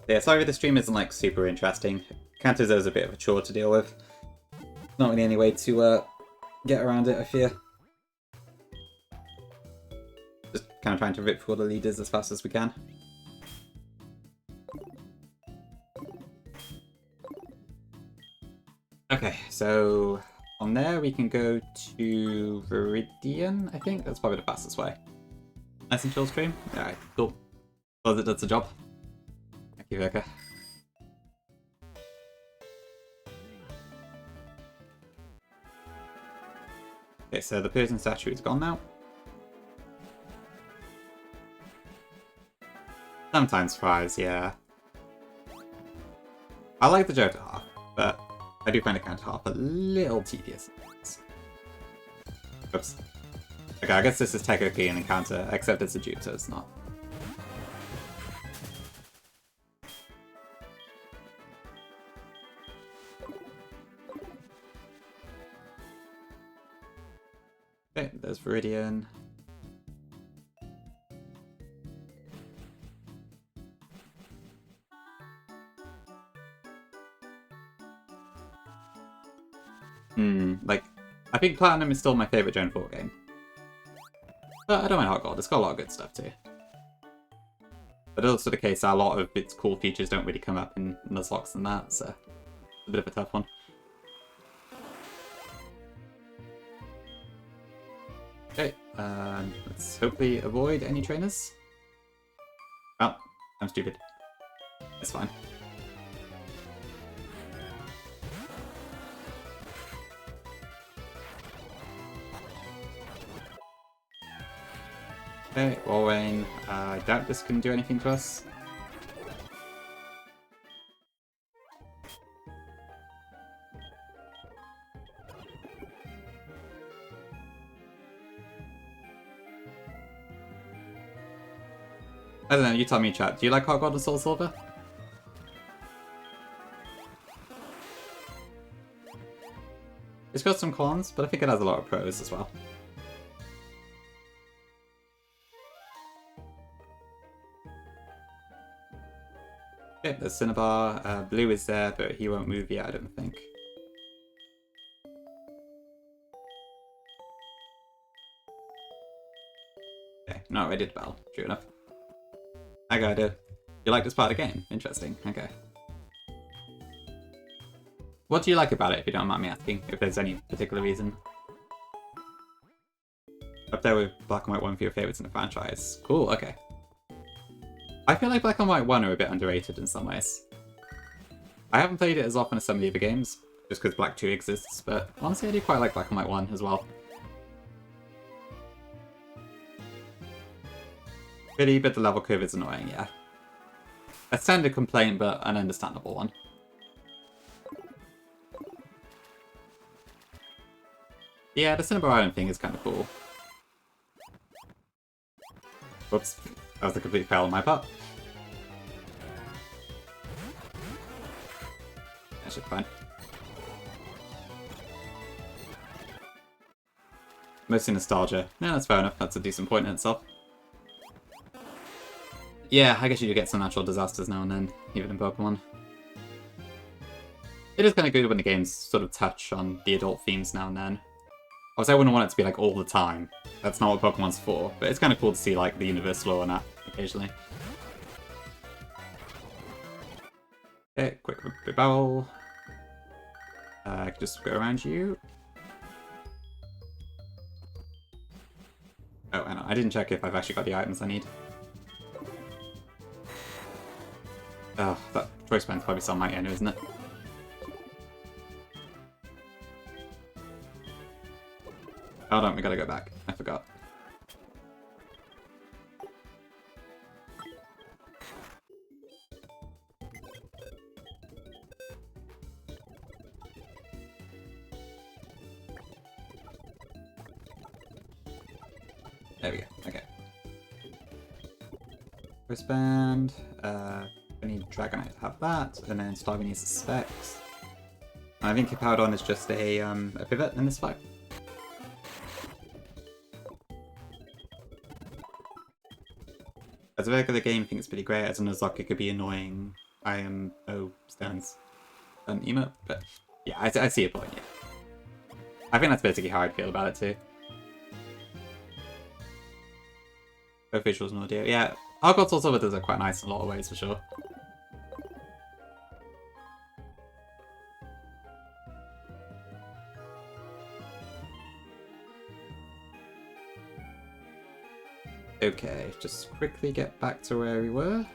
Yeah, sorry the stream isn't like super interesting. Kantozo is a bit of a chore to deal with. Not really any way to get around it, I fear. Just kind of trying to rip through all the leaders as fast as we can. Okay, so on there we can go to Viridian, I think. That's probably the fastest way. Nice and chill stream. Alright, cool. Well, that's the job. Thank you, Virka. Okay, so the Persian statue is gone now. Sometimes fries, yeah. I like the Johto half, but I do find the counter half a little tedious. Oops. Okay, I guess this is technically an encounter, except it's a dupe, so it's not. Okay, there's Viridian. Like, I think Platinum is still my favourite Gen 4 game. But I don't mind Hot Gold, it's got a lot of good stuff too. But also the case that a lot of its cool features don't really come up in Nuzlocke and that, so it's a bit of a tough one. Okay, let's hopefully avoid any trainers. Oh, I'm stupid. It's fine. Okay, Walrein. I doubt this can do anything to us. I don't know, you tell me, chat. Do you like Hot God and Soul Silver? It's got some cons, but I think it has a lot of pros as well. Okay, there's Cinnabar. Blue is there, but he won't move yet, I don't think. Okay, not ready to battle. True enough. I got it. You like this part of the game? Interesting. Okay. What do you like about it, if you don't mind me asking? If there's any particular reason? Up there with Black and White 1 for your favourites in the franchise. Cool, okay. I feel like Black and White 1 are a bit underrated in some ways. I haven't played it as often as some of the other games, just because Black 2 exists, but honestly I do quite like Black and White 1 as well. Really, but the level curve is annoying, yeah. A standard complaint, but an understandable one. Yeah, the Cinnabar Island thing is kind of cool. Whoops, that was a complete fail on my part. That should be fine. Mostly nostalgia. Yeah, that's fair enough. That's a decent point in itself. Yeah, I guess you do get some natural disasters now and then, even in Pokemon. It is kind of good when the games sort of touch on the adult themes now and then. Obviously, I wouldn't want it to be like all the time. That's not what Pokemon's for, but it's kind of cool to see like the universe lore and that occasionally. Okay, quick barrel. I could just go around you. Oh, I know. I didn't check if I've actually got the items I need. Oh, that choice band's probably still mighty, isn't it? Hold on, we gotta go back. I forgot. There we go. Okay. Wristband. I need Dragonite to have that, and then Starmie needs the specs. And I think Hippowdon is just a pivot in this fight. As a regular game, I think it's pretty great. As a Nuzlocke, it could be annoying. I am Stones emote, but yeah, I see your point. Yeah, I think that's basically how I'd feel about it too. Both visuals and audio. Yeah, Hogwarts also does it quite nice in a lot of ways for sure. Okay, just quickly get back to where we were.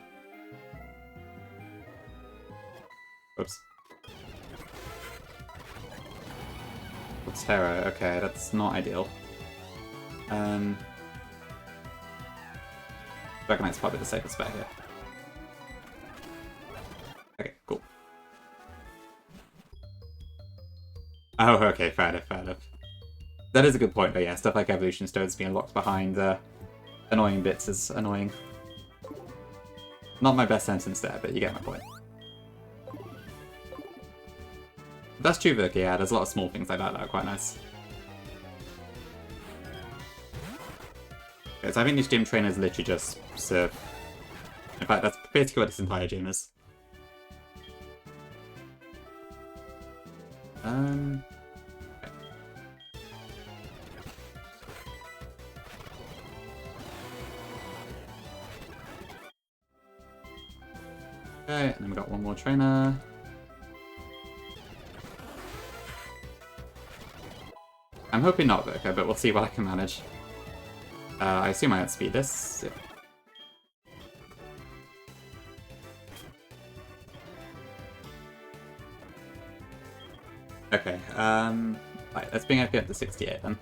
Oops. Terror, okay, that's not ideal. Dragon Knight's probably the safest bet here. Okay, cool. Oh, okay, fair enough, fair enough. That is a good point, but yeah, stuff like Evolution Stones being locked behind annoying bits is annoying. Not my best sentence there, but you get my point. That's true, Virky, yeah, there's a lot of small things like that that are quite nice. Okay, so I think this gym trainer is literally just serve. In fact, that's basically what this entire gym is. Okay. Okay, and then we got one more trainer. I'm hoping not, Virka, but we'll see what I can manage. I assume I outspeed this. Yeah. Okay, right, let's bring FP up to 68 then.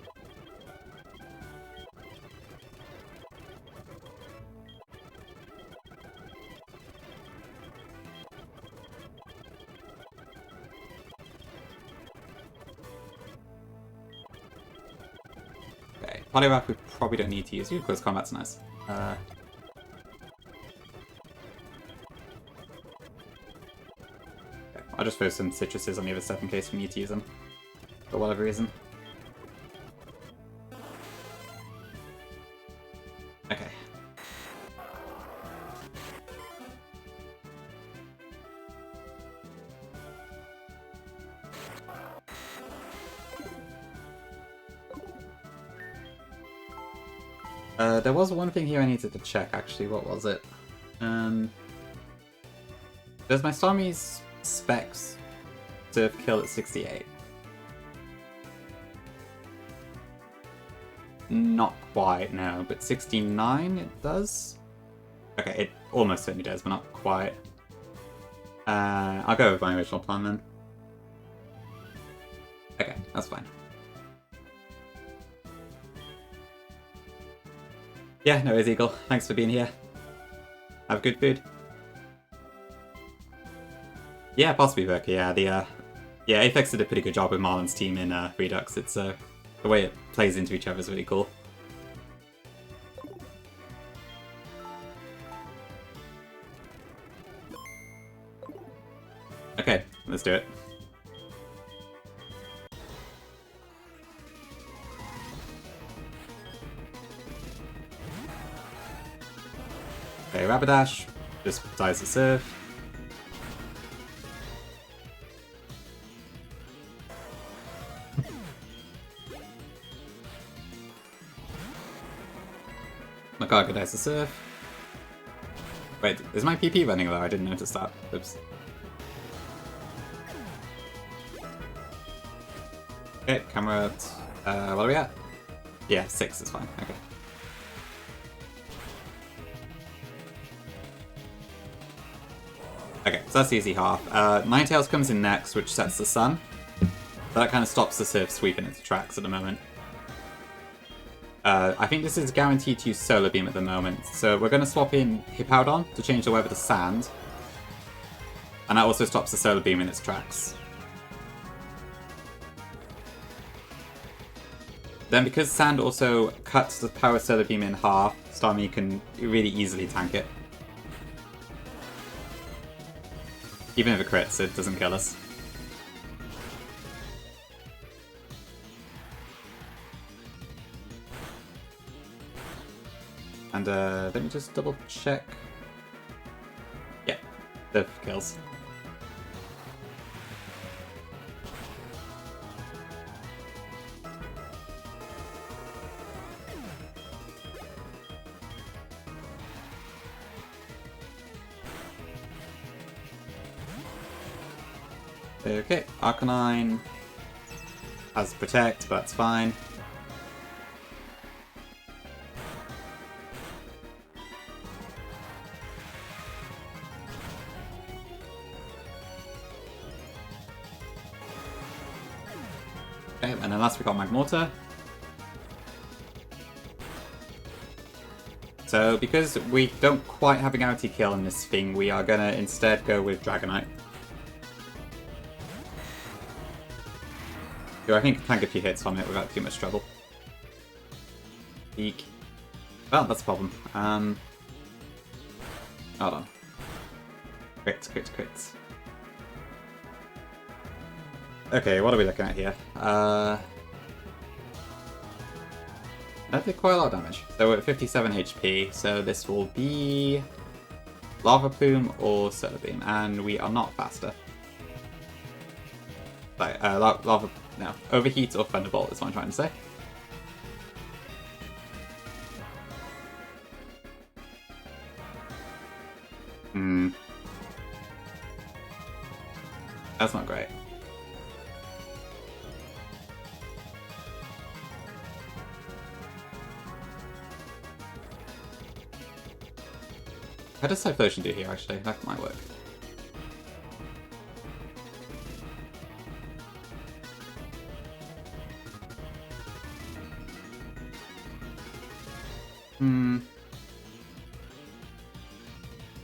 Okay, Polywrap we probably don't need to use. Ooh, close combat's nice. I'll just throw some citruses on the other stuff in case we need to use them. For whatever reason. Okay. There was one thing here I needed to check, actually. What was it? Does my Stormy's specs to kill at 68? Not quite, no, but 69 it does? Okay, it almost certainly does, but not quite. I'll go with my original plan then. Okay, that's fine. Yeah, no worries, Eagle. Thanks for being here. Have good food. Yeah, possibly Virka, yeah. Yeah, Apex did a pretty good job with Marlon's team in Redux. It's the way it plays into each other is really cool. Okay, let's do it. Okay, Rapidash just dies to surf. Magaga dies to surf. Wait, is my PP running though? I didn't notice that. Oops. Okay, camera out. What are we at? Yeah, 6 is fine. Okay. Okay, so that's the easy half. Ninetales comes in next, which sets the sun. So that kind of stops the surf sweeping into tracks at the moment. I think this is guaranteed to use Solar Beam at the moment, so we're going to swap in Hippowdon to change the weather to sand. And that also stops the Solar Beam in its tracks. Then because sand also cuts the power Solar Beam in half, Starmie can really easily tank it. Even if it crits, it doesn't kill us. And let me just double check. Yeah, the kills. Okay, Arcanine has Protect, but that's fine. Okay, and then last we got Magmortar. So, because we don't quite have a guaranteed kill in this thing, we are gonna instead go with Dragonite. Who I think can get a few hits on it without too much trouble. Eek. Well, that's a problem. Hold on. Crits, crits, crits. Okay, what are we looking at here? That did quite a lot of damage. So we're at 57 HP, so this will be Lava Plume or Solar Beam, and we are not faster. Like, Lava... no. Overheat or Thunderbolt is what I'm trying to say. That's not great. How does Typhlosion do here, actually? That might work.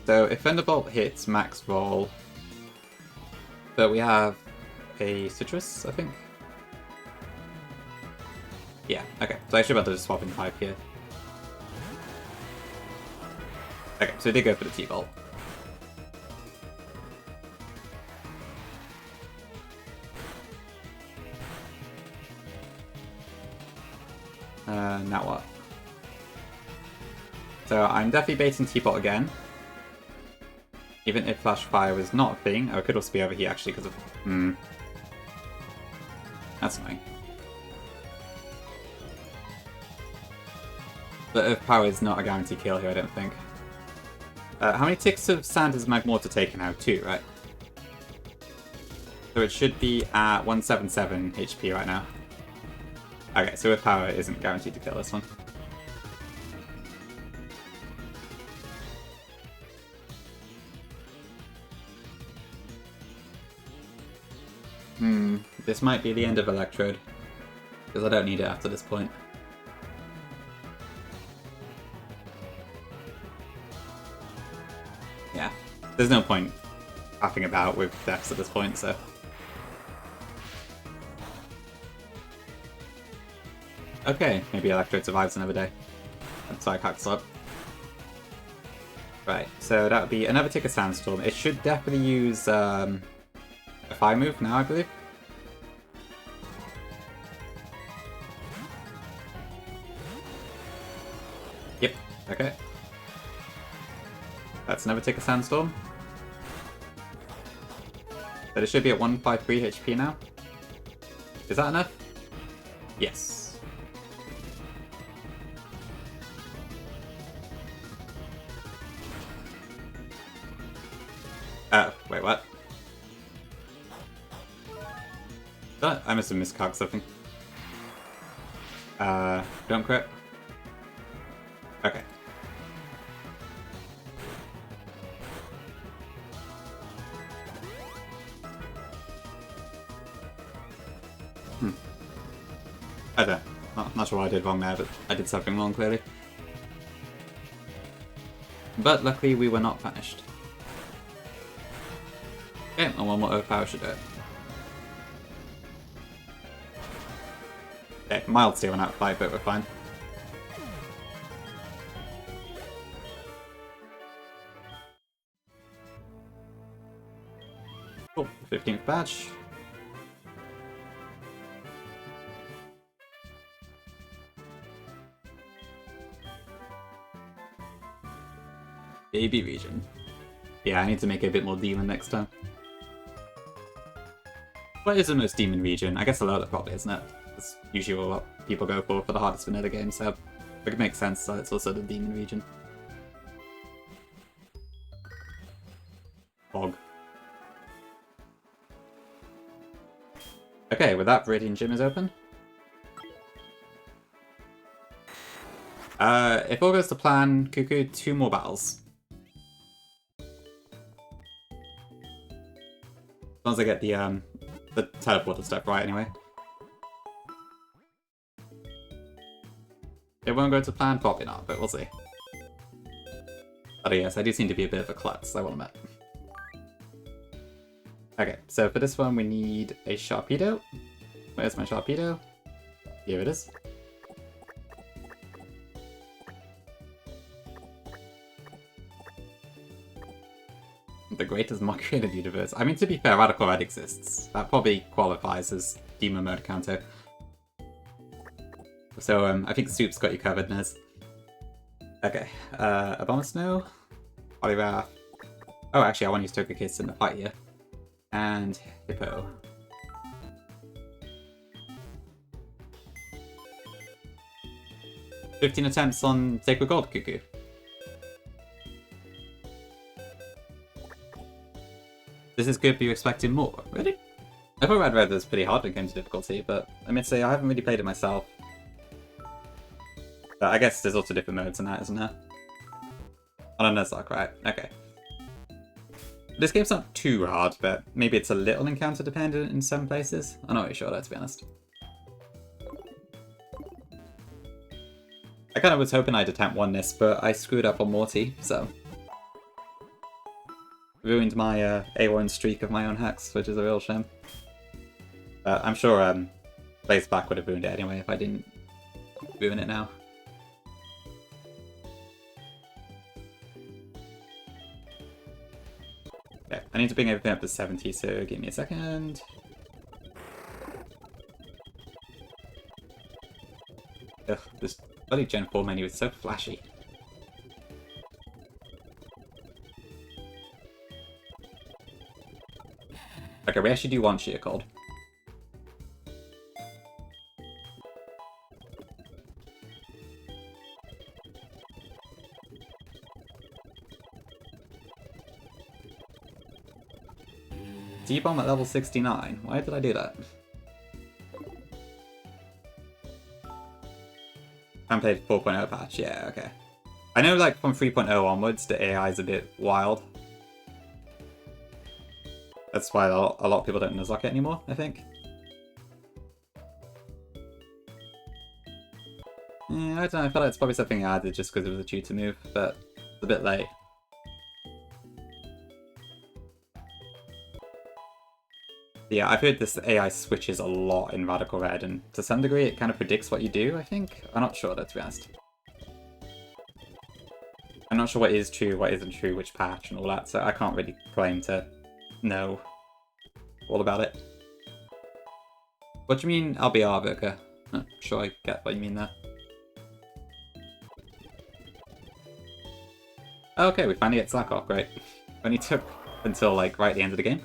So, if Thunderbolt hits max roll, but we have a Citrus, I think? Yeah, okay. So I should be able to just swap in 5 here. Okay, so they go for the T-Bolt. Now what? So I'm definitely baiting T-Bolt again. Even if Flash Fire was not a thing. Oh, it could also be over here actually because of... That's annoying. But Earth Power is not a guaranteed kill here, I don't think. How many ticks of sand has Magmortar taken now? 2, right? So it should be at 177 HP right now. Okay, so Earth Power isn't guaranteed to kill this one. This might be the end of Electrode, because I don't need it after this point. Yeah, there's no point faffing about with deaths at this point, so... Okay, maybe Electrode survives another day. That's why I can't stop. Right, so that would be another tick of Sandstorm. It should definitely use a Fire move now, I believe. Yep, okay. That's another tick of Sandstorm. But it should be at 153 HP now. Is that enough? Yes. Wait, what? I must have miscalculated something. Don't crit. Okay. I don't know. Not sure what I did wrong there, but I did something wrong, clearly. But luckily we were not punished. Okay, and one more overpower should do it. Okay, mild steal out of 5, but we're fine. Cool, 15th badge. Baby region. Yeah, I need to make it a bit more demon next time. What is the most demon region? I guess Alola probably, isn't it? That's usually what people go for the hardest vanilla game, so it makes sense that it's also the demon region. Fog. Okay, with that, Viridian Gym is open. If all goes to plan, Cuckoo, 2 more battles. As long as I get the teleporter stuff right, anyway. It won't go to plan? Probably not, but we'll see. But yes, I do seem to be a bit of a klutz, I will admit. Okay, so for this one we need a Sharpedo. Where's my Sharpedo? Here it is. The greatest mockery in the universe. I mean, to be fair, Radical Red exists. That probably qualifies as Demon Mode counter. So, I think Soup's got you covered, Nez. Okay, Abomasnow, Poliwrath. Oh, actually, I want to use Togekiss in the fight here. And Hippo. "15 attempts on Sacred Gold, Cuckoo." This is good, but you expected more. Really? I thought Red was pretty hard when it came to difficulty, but I mean, say I haven't really played it myself. But I guess there's also different modes in that, isn't there? On a Nuzlocke, right? Okay. This game's not too hard, but maybe it's a little encounter dependent in some places. I'm not really sure, to be honest. I kind of was hoping I'd attempt one this, but I screwed up on Morty, so... ruined my A1 streak of my own hacks, which is a real shame. I'm sure Blaze Black would have ruined it anyway if I didn't ruin it now. Okay, I need to bring everything up to 70, so give me a second. Ugh, this bloody Gen 4 menu is so flashy. Okay, we actually do want Sheer Cold. D-Bomb at level 69. Why did I do that? I haven't played 4.0 patch. Yeah, okay. I know, like, from 3.0 onwards, the AI is a bit wild. That's why a lot of people don't Nuzlocke it anymore, I think. Yeah, I don't know, I feel like it's probably something I added just because it was a tutor move, but it's a bit late. Yeah, I've heard this AI switches a lot in Radical Red, and to some degree it kind of predicts what you do, I think? I'm not sure, though, to be honest. I'm not sure what is true, what isn't true, which patch and all that, so I can't really claim to know all about it. What do you mean, LBR, Burger? Not sure I get what you mean there. Okay, we finally get Slack off, great. Only took until, like, right at the end of the game.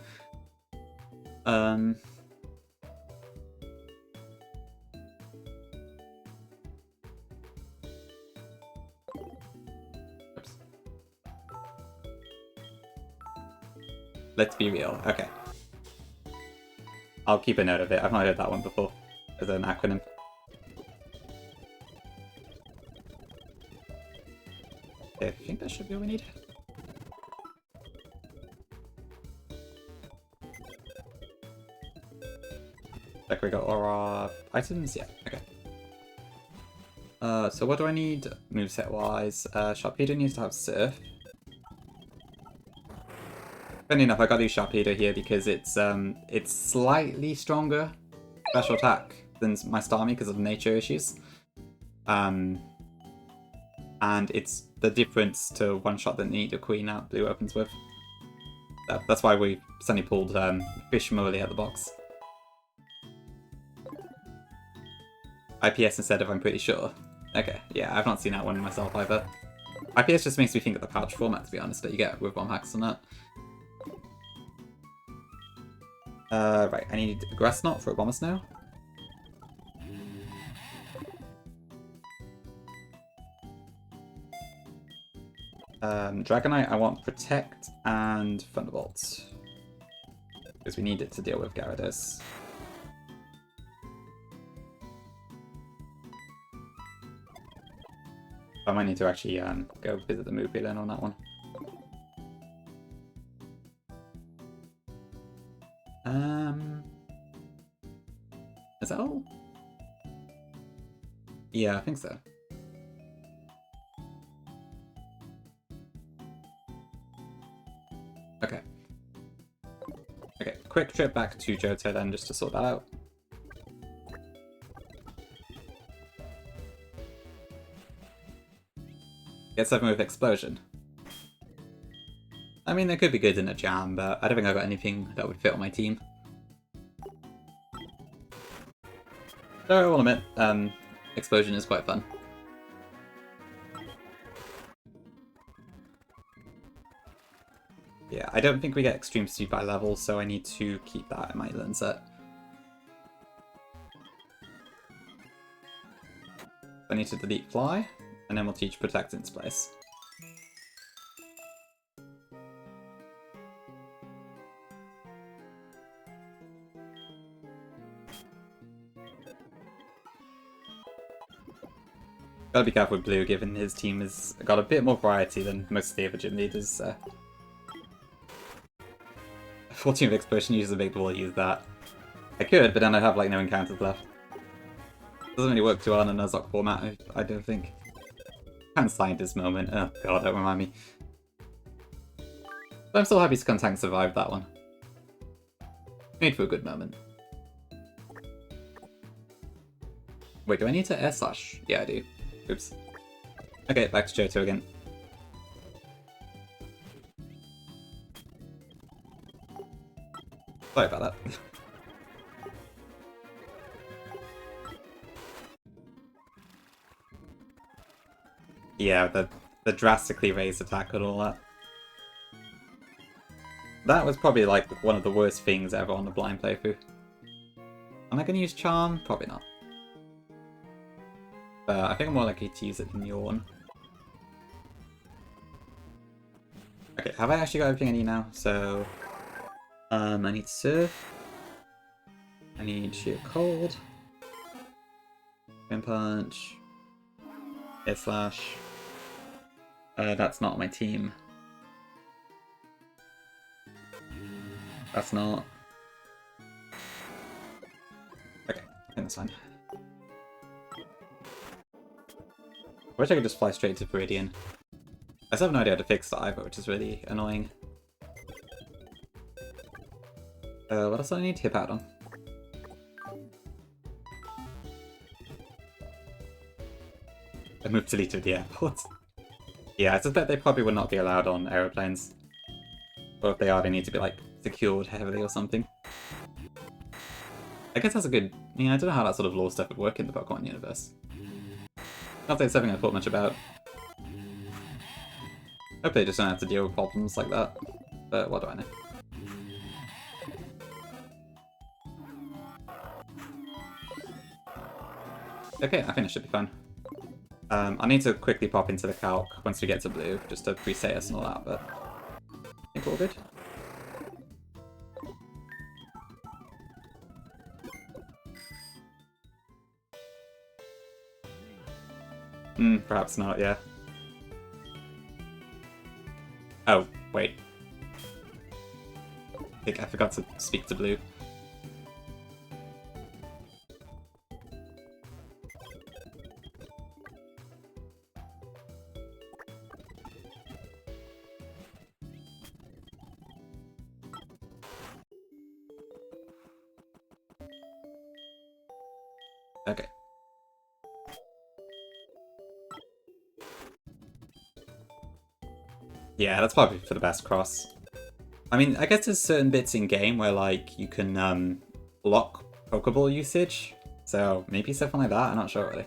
Oops. Let's be real. Okay. I'll keep a note of it. I've not heard that one before as an acronym. Okay, I think that should be all we need. Like we got all our items? Yeah, okay. So what do I need moveset wise? Sharpedo needs to have Surf. Funny enough, I got to use Sharpedo here because it's slightly stronger special attack than my Starmie because of nature issues. And it's the difference to one shot that need a Queen out Blue opens with. That's why we suddenly pulled Fish Molly out of the box. IPS instead of I'm pretty sure. Okay, yeah, I've not seen that one myself either. IPS just makes me think of the pouch format, to be honest, that you get with bomb hacks and that. Right, I need Grass Knot for Abomasnow. Dragonite, I want Protect and Thunderbolt. Because we need it to deal with Gyarados. I might need to actually go visit the movie then on that one. Is that all? Yeah, I think so. Okay. Okay, quick trip back to Johto then, just to sort that out. Get 7 with Explosion. I mean, they could be good in a jam, but I don't think I've got anything that would fit on my team. So I will admit, Explosion is quite fun. Yeah, I don't think we get Extreme Speed by level, so I need to keep that in my learn set. I need to delete Fly, and then we'll teach Protect in its place. Gotta be careful with Blue, given his team has got a bit more variety than most of the other gym leaders. 14 of Explosion uses a big ball, use that. I could, but then I have like no encounters left. Doesn't really work too well in a Nuzlocke format, I don't think. Can't slide this moment. Oh god, don't remind me. But I'm still happy Skuntank survived that one. Made for a good moment. Wait, do I need to air slash? Yeah, I do. Oops. Okay, back to Johto again. Sorry about that. Yeah, the drastically raised attack and all that. That was probably like one of the worst things ever on the blind playthrough. Am I going to use Charm? Probably not. I think I'm more likely to use it than Yawn. Okay, have I actually got everything I need now? So, I need Surf. I need Sheer Cold. Wind Punch. Air Slash. That's not my team. That's not. Okay, I think that's fine. I wish I could just fly straight to Viridian. I still have no idea how to fix that either, which is really annoying. What else do I need to hip out on? I moved to Lito the airport. Yeah, I suspect they probably would not be allowed on aeroplanes. Or if they are, they need to be, like, secured heavily or something. I guess that's a good... Yeah, I don't know how that sort of law stuff would work in the Pokemon universe. Not that it's something I thought much about. Hope they just don't have to deal with problems like that. But what do I know? Okay, I think it should be fun. I need to quickly pop into the calc once we get to blue, just to reset us and all that, but I think we're all good. Perhaps not, yeah. Oh, wait. I think I forgot to speak to blue. Okay. Yeah, that's probably for the best cross. I mean, I guess there's certain bits in game where, like, you can block Pokeball usage. So maybe something like that, I'm not sure really.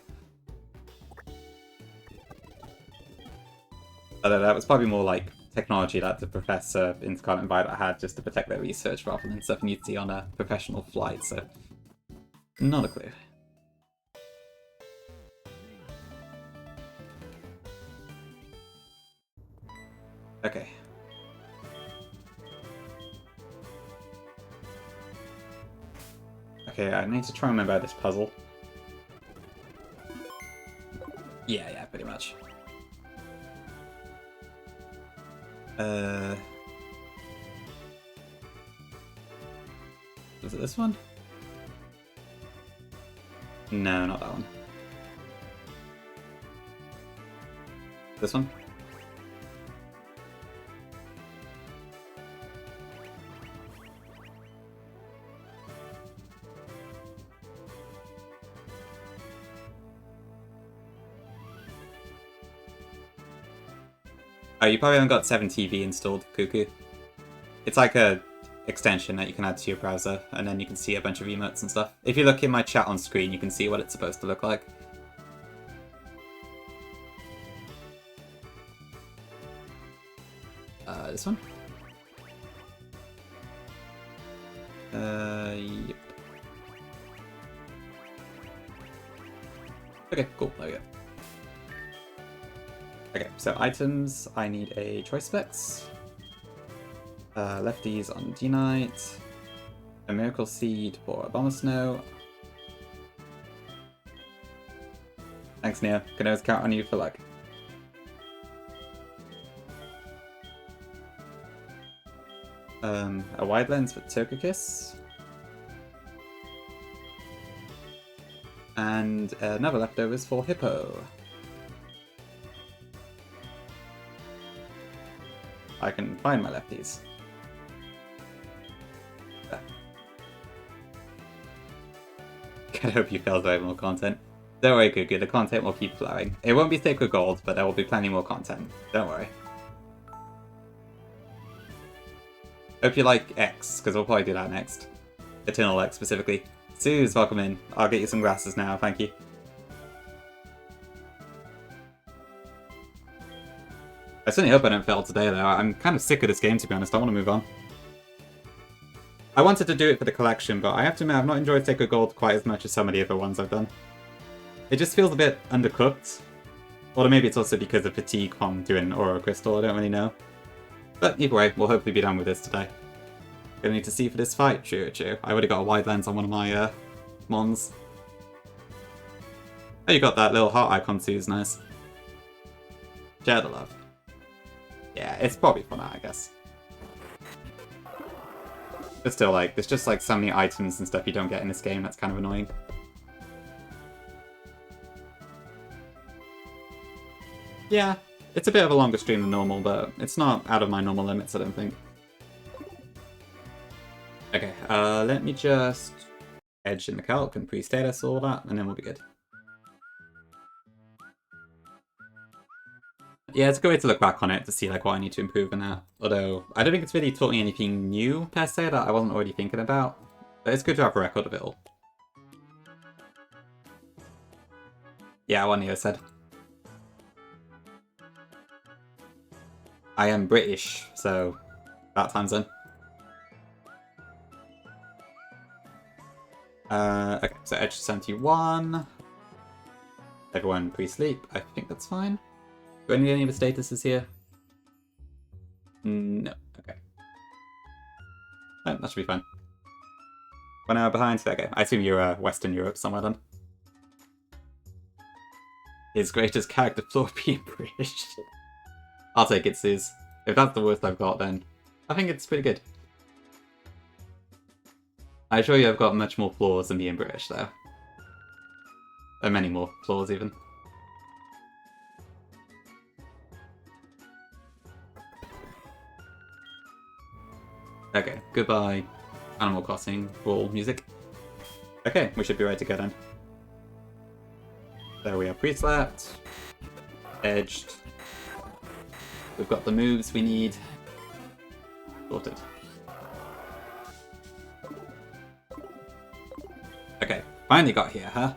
Although that was probably more like technology that the Professor in Scarlet and Violet had just to protect their research rather than stuff you'd see on a professional flight, so not a clue. Okay. Okay, I need to try and remember this puzzle. Yeah, pretty much. Was it this one? No, not that one. This one? Oh, you probably haven't got 7TV installed, Cuckoo. It's like a extension that you can add to your browser, and then you can see a bunch of emotes and stuff. If you look in my chat on screen, you can see what it's supposed to look like. This one? Yep. Okay, cool, there we go. Okay, so items, I need a choice specs. Lefties on D-Knight. A Miracle Seed for a Bomber Snow. Thanks, Neo. Can always count on you for luck. A wide lens for Togekiss. And another leftovers for Hippo. I can find my lefties. There. I hope you felt way more content. Don't worry, Gugu, the content will keep flowing. It won't be Sacred Gold, but there will be plenty more content. Don't worry. Hope you like X, because we'll probably do that next. Eternal X specifically. Suze, welcome in. I'll get you some grasses now, thank you. I certainly hope I don't fail today, though. I'm kind of sick of this game, to be honest. I want to move on. I wanted to do it for the collection, but I have to admit I've not enjoyed Sacred Gold quite as much as some of the other ones I've done. It just feels a bit undercooked. Or maybe it's also because of fatigue from doing Aura Crystal, I don't really know. But either way, we'll hopefully be done with this today. Gonna need to see for this fight, true. I already got a wide lens on one of my mons. Oh, you got that little heart icon too, is nice. Share the love. Yeah, it's probably for now, I guess. But still, like, there's just like so many items and stuff you don't get in this game, that's kind of annoying. Yeah, it's a bit of a longer stream than normal, but it's not out of my normal limits, I don't think. Okay, let me just edge in the calc and pre-status all that, and then we'll be good. Yeah, it's a good way to look back on it to see like what I need to improve in that. Although, I don't think it's really taught me anything new, per se, that I wasn't already thinking about. But it's good to have a record of it all. Yeah, what Neo said. I am British, so that time zone. Okay, so edge 71. Everyone pre-sleep. I think that's fine. Do I need any of the statuses here? No. Okay. Oh, that should be fine. 1 hour behind? Okay, I assume you're Western Europe somewhere then. His greatest character flaw being British. I'll take it, Suze. If that's the worst I've got, then I think it's pretty good. I assure you I've got much more flaws than being British, though. And many more flaws, even. Okay, goodbye, Animal Crossing Brawl music. Okay, we should be ready to go then. There we are, pre-slept, edged. We've got the moves we need. Sorted. Okay, finally got here, huh?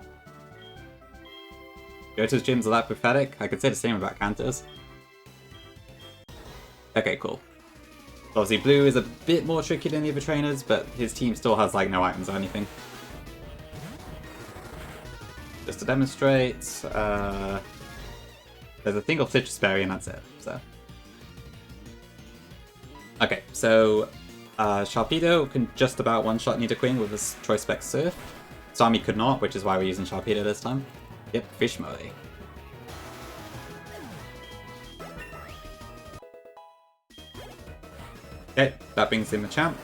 Yoto's gyms are that pathetic? I could say the same about Kanto's. Okay, cool. Obviously, Blue is a bit more tricky than the other trainers, but his team still has like no items or anything. Just to demonstrate, there's a thing of Citrus Berry and that's it. So, okay, so Sharpedo can just about one-shot Nidoqueen with his Choice Spec Surf. Sami could not, which is why we're using Sharpedo this time. Yep, Fish Mode. Okay, that brings in the champ.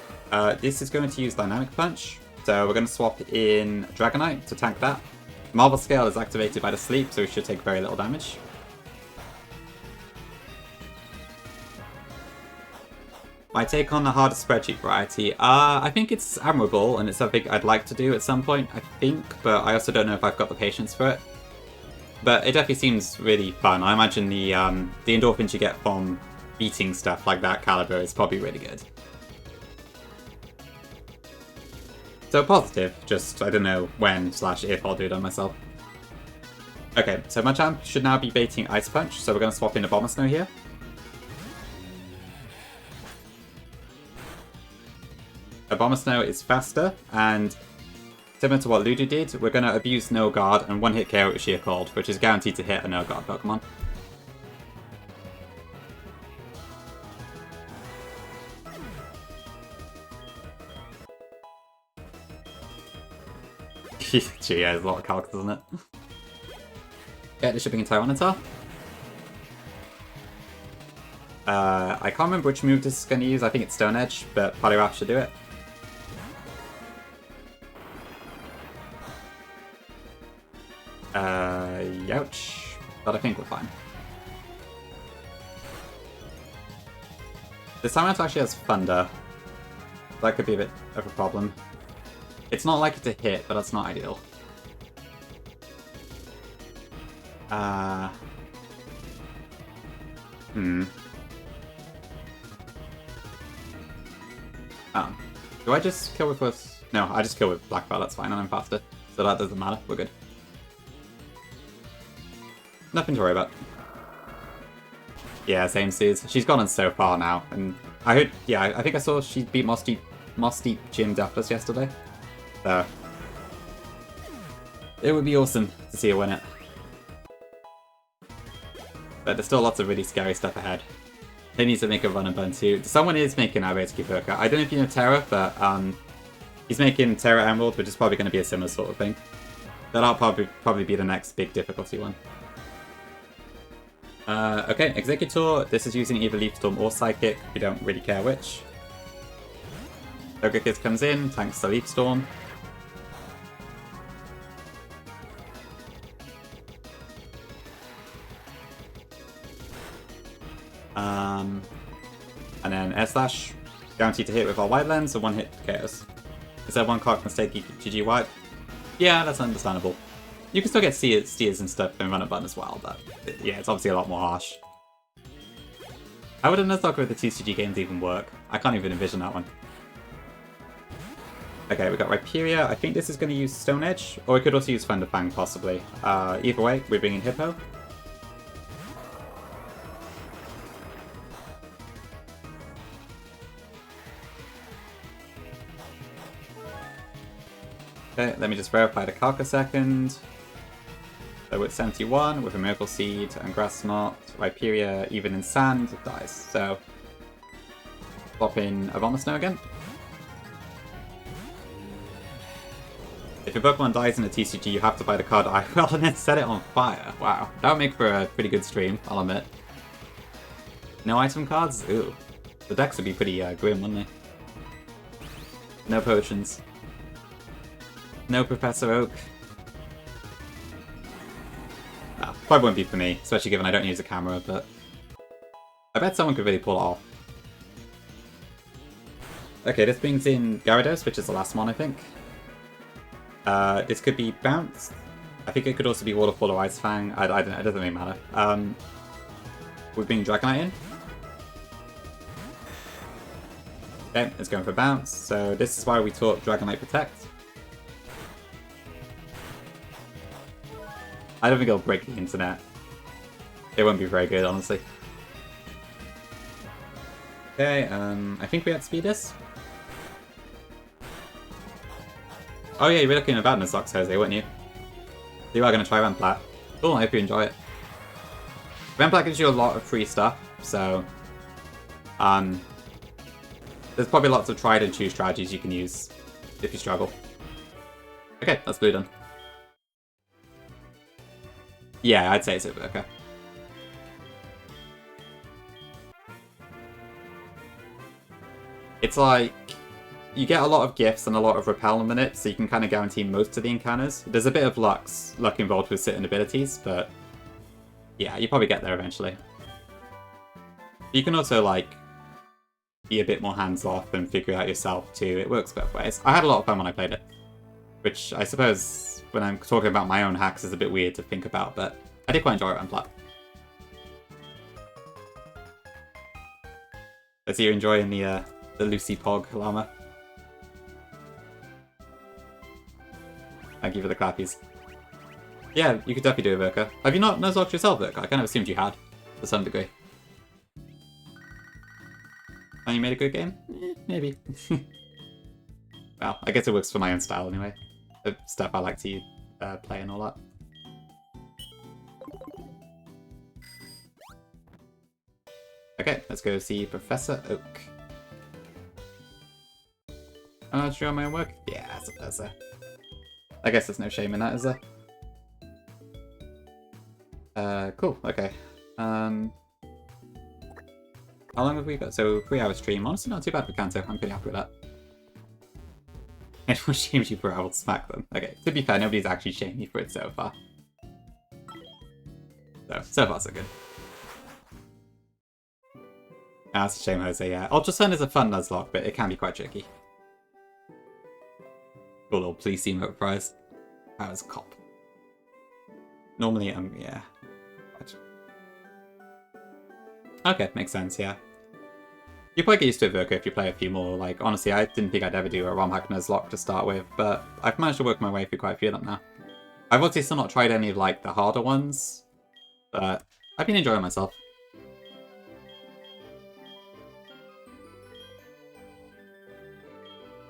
This is going to use Dynamic Punch, so we're going to swap in Dragonite to tank that. Marble Scale is activated by the sleep, so we should take very little damage. My take on the harder spreadsheet variety, I think it's admirable, and it's something I'd like to do at some point, I think, but I also don't know if I've got the patience for it. But it definitely seems really fun. I imagine the endorphins you get from beating stuff like that caliber is probably really good. So positive, just I don't know when / if I'll do it on myself. Okay, so my champ should now be baiting Ice Punch, so we're going to swap in Abomasnow here. Abomasnow is faster, and similar to what Ludo did, we're going to abuse No Guard and one-hit KO with Sheer Cold, which is guaranteed to hit a No Guard Pokemon. Gee, yeah, there's a lot of calcs, isn't it? Yeah, this should be a Tyranitar. I can't remember which move this is going to use. I think it's Stone Edge, but Poliwrath should do it. Youch. But I think we're fine. This Tyranitar actually has Thunder. That could be a bit of a problem. It's not likely to hit, but that's not ideal. Do I just kill with... No, I just kill with Black Belt, that's fine, and I'm faster. So that doesn't matter, we're good. Nothing to worry about. Yeah, same Suze. She's gone on so far now, and I heard... Yeah, I think I saw she beat Moss Deep Gym Deathless yesterday. So... It would be awesome to see her win it. But there's still lots of really scary stuff ahead. They need to make a run and burn too. Someone is making Irate Kipoka. I don't know if you know Terra, but he's making Terra Emerald, which is probably going to be a similar sort of thing. That'll probably be the next big difficulty one. Okay, Executor. This is using either Leaf Storm or Psychic. We don't really care which. Togekiss comes in, tanks the Leaf Storm. And then Air Slash, guaranteed to hit with our Wide Lens, and one hit KOs. Is that one card mistake GG Wipe? Yeah, that's understandable. You can still get Steers and stuff and run a button as well, but yeah, it's obviously a lot more harsh. How would a Nuzlocke with the TCG games even work? I can't even envision that one. Okay, we got Rhyperior. I think this is going to use Stone Edge, or we could also use Thunderfang possibly. Either way, we're bringing Hippo. Okay, let me just verify the calc a second. So with 71, with a Miracle Seed and Grass Knot, Rhyperior, even in Sand, it dies. So, swap in Abomasnow again. If your Pokemon dies in a TCG, you have to buy the card IRL and then set it on fire. Wow, that would make for a pretty good stream, I'll admit. No item cards? Ooh. The decks would be pretty grim, wouldn't they? No potions. No Professor Oak. No, probably wouldn't be for me, especially given I don't use a camera, but I bet someone could really pull it off. Okay, this brings in Gyarados, which is the last one, I think. This could be Bounce. I think it could also be Waterfall or Ice Fang. I don't know, it doesn't really matter. We bring Dragonite in. Okay, it's going for Bounce, so this is why we taught Dragonite Protect. I don't think it'll break the internet. It won't be very good, honestly. Okay, I think we outspeed this. Oh yeah, you were looking about Nuzlocke, Jose, weren't you? You are going to try Vemplat. Cool, I hope you enjoy it. Vemplat gives you a lot of free stuff, so... there's probably lots of tried and true strategies you can use if you struggle. Okay, that's blue done. Yeah, I'd say it's over, okay. It's like you get a lot of gifts and a lot of repel minutes, so you can kind of guarantee most of the encounters. There's a bit of luck involved with certain abilities, but yeah, you probably get there eventually. You can also like be a bit more hands-off and figure it out yourself too. It works both ways. I had a lot of fun when I played it, which I suppose when I'm talking about my own hacks is a bit weird to think about, but I did quite enjoy it when playing. I see you're enjoying the Lucy Pog llama. Thank you for the clappies. Yeah, you could definitely do a Verka. Have you not Nuzlocked yourself, Verka? I kind of assumed you had, to some degree. And you made a good game? Maybe. Well, I guess it works for my own style anyway. The stuff I like to play and all that. Okay, let's go see Professor Oak. Should I do my own work? Yeah, I suppose so. I guess there's no shame in that, is there? Cool, okay. How long have we got? So, 3-hour stream. Honestly, not too bad for Kanto. I'm pretty happy with that. Anyone shames you for it, I will smack them. Okay, to be fair, nobody's actually shamed me for it so far. So far so good. That's a shame, Jose, yeah. Ultra Sun is a fun Nuzlocke, but it can be quite tricky. Cool little police emote prize. That was a cop. Normally, yeah. Okay, makes sense, yeah. You probably get used to it, Verka, if you play a few more. Like, honestly, I didn't think I'd ever do a ROM hack Nuzlocke to start with, but I've managed to work my way through quite a few of them now. I've obviously still not tried any of, like, the harder ones, but I've been enjoying myself.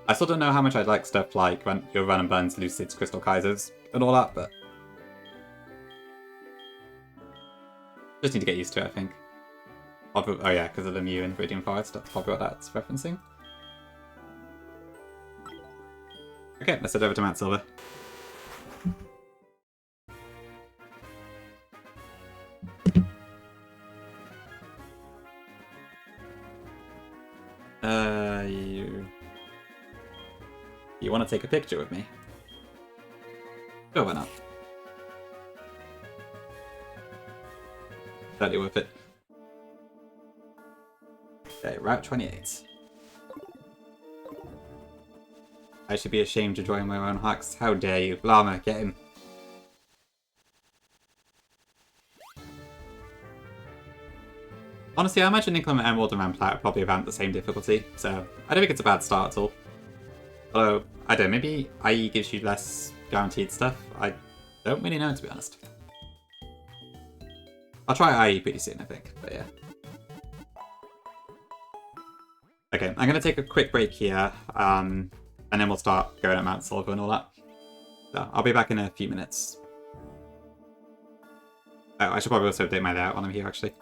I still don't know how much I'd like stuff like your Run and Buns, Lucids, Crystal Kaisers, and all that, but just need to get used to it, I think. Oh yeah, because of the Mew and Viridian Forest, that's probably what that's referencing. Okay, let's head over to Mount Silver. You want to take a picture with me? Sure, why not? Totally worth it. Okay, Route 28. I should be ashamed to join my own hacks. How dare you? Llama, get him. Honestly, I imagine Inclement Emerald and Rampart probably about the same difficulty, so I don't think it's a bad start at all. Although, I don't know, maybe IE gives you less guaranteed stuff? I don't really know, to be honest. I'll try IE pretty soon, I think, but yeah. Okay, I'm going to take a quick break here, and then we'll start going at Mount Silver and all that. So, I'll be back in a few minutes. Oh, I should probably also update my layout while I'm here, actually.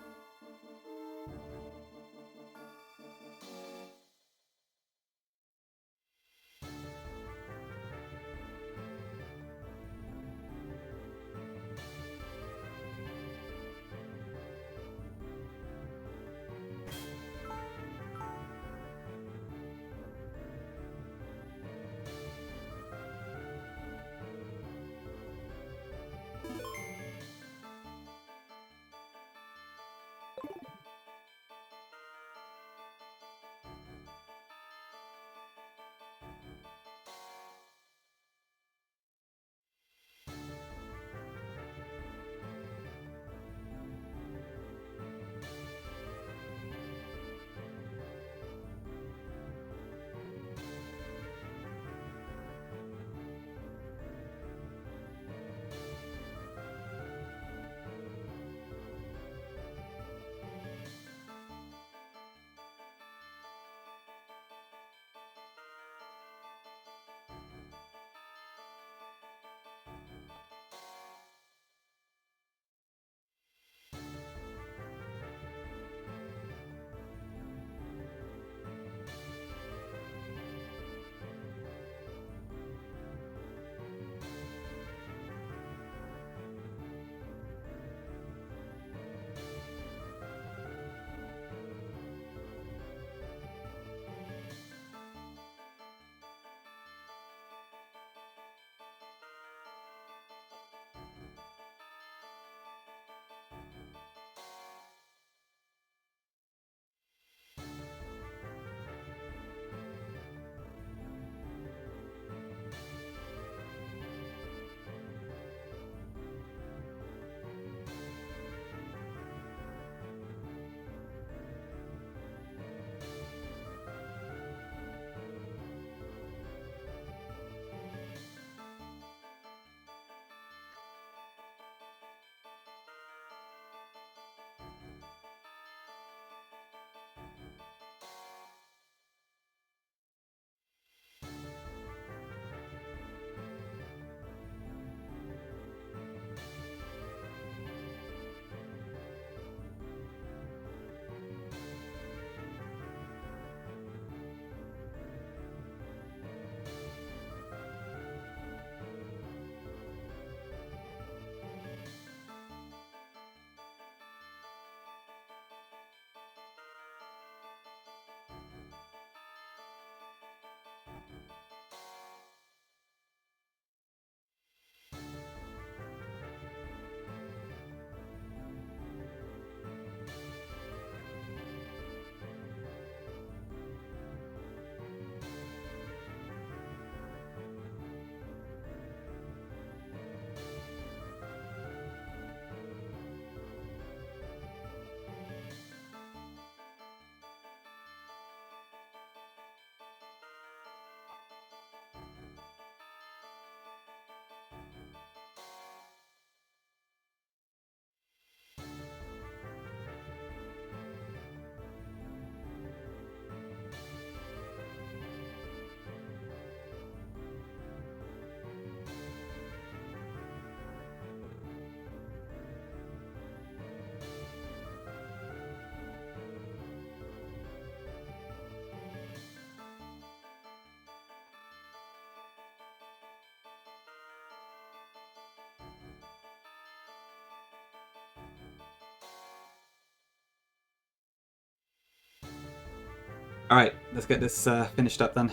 Alright, let's get this finished up then.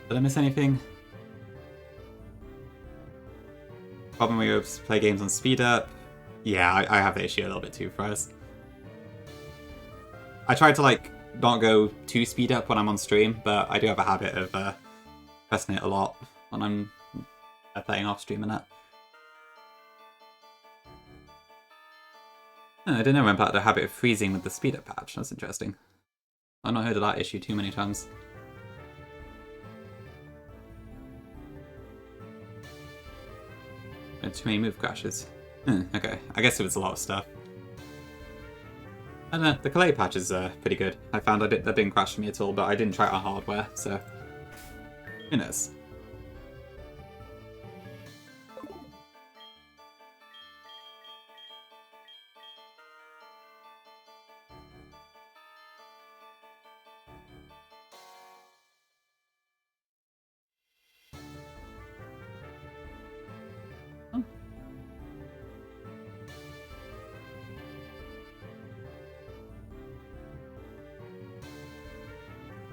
Did I miss anything? Problem where you play games on speed up. Yeah, I have the issue a little bit too, Fries. I try to like not go too speed up when I'm on stream, but I do have a habit of pressing it a lot when I'm playing off stream and that. Oh, I didn't know about the habit of freezing with the speed up patch. That's interesting. I've not heard of that issue too many times. Too many move crashes. Okay, I guess it was a lot of stuff. I don't know, the Clay patch is pretty good. I found that didn't crash for me at all, but I didn't try it on hardware, so who knows.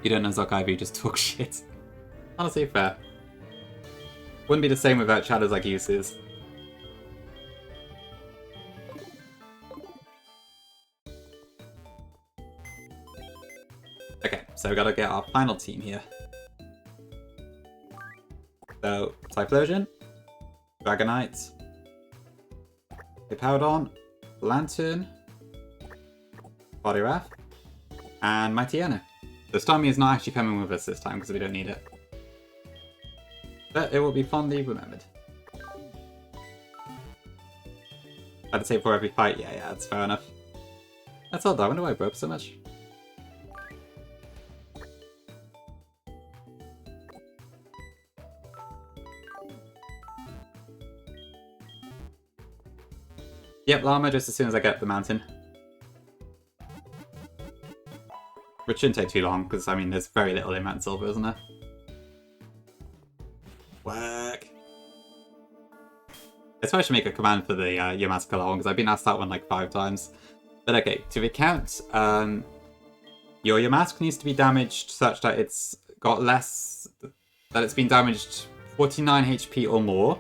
You don't know Nuzlocke, you just talk shit. Honestly, fair. Wouldn't be the same without chatters like uses. Okay, so we gotta get our final team here. So, Typhlosion, Dragonite, Hippowdon, Lantern, Body Wrath, and Mightyena. The Starmie is not actually coming with us this time because we don't need it. But it will be fondly remembered. I'd say for every fight, yeah, that's fair enough. That's odd though, I wonder why I broke so much. Yep, Llama just as soon as I get up the mountain. Which shouldn't take too long, because, I mean, there's very little in Mount Silver, isn't there? Work! I suppose I should make a command for the Yamaska one, because I've been asked that one like 5 times. But okay, to recount, your Yamask needs to be damaged such that it's got less... that it's been damaged 49 HP or more.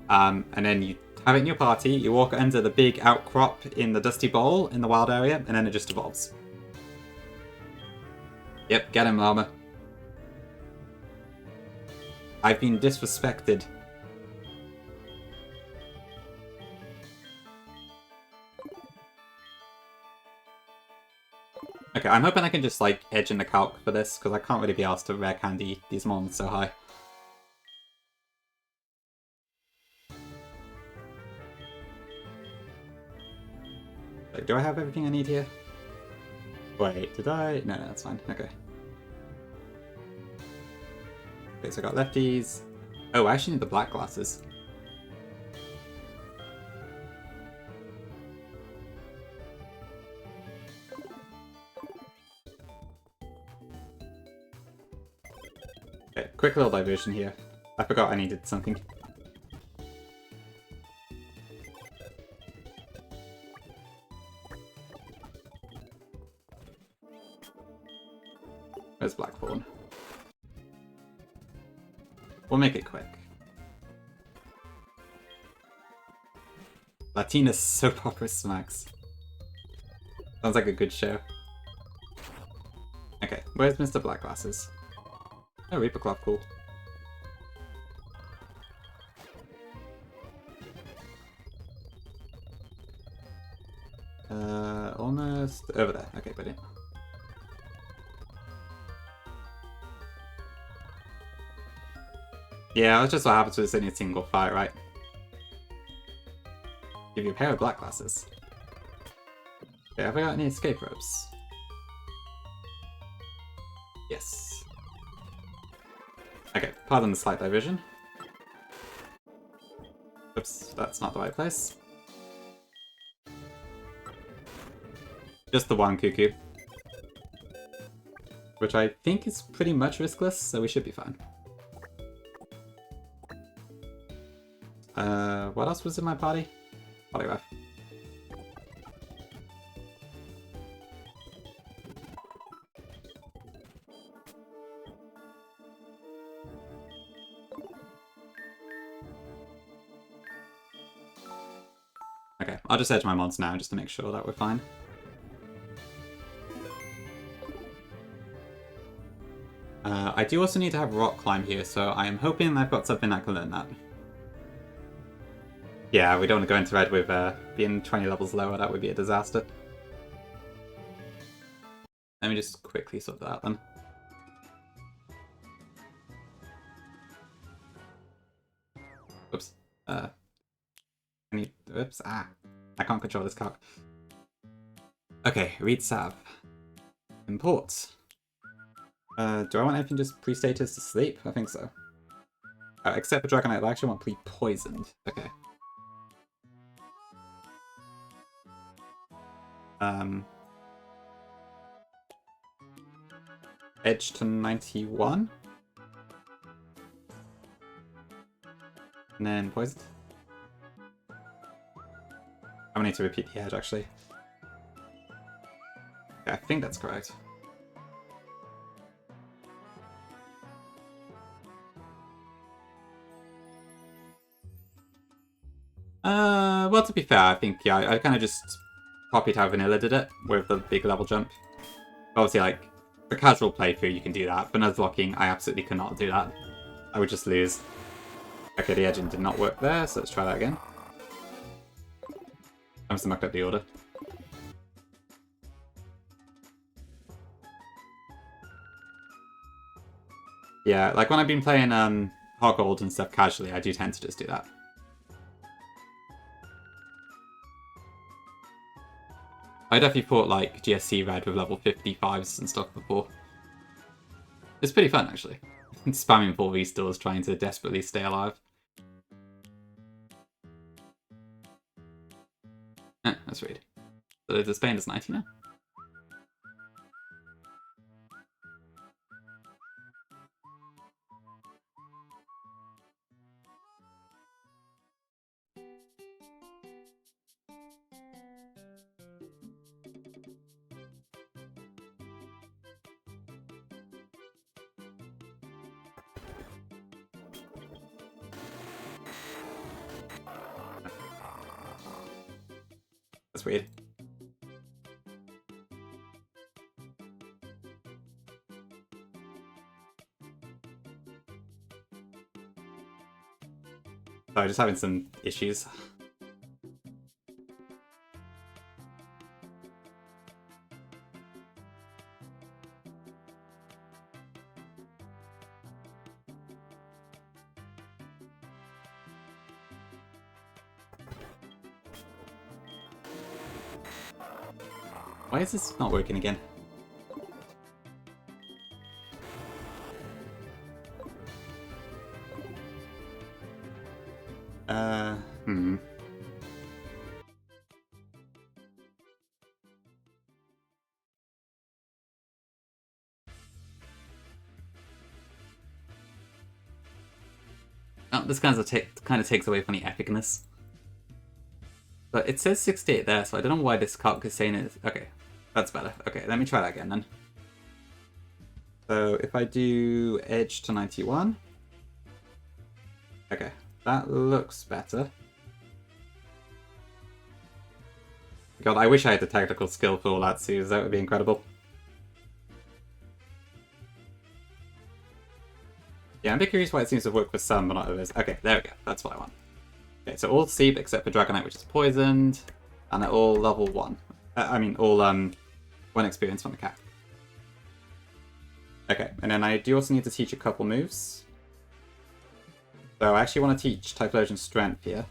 And then you have it in your party, you walk under the big outcrop in the Dusty Bowl in the wild area, and then it just evolves. Yep, get him, Llama. I've been disrespected. Okay, I'm hoping I can just, like, edge in the calc for this, because I can't really be asked to rare candy these mons so high. Like, do I have everything I need here? Wait, did I? No, that's fine. Okay. Okay, so I got lefties. Oh, I actually need the black glasses. Okay, quick little diversion here. I forgot I needed something. Where's Blackthorn? We'll make it quick. Latina's soap opera smacks. Sounds like a good show. Okay, where's Mr. Black Glasses? Oh, Reaper Cloth, cool. Almost over there. Okay, brilliant. Yeah, that's just what happens with any single fight, right? Give you a pair of black glasses. Okay, have I got any escape ropes? Yes. Okay, pardon the slight diversion. Oops, that's not the right place. Just the one Cuckoo. Which I think is pretty much riskless, so we should be fine. What else was in my party? Body Wrath. Okay, I'll just edge my mods now just to make sure that we're fine. I do also need to have rock climb here, so I am hoping I've got something that can learn that. Yeah, we don't want to go into red with being 20 levels lower, that would be a disaster. Let me just quickly sort that out then. Oops. Oops, I can't control this card. Okay, read Sav. Import. Do I want anything just pre-status to sleep? I think so. Except for Dragonite, I actually want pre-poisoned. Okay. Edge to 91. And then poisoned. I'm gonna need to repeat the edge actually. Okay, I think that's correct. Well, to be fair, I think, yeah, I kind of just copied how Vanilla did it with the big level jump. Obviously, like, for casual playthrough, you can do that. For Nuzlocking, I absolutely cannot do that. I would just lose. Okay, the edging did not work there, so let's try that again. I must have mucked up the order. Yeah, like when I've been playing Hot Gold and stuff casually, I do tend to just do that. I definitely fought like GSC Red with level 55s and stuff before. It's pretty fun actually. Spamming 4 V-stores trying to desperately stay alive. That's weird. So the Spain is 90 now? That's weird. Sorry, just having some issues. Why is this not working again? Oh, this kind of takes away from the epicness. But it says 68 there, so I don't know why this card is saying it. Okay, that's better. Okay, let me try that again then. So if I do edge to 91. Okay, that looks better. God, I wish I had the technical skill for all that, Suze. That would be incredible. Yeah, I'm a bit curious why it seems to work for some, but not others. Okay, there we go. That's what I want. Okay, so all Seep except for Dragonite, which is poisoned, and they're all level 1. All 1 experience from the cat. Okay, and then I do also need to teach a couple moves. So I actually want to teach Typhlosion Strength here.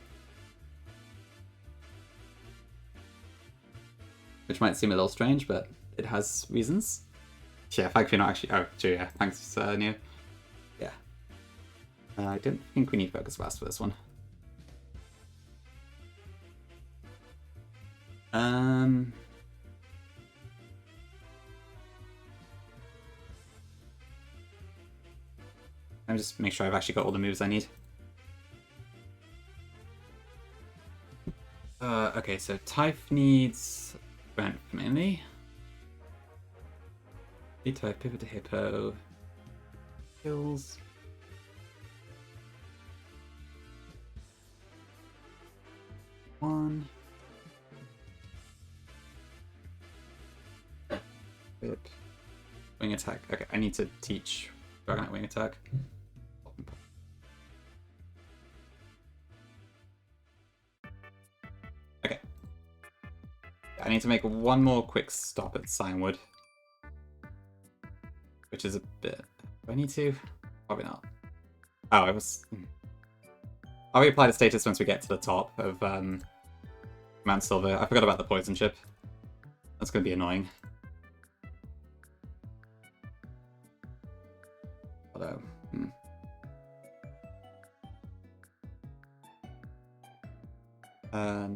Which might seem a little strange, but it has reasons. Yeah, thankfully not actually. Oh, true, yeah. Thanks, Neo. Yeah. I don't think we need Focus Blast for this one. Let me just make sure I've actually got all the moves I need. Okay, so Typh needs Strength mainly. Type Pivot to Hippo. Kills. One. Whip. Wing attack. Okay, I need to teach Dragonite wing attack. Okay. I need to make one more quick stop at Signwood. Which is a bit... Do I need to? Probably not. Oh, I was... I'll reapply the status once we get to the top of Mount Silver. I forgot about the poison chip. That's going to be annoying. Although...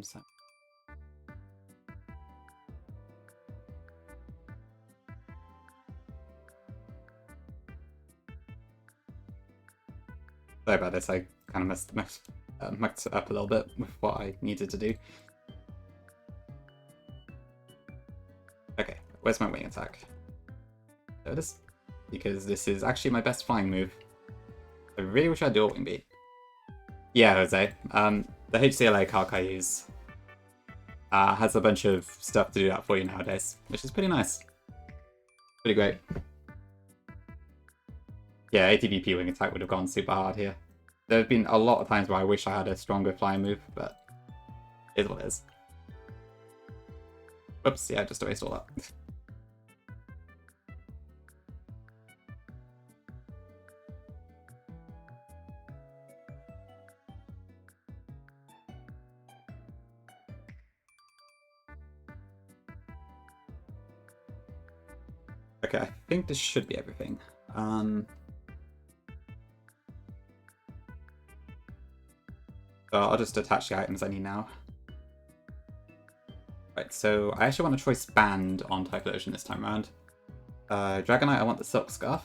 So... Sorry about this, I kind of messed it up a little bit with what I needed to do. Okay, where's my wing attack? There it is. Because this is actually my best flying move. I really wish I'd do a wing beat. Yeah, Jose. The HCLA calc I use has a bunch of stuff to do that for you nowadays, which is pretty nice. Pretty great. Yeah, ATBP wing attack would have gone super hard here. There have been a lot of times where I wish I had a stronger flying move, but it is what it is. Whoops, yeah, I just erased all that. Okay, I think this should be everything. So I'll just attach the items I need now. Right, so I actually want to choice Band on Typhlosion this time around. Dragonite, I want the Silk Scarf.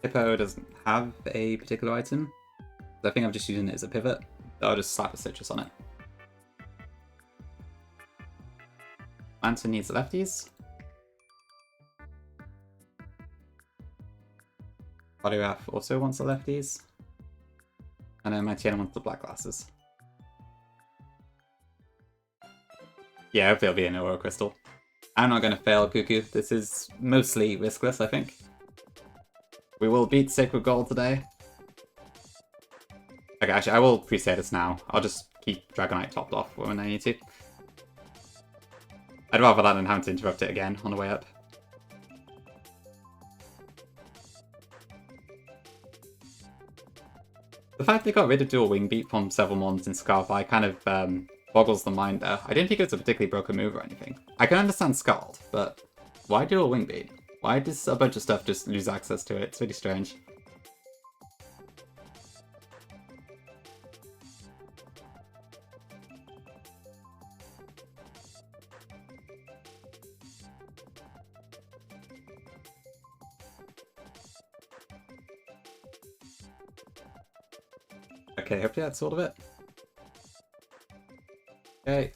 Hippo doesn't have a particular item. I think I'm just using it as a pivot. So I'll just slap a Citrus on it. Lantern needs the lefties. Poliwrath also wants the lefties. And then my Tiana wants the black glasses. Yeah, hopefully it'll be an Aura Crystal. I'm not going to fail Cuckoo. This is mostly riskless, I think. We will beat Sacred Gold today. Okay, actually, I will pre-say this now. I'll just keep Dragonite topped off when I need to. I'd rather that than having to interrupt it again on the way up. The fact they got rid of dual wing beat from several mons in Scarfly kind of boggles the mind there. I didn't think it was a particularly broken move or anything. I can understand Scald, but why dual wing beat? Why does a bunch of stuff just lose access to it? It's really strange. Okay, hopefully that's all of it. Okay.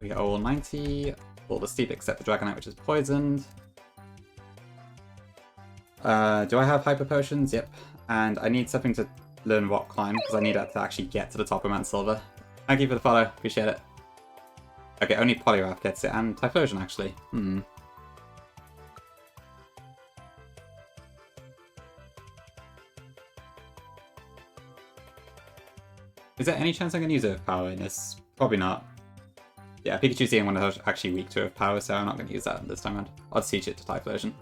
We got all 90, all the steep except the Dragonite, which is poisoned. Do I have Hyper Potions? Yep. And I need something to learn Rock Climb, because I need that to actually get to the top of Mount Silver. Thank you for the follow, appreciate it. Okay, only Poliwrath gets it, and Typhlosion actually. Is there any chance I can use Earth Power in this? Probably not. Yeah, Pikachu's the only one that's actually weak to Earth Power, so I'm not going to use that this time around. I'll just teach it to Typhlosion.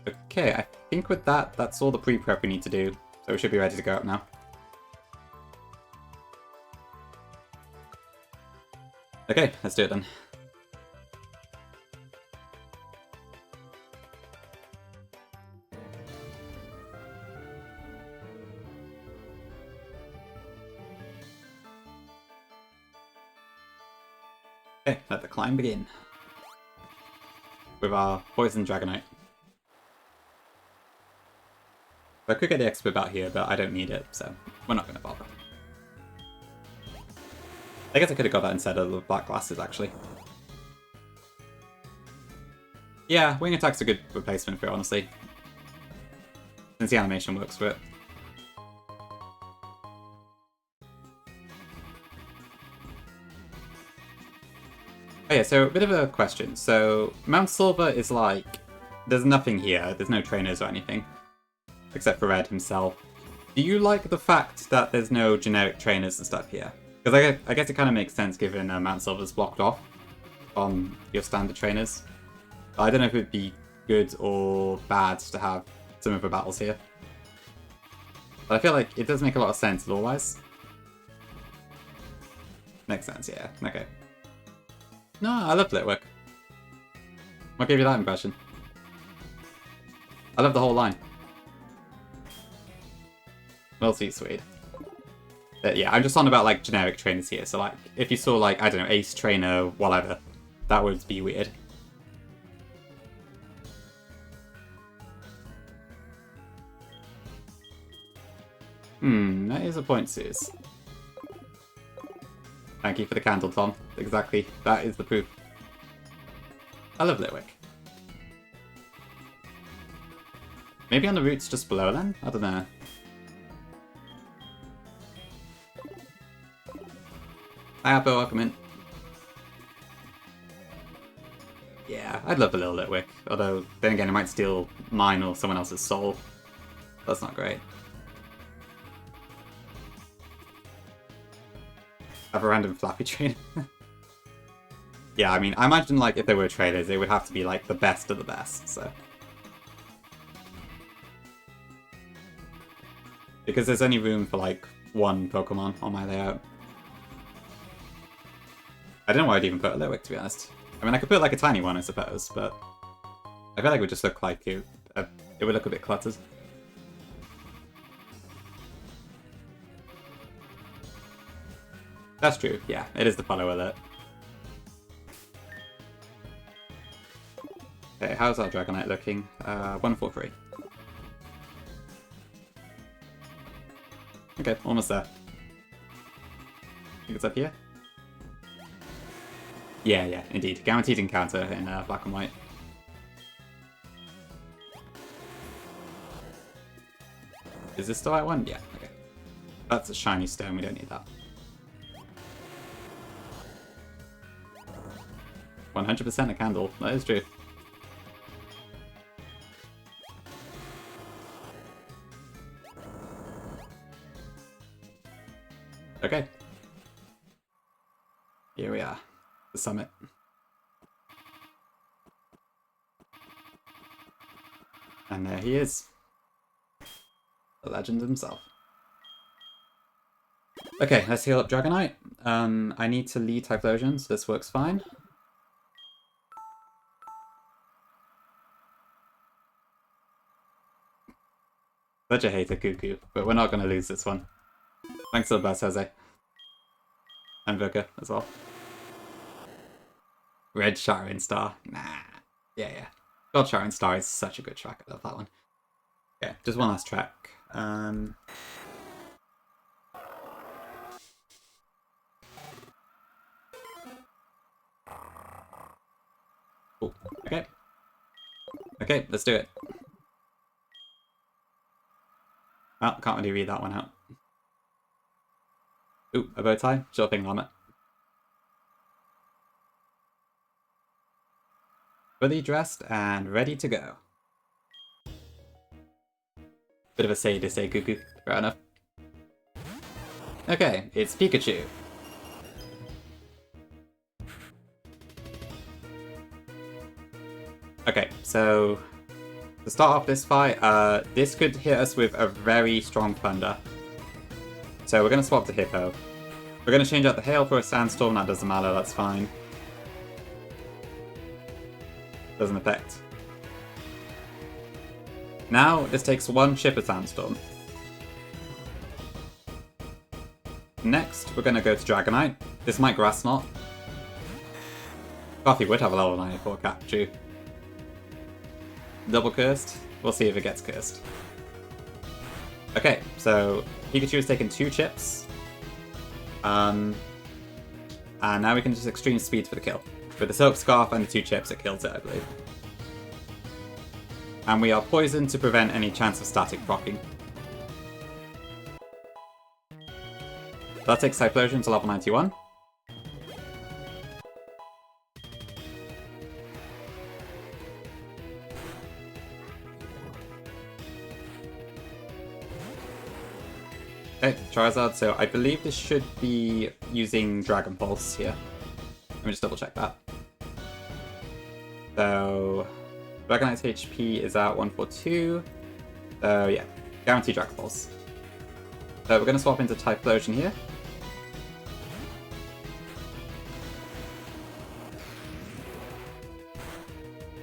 Okay, I think with that, that's all the pre-prep we need to do, so we should be ready to go up now. Okay, let's do it then. Okay, let the climb begin. With our Poison Dragonite. I could get the Expert out here, but I don't need it, so we're not going to bother. I guess I could have got that instead of the black glasses, actually. Yeah, Wing Attack's a good replacement for it, honestly. Since the animation works for it. Oh yeah, so a bit of a question. So Mount Silver is like, there's nothing here. There's no trainers or anything, except for Red himself. Do you like the fact that there's no generic trainers and stuff here? Because I guess it kind of makes sense given Mount Silver's blocked off on your standard trainers. I don't know if it would be good or bad to have some of the battles here. But I feel like it does make a lot of sense lore-wise. Makes sense, yeah. Okay. No, I love Litwick. What gave you that impression? I love the whole line. Well, sweet Swede. But yeah, I'm just on about like generic trainers here. So like, if you saw like, I don't know, Ace Trainer, whatever, that would be weird. That is a point, Suze. Thank you for the candle, Tom. Exactly, that is the proof. I love Litwick. Maybe on the roots just below then? I don't know. Hi, Apple, welcome in. Yeah, I'd love a little Litwick. Although, then again, it might steal mine or someone else's soul. That's not great. Have a random Flappy trainer. Yeah, I mean, I imagine like if there were traders, it would have to be like the best of the best, so. Because there's only room for like one Pokemon on my layout. I don't know why I'd even put a Litwick, to be honest. I mean, I could put like a tiny one, I suppose, but I feel like it would just look like it would look a bit cluttered. That's true, yeah, it is the follow alert. Okay, how's our Dragonite looking? 143. Okay, almost there. I think it's up here? Yeah, indeed. Guaranteed encounter in black and white. Is this the right one? Yeah, okay. That's a shiny stone, we don't need that. 100% a candle, that is true. Okay. Here we are. The summit. And there he is. The legend himself. Okay, let's heal up Dragonite. I need to lead Typhlosion, so this works fine. Such a hater, Cuckoo, but we're not going to lose this one. Thanks for the best, Jose. And Vicar as well. Red Shattering Star. Nah. Yeah. God Shattering Star is such a good track. I love that one. Okay, just one last track. Cool. Okay, let's do it. Well, can't really read that one out. Ooh, a bow tie? Sure thing, Llamet. Fully dressed and ready to go. Bit of a sadist, eh, Cuckoo? Fair enough. Okay, it's Pikachu. Okay, so to start off this fight, this could hit us with a very strong Thunder. So we're going to swap to Hippo. We're going to change out the Hail for a Sandstorm, that doesn't matter, that's fine. Doesn't affect. Now, this takes one Chipper Sandstorm. Next, we're going to go to Dragonite. This might Grass Knot. Coffee would have a level 94 Pikachu. Double cursed. We'll see if it gets cursed. Okay, so Pikachu has taken 2 chips. And now we can just extreme speed for the kill. With the Silk Scarf and the 2 chips, it kills it, I believe. And we are poisoned to prevent any chance of static proccing. That takes Typhlosion to level 91. Okay, Charizard, so I believe this should be using Dragon Pulse here. Let me just double check that. So, Dragonite's HP is at 142. So yeah, guaranteed Dragon Pulse. So we're going to swap into Typhlosion here.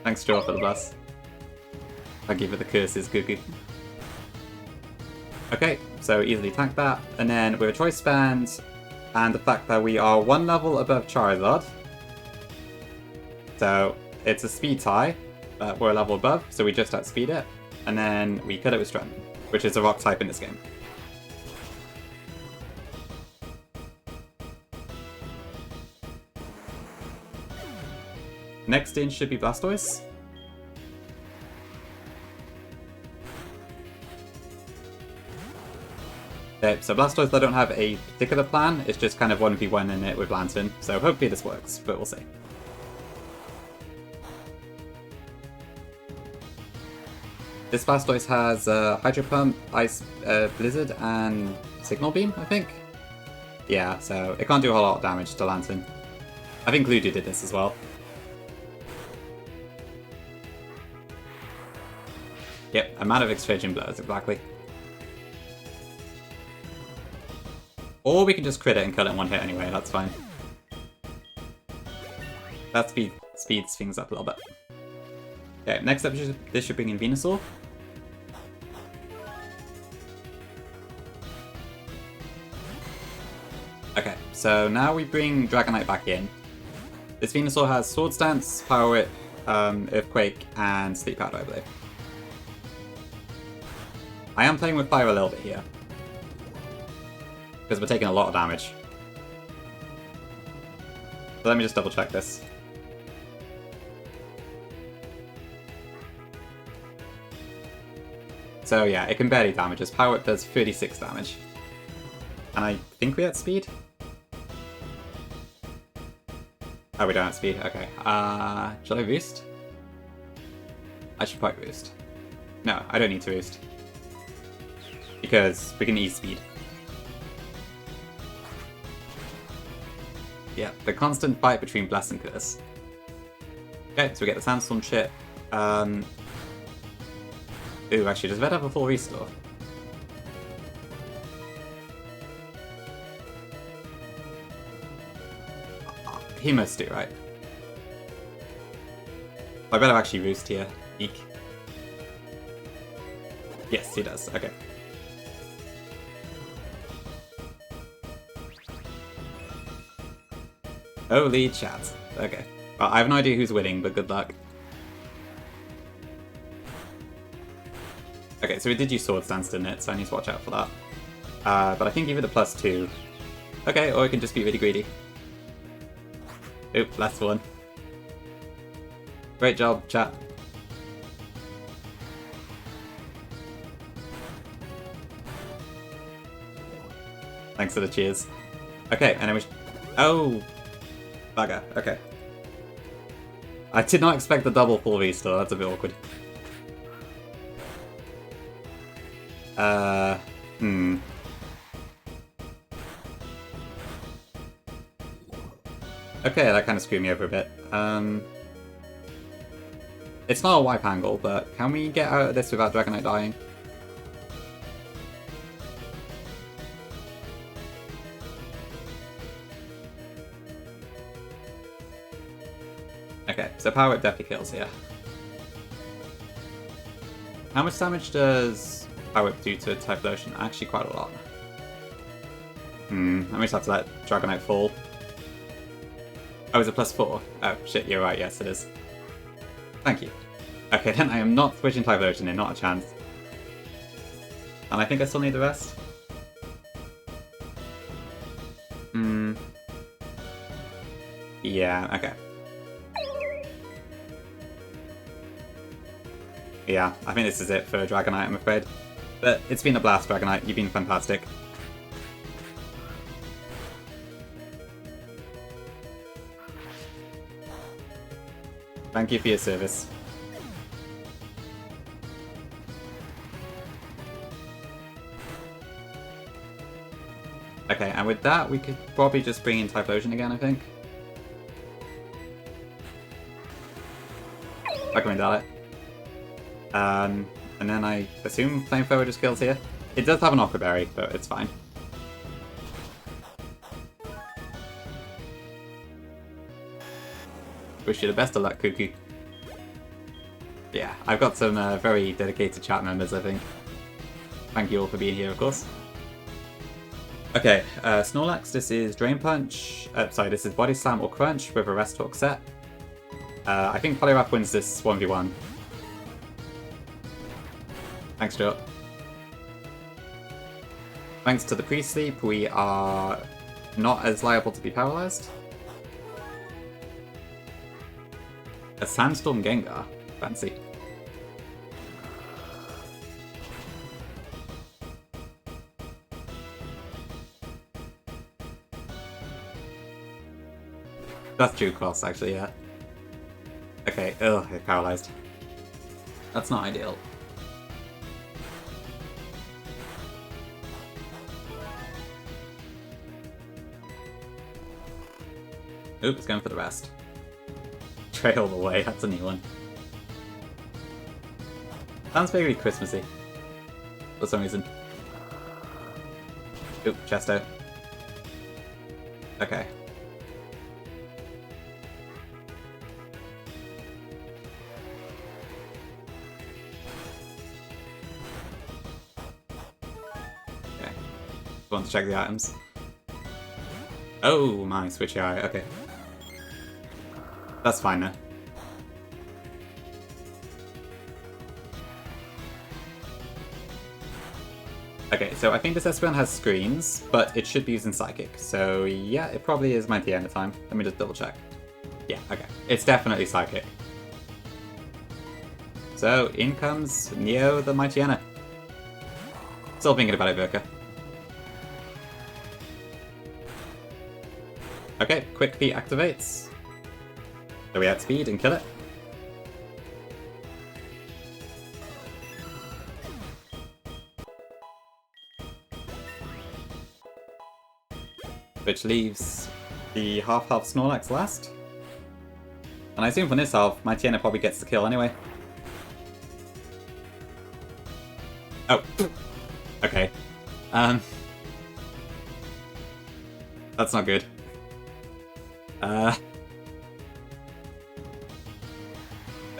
Thanks, Joe, for the bless. Thank you for the curses, Gugu. Okay, so easily tank that. And then with a Choice Band, and the fact that we are one level above Charizard. So it's a speed tie, but we're a level above, so we just outspeed it. And then we kill it with Strength, which is a rock type in this game. Next in should be Blastoise. Okay, so Blastoise, I don't have a particular plan, it's just kind of 1v1 in it with Lantern, so hopefully this works, but we'll see. This Blastoise has Hydro Pump, Ice Blizzard, and Signal Beam, I think? Yeah, so it can't do a whole lot of damage to Lantern. I think Ludo did this as well. Yep, amount of exchanging blows, exactly. Or we can just crit it and kill it in one hit anyway, that's fine. That speeds things up a little bit. Okay, next up, this should bring in Venusaur. Okay, so now we bring Dragonite back in. This Venusaur has Sword Stance, Power Whip, Earthquake, and Sleep Powder, I believe. I am playing with fire a little bit here, because we're taking a lot of damage. So let me just double check this. So yeah, it can barely damage us. Power Whip does 36 damage. And I think we had speed? Oh, we don't have speed. Okay. Should I boost? I should probably boost. No, I don't need to boost. Because we can ease speed. Yeah, the constant fight between Bless and Curse. Okay, so we get the Sandstorm shit. Ooh, actually, does Red have a full restore? He must do, right? I better actually roost here. Eek. Yes, he does. Okay. Holy chat. Okay. Well, I have no idea who's winning, but good luck. Okay, so we did use Sword Stance, didn't it? So I need to watch out for that. But I think give it a +2. Okay, or I can just be really greedy. Oop, last one. Great job, chat. Thanks for the cheers. Okay, and then we... Oh! Bugger, okay. I did not expect the double full restore, that's a bit awkward. Okay, that kind of screwed me over a bit. It's not a wipe angle, but can we get out of this without Dragonite dying? Okay, so Power Whip definitely kills here. How much damage does Power Whip do to Typhlosion? Actually quite a lot. I just have to let Dragonite fall. Oh, is it +4? Oh, shit, you're right, yes it is. Thank you. Okay, then I am not switching Typhlosion in, not a chance. And I think I still need the rest. Yeah, okay. Yeah, I think this is it for Dragonite, I'm afraid. But it's been a blast, Dragonite. You've been fantastic. Thank you for your service. Okay, and with that, we could probably just bring in Typhlosion again, I think. Recommend that. And then I assume Flamethrower just kills here. It does have an Aqua Berry, but it's fine. Wish you the best of luck, Cuckoo. Yeah, I've got some very dedicated chat members, I think. Thank you all for being here, of course. Okay, Snorlax, this is Drain Punch. Sorry, this is Body Slam or Crunch with a Rest Talk set. I think Poliwrath wins this 1v1. Thanks, Joe. Thanks to the pre-sleep, we are not as liable to be paralyzed. A Sandstorm Gengar. Fancy. That's true cross, actually, yeah. Okay, ugh, they're paralyzed. That's not ideal. Oop, it's going for the rest. Trail away, that's a new one. Sounds vaguely Christmassy. For some reason. Oop, Chesto. Okay. Okay. Want to check the items. Oh my, switchy eye, okay. That's fine now. Okay, so I think this Espeon has screens, but it should be using Psychic. So yeah, it probably is Mightyena time. Let me just double check. Yeah, okay. It's definitely Psychic. So in comes Neo the Mightyena. Still thinking about it, Virka. Okay, Quick Feet activates. So we outspeed and kill it. Which leaves the half-health Snorlax last. And I assume from this half, Mightyena probably gets the kill anyway. Oh. Okay. That's not good.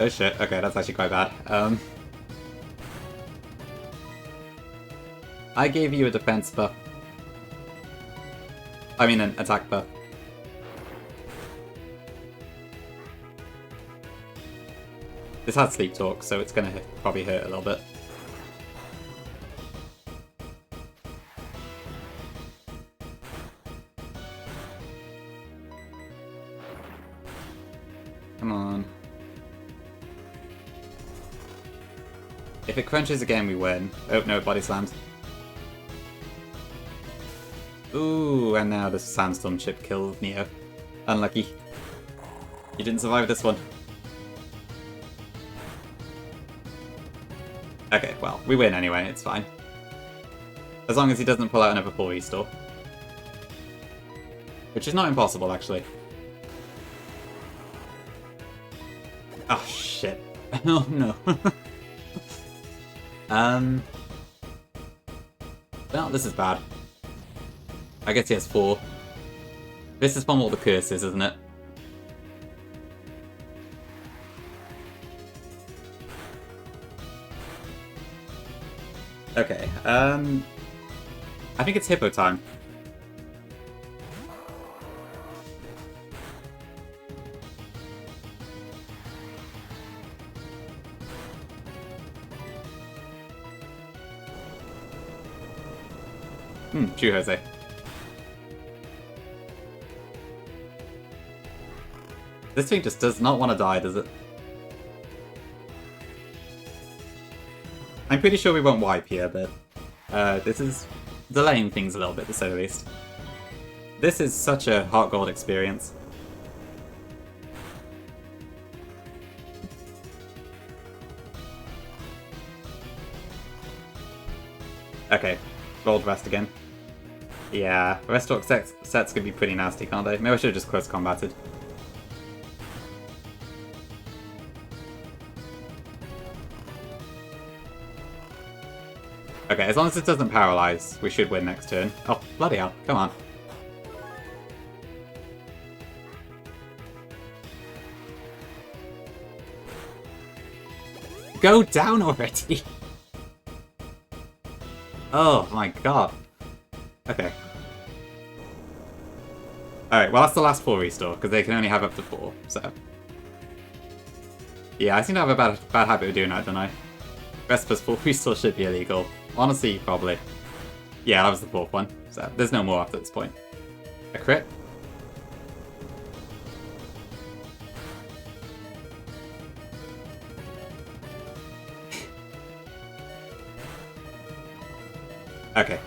Oh shit, okay, that's actually quite bad. I gave you a defense buff. I mean an attack buff. This has Sleep Talk, so it's gonna probably hurt a little bit. Come on. If it crunches again, we win. Oh no, body slams. Ooh, and now the Sandstorm chip killed Neo. Unlucky. You didn't survive this one. Okay, well, we win anyway, it's fine. As long as he doesn't pull out another full restore. Which is not impossible, actually. Oh, shit. Oh, no. Well, this is bad. I guess he has 4. This is from all the curses, isn't it? Okay, I think it's Hippo time. True, Jose. This thing just does not want to die, does it? I'm pretty sure we won't wipe here, but this is delaying things a little bit, to say the least. This is such a Heart Gold experience. Okay, Gold Rest again. Yeah, Rest sets can be pretty nasty, can't they? Maybe I should have just close combated. Okay, as long as it doesn't paralyze, we should win next turn. Oh, bloody hell, come on. Go down already! Oh my god. Okay. Alright, well that's the last 4 restore, because they can only have up to 4, so... Yeah, I seem to have a bad habit of doing that, don't I? Rest plus 4 restore should be illegal. Honestly, probably. Yeah, that was the 4th one, so there's no more after this point. A crit? Okay.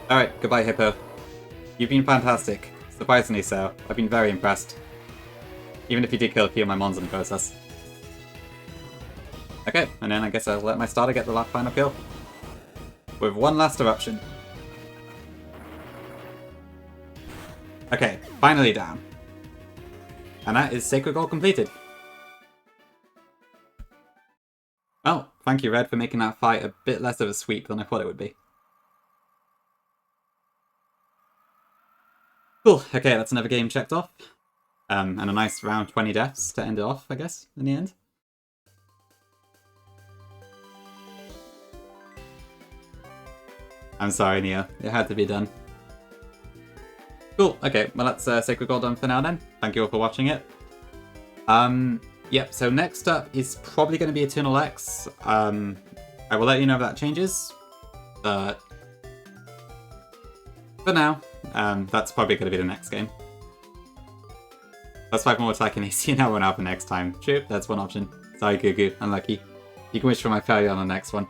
Alright, goodbye Hippo. You've been fantastic. Surprisingly so. I've been very impressed. Even if you did kill a few of my mons in the process. Okay, and then I guess I'll let my starter get the last final kill. With one last eruption. Okay, finally down. And that is Sacred Goal completed. Well, thank you Red for making that fight a bit less of a sweep than I thought it would be. Cool, okay, that's another game checked off. And a nice round 20 deaths to end it off, I guess, in the end. I'm sorry, Neo. It had to be done. Cool, okay, well that's Sacred Goal done for now then. Thank you all for watching it. Yep, so next up is probably going to be Eternal X. I will let you know if that changes. But for now, that's probably going to be the next game. That's 5 more attack and AC, and that won't happen next time. True, that's one option. Sorry, Gugu, unlucky. You can wish for my failure on the next one.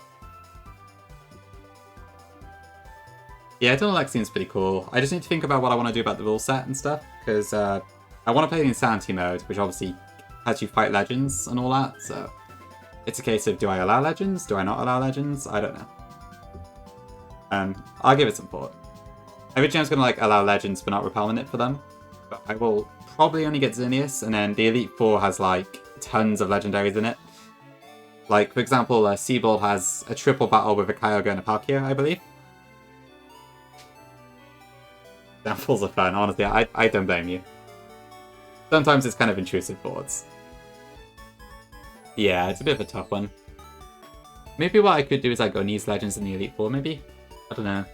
Yeah, Eternal X seems pretty cool. I just need to think about what I want to do about the rule set and stuff, because I want to play the Insanity mode, which obviously has you fight legends and all that, so it's a case of do I allow legends? Do I not allow legends? I don't know. I'll give it some thought. Originally I was going to allow legends but not repellment it for them, but I will probably only get Xerneas, and then the Elite Four has tons of legendaries in it. Like, for example, Seabold has a triple battle with a Kyogre and a Palkia, I believe. Downfalls are fun, honestly, I don't blame you. Sometimes it's kind of intrusive thoughts. Yeah, it's a bit of a tough one. Maybe what I could do is go Nice Legends in the Elite Four, maybe? I don't know.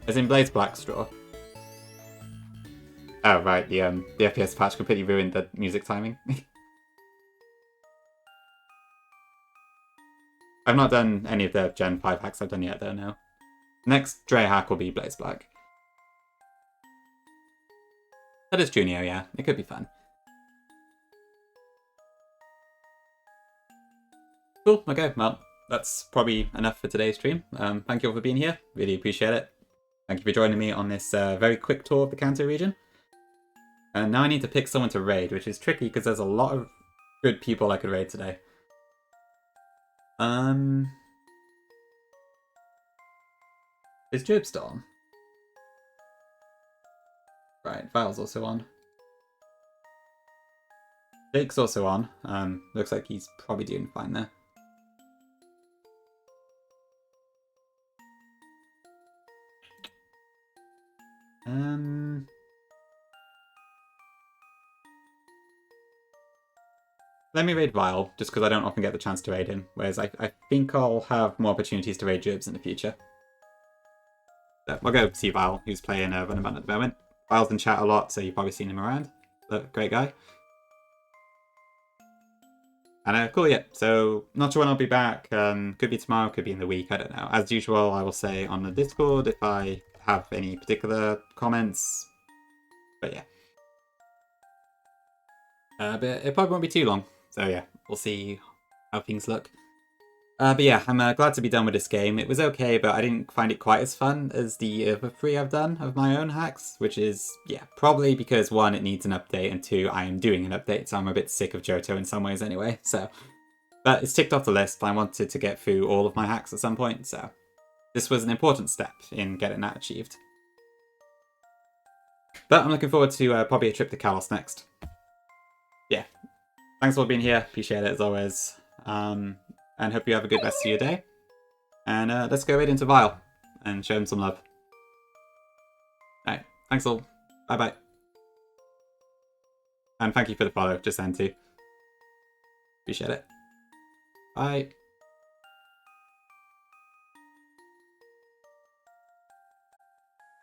As in Blaze Blackstraw. Oh right, the FPS patch completely ruined the music timing. I've not done any of the Gen 5 hacks I've done yet though, no. Next Dre hack will be Blaze Black. That is Junio, yeah. It could be fun. Cool, okay, well, that's probably enough for today's stream. Thank you all for being here. Really appreciate it. Thank you for joining me on this very quick tour of the Kanto region. And now I need to pick someone to raid, which is tricky because there's a lot of good people I could raid today. Is Job still on? Right, Vile's also on. Jake's also on. Looks like he's probably doing fine there. Let me raid Vile, just because I don't often get the chance to raid him, whereas I think I'll have more opportunities to raid Gerbs in the future. So I'll go see Vile, who's playing Runabout at the moment. Vile's in chat a lot, so you've probably seen him around. But great guy. And cool, yeah. So not sure when I'll be back. Could be tomorrow, could be in the week, I don't know. As usual, I will say on the Discord if I have any particular comments. But yeah. But it probably won't be too long. So yeah, we'll see how things look. But yeah, I'm glad to be done with this game. It was okay, but I didn't find it quite as fun as the other 3 I've done of my own hacks, which is, yeah, probably because 1, it needs an update, and 2, I am doing an update, so I'm a bit sick of Johto in some ways anyway, so But it's ticked off the list. I wanted to get through all of my hacks at some point, so this was an important step in getting that achieved. But I'm looking forward to probably a trip to Kalos next. Yeah. Thanks for being here. Appreciate it as always. And hope you have a good rest of your day. And let's go right into Vile and show him some love. Alright. Thanks all. Bye-bye. And thank you for the follow, just then too. Appreciate it. Bye.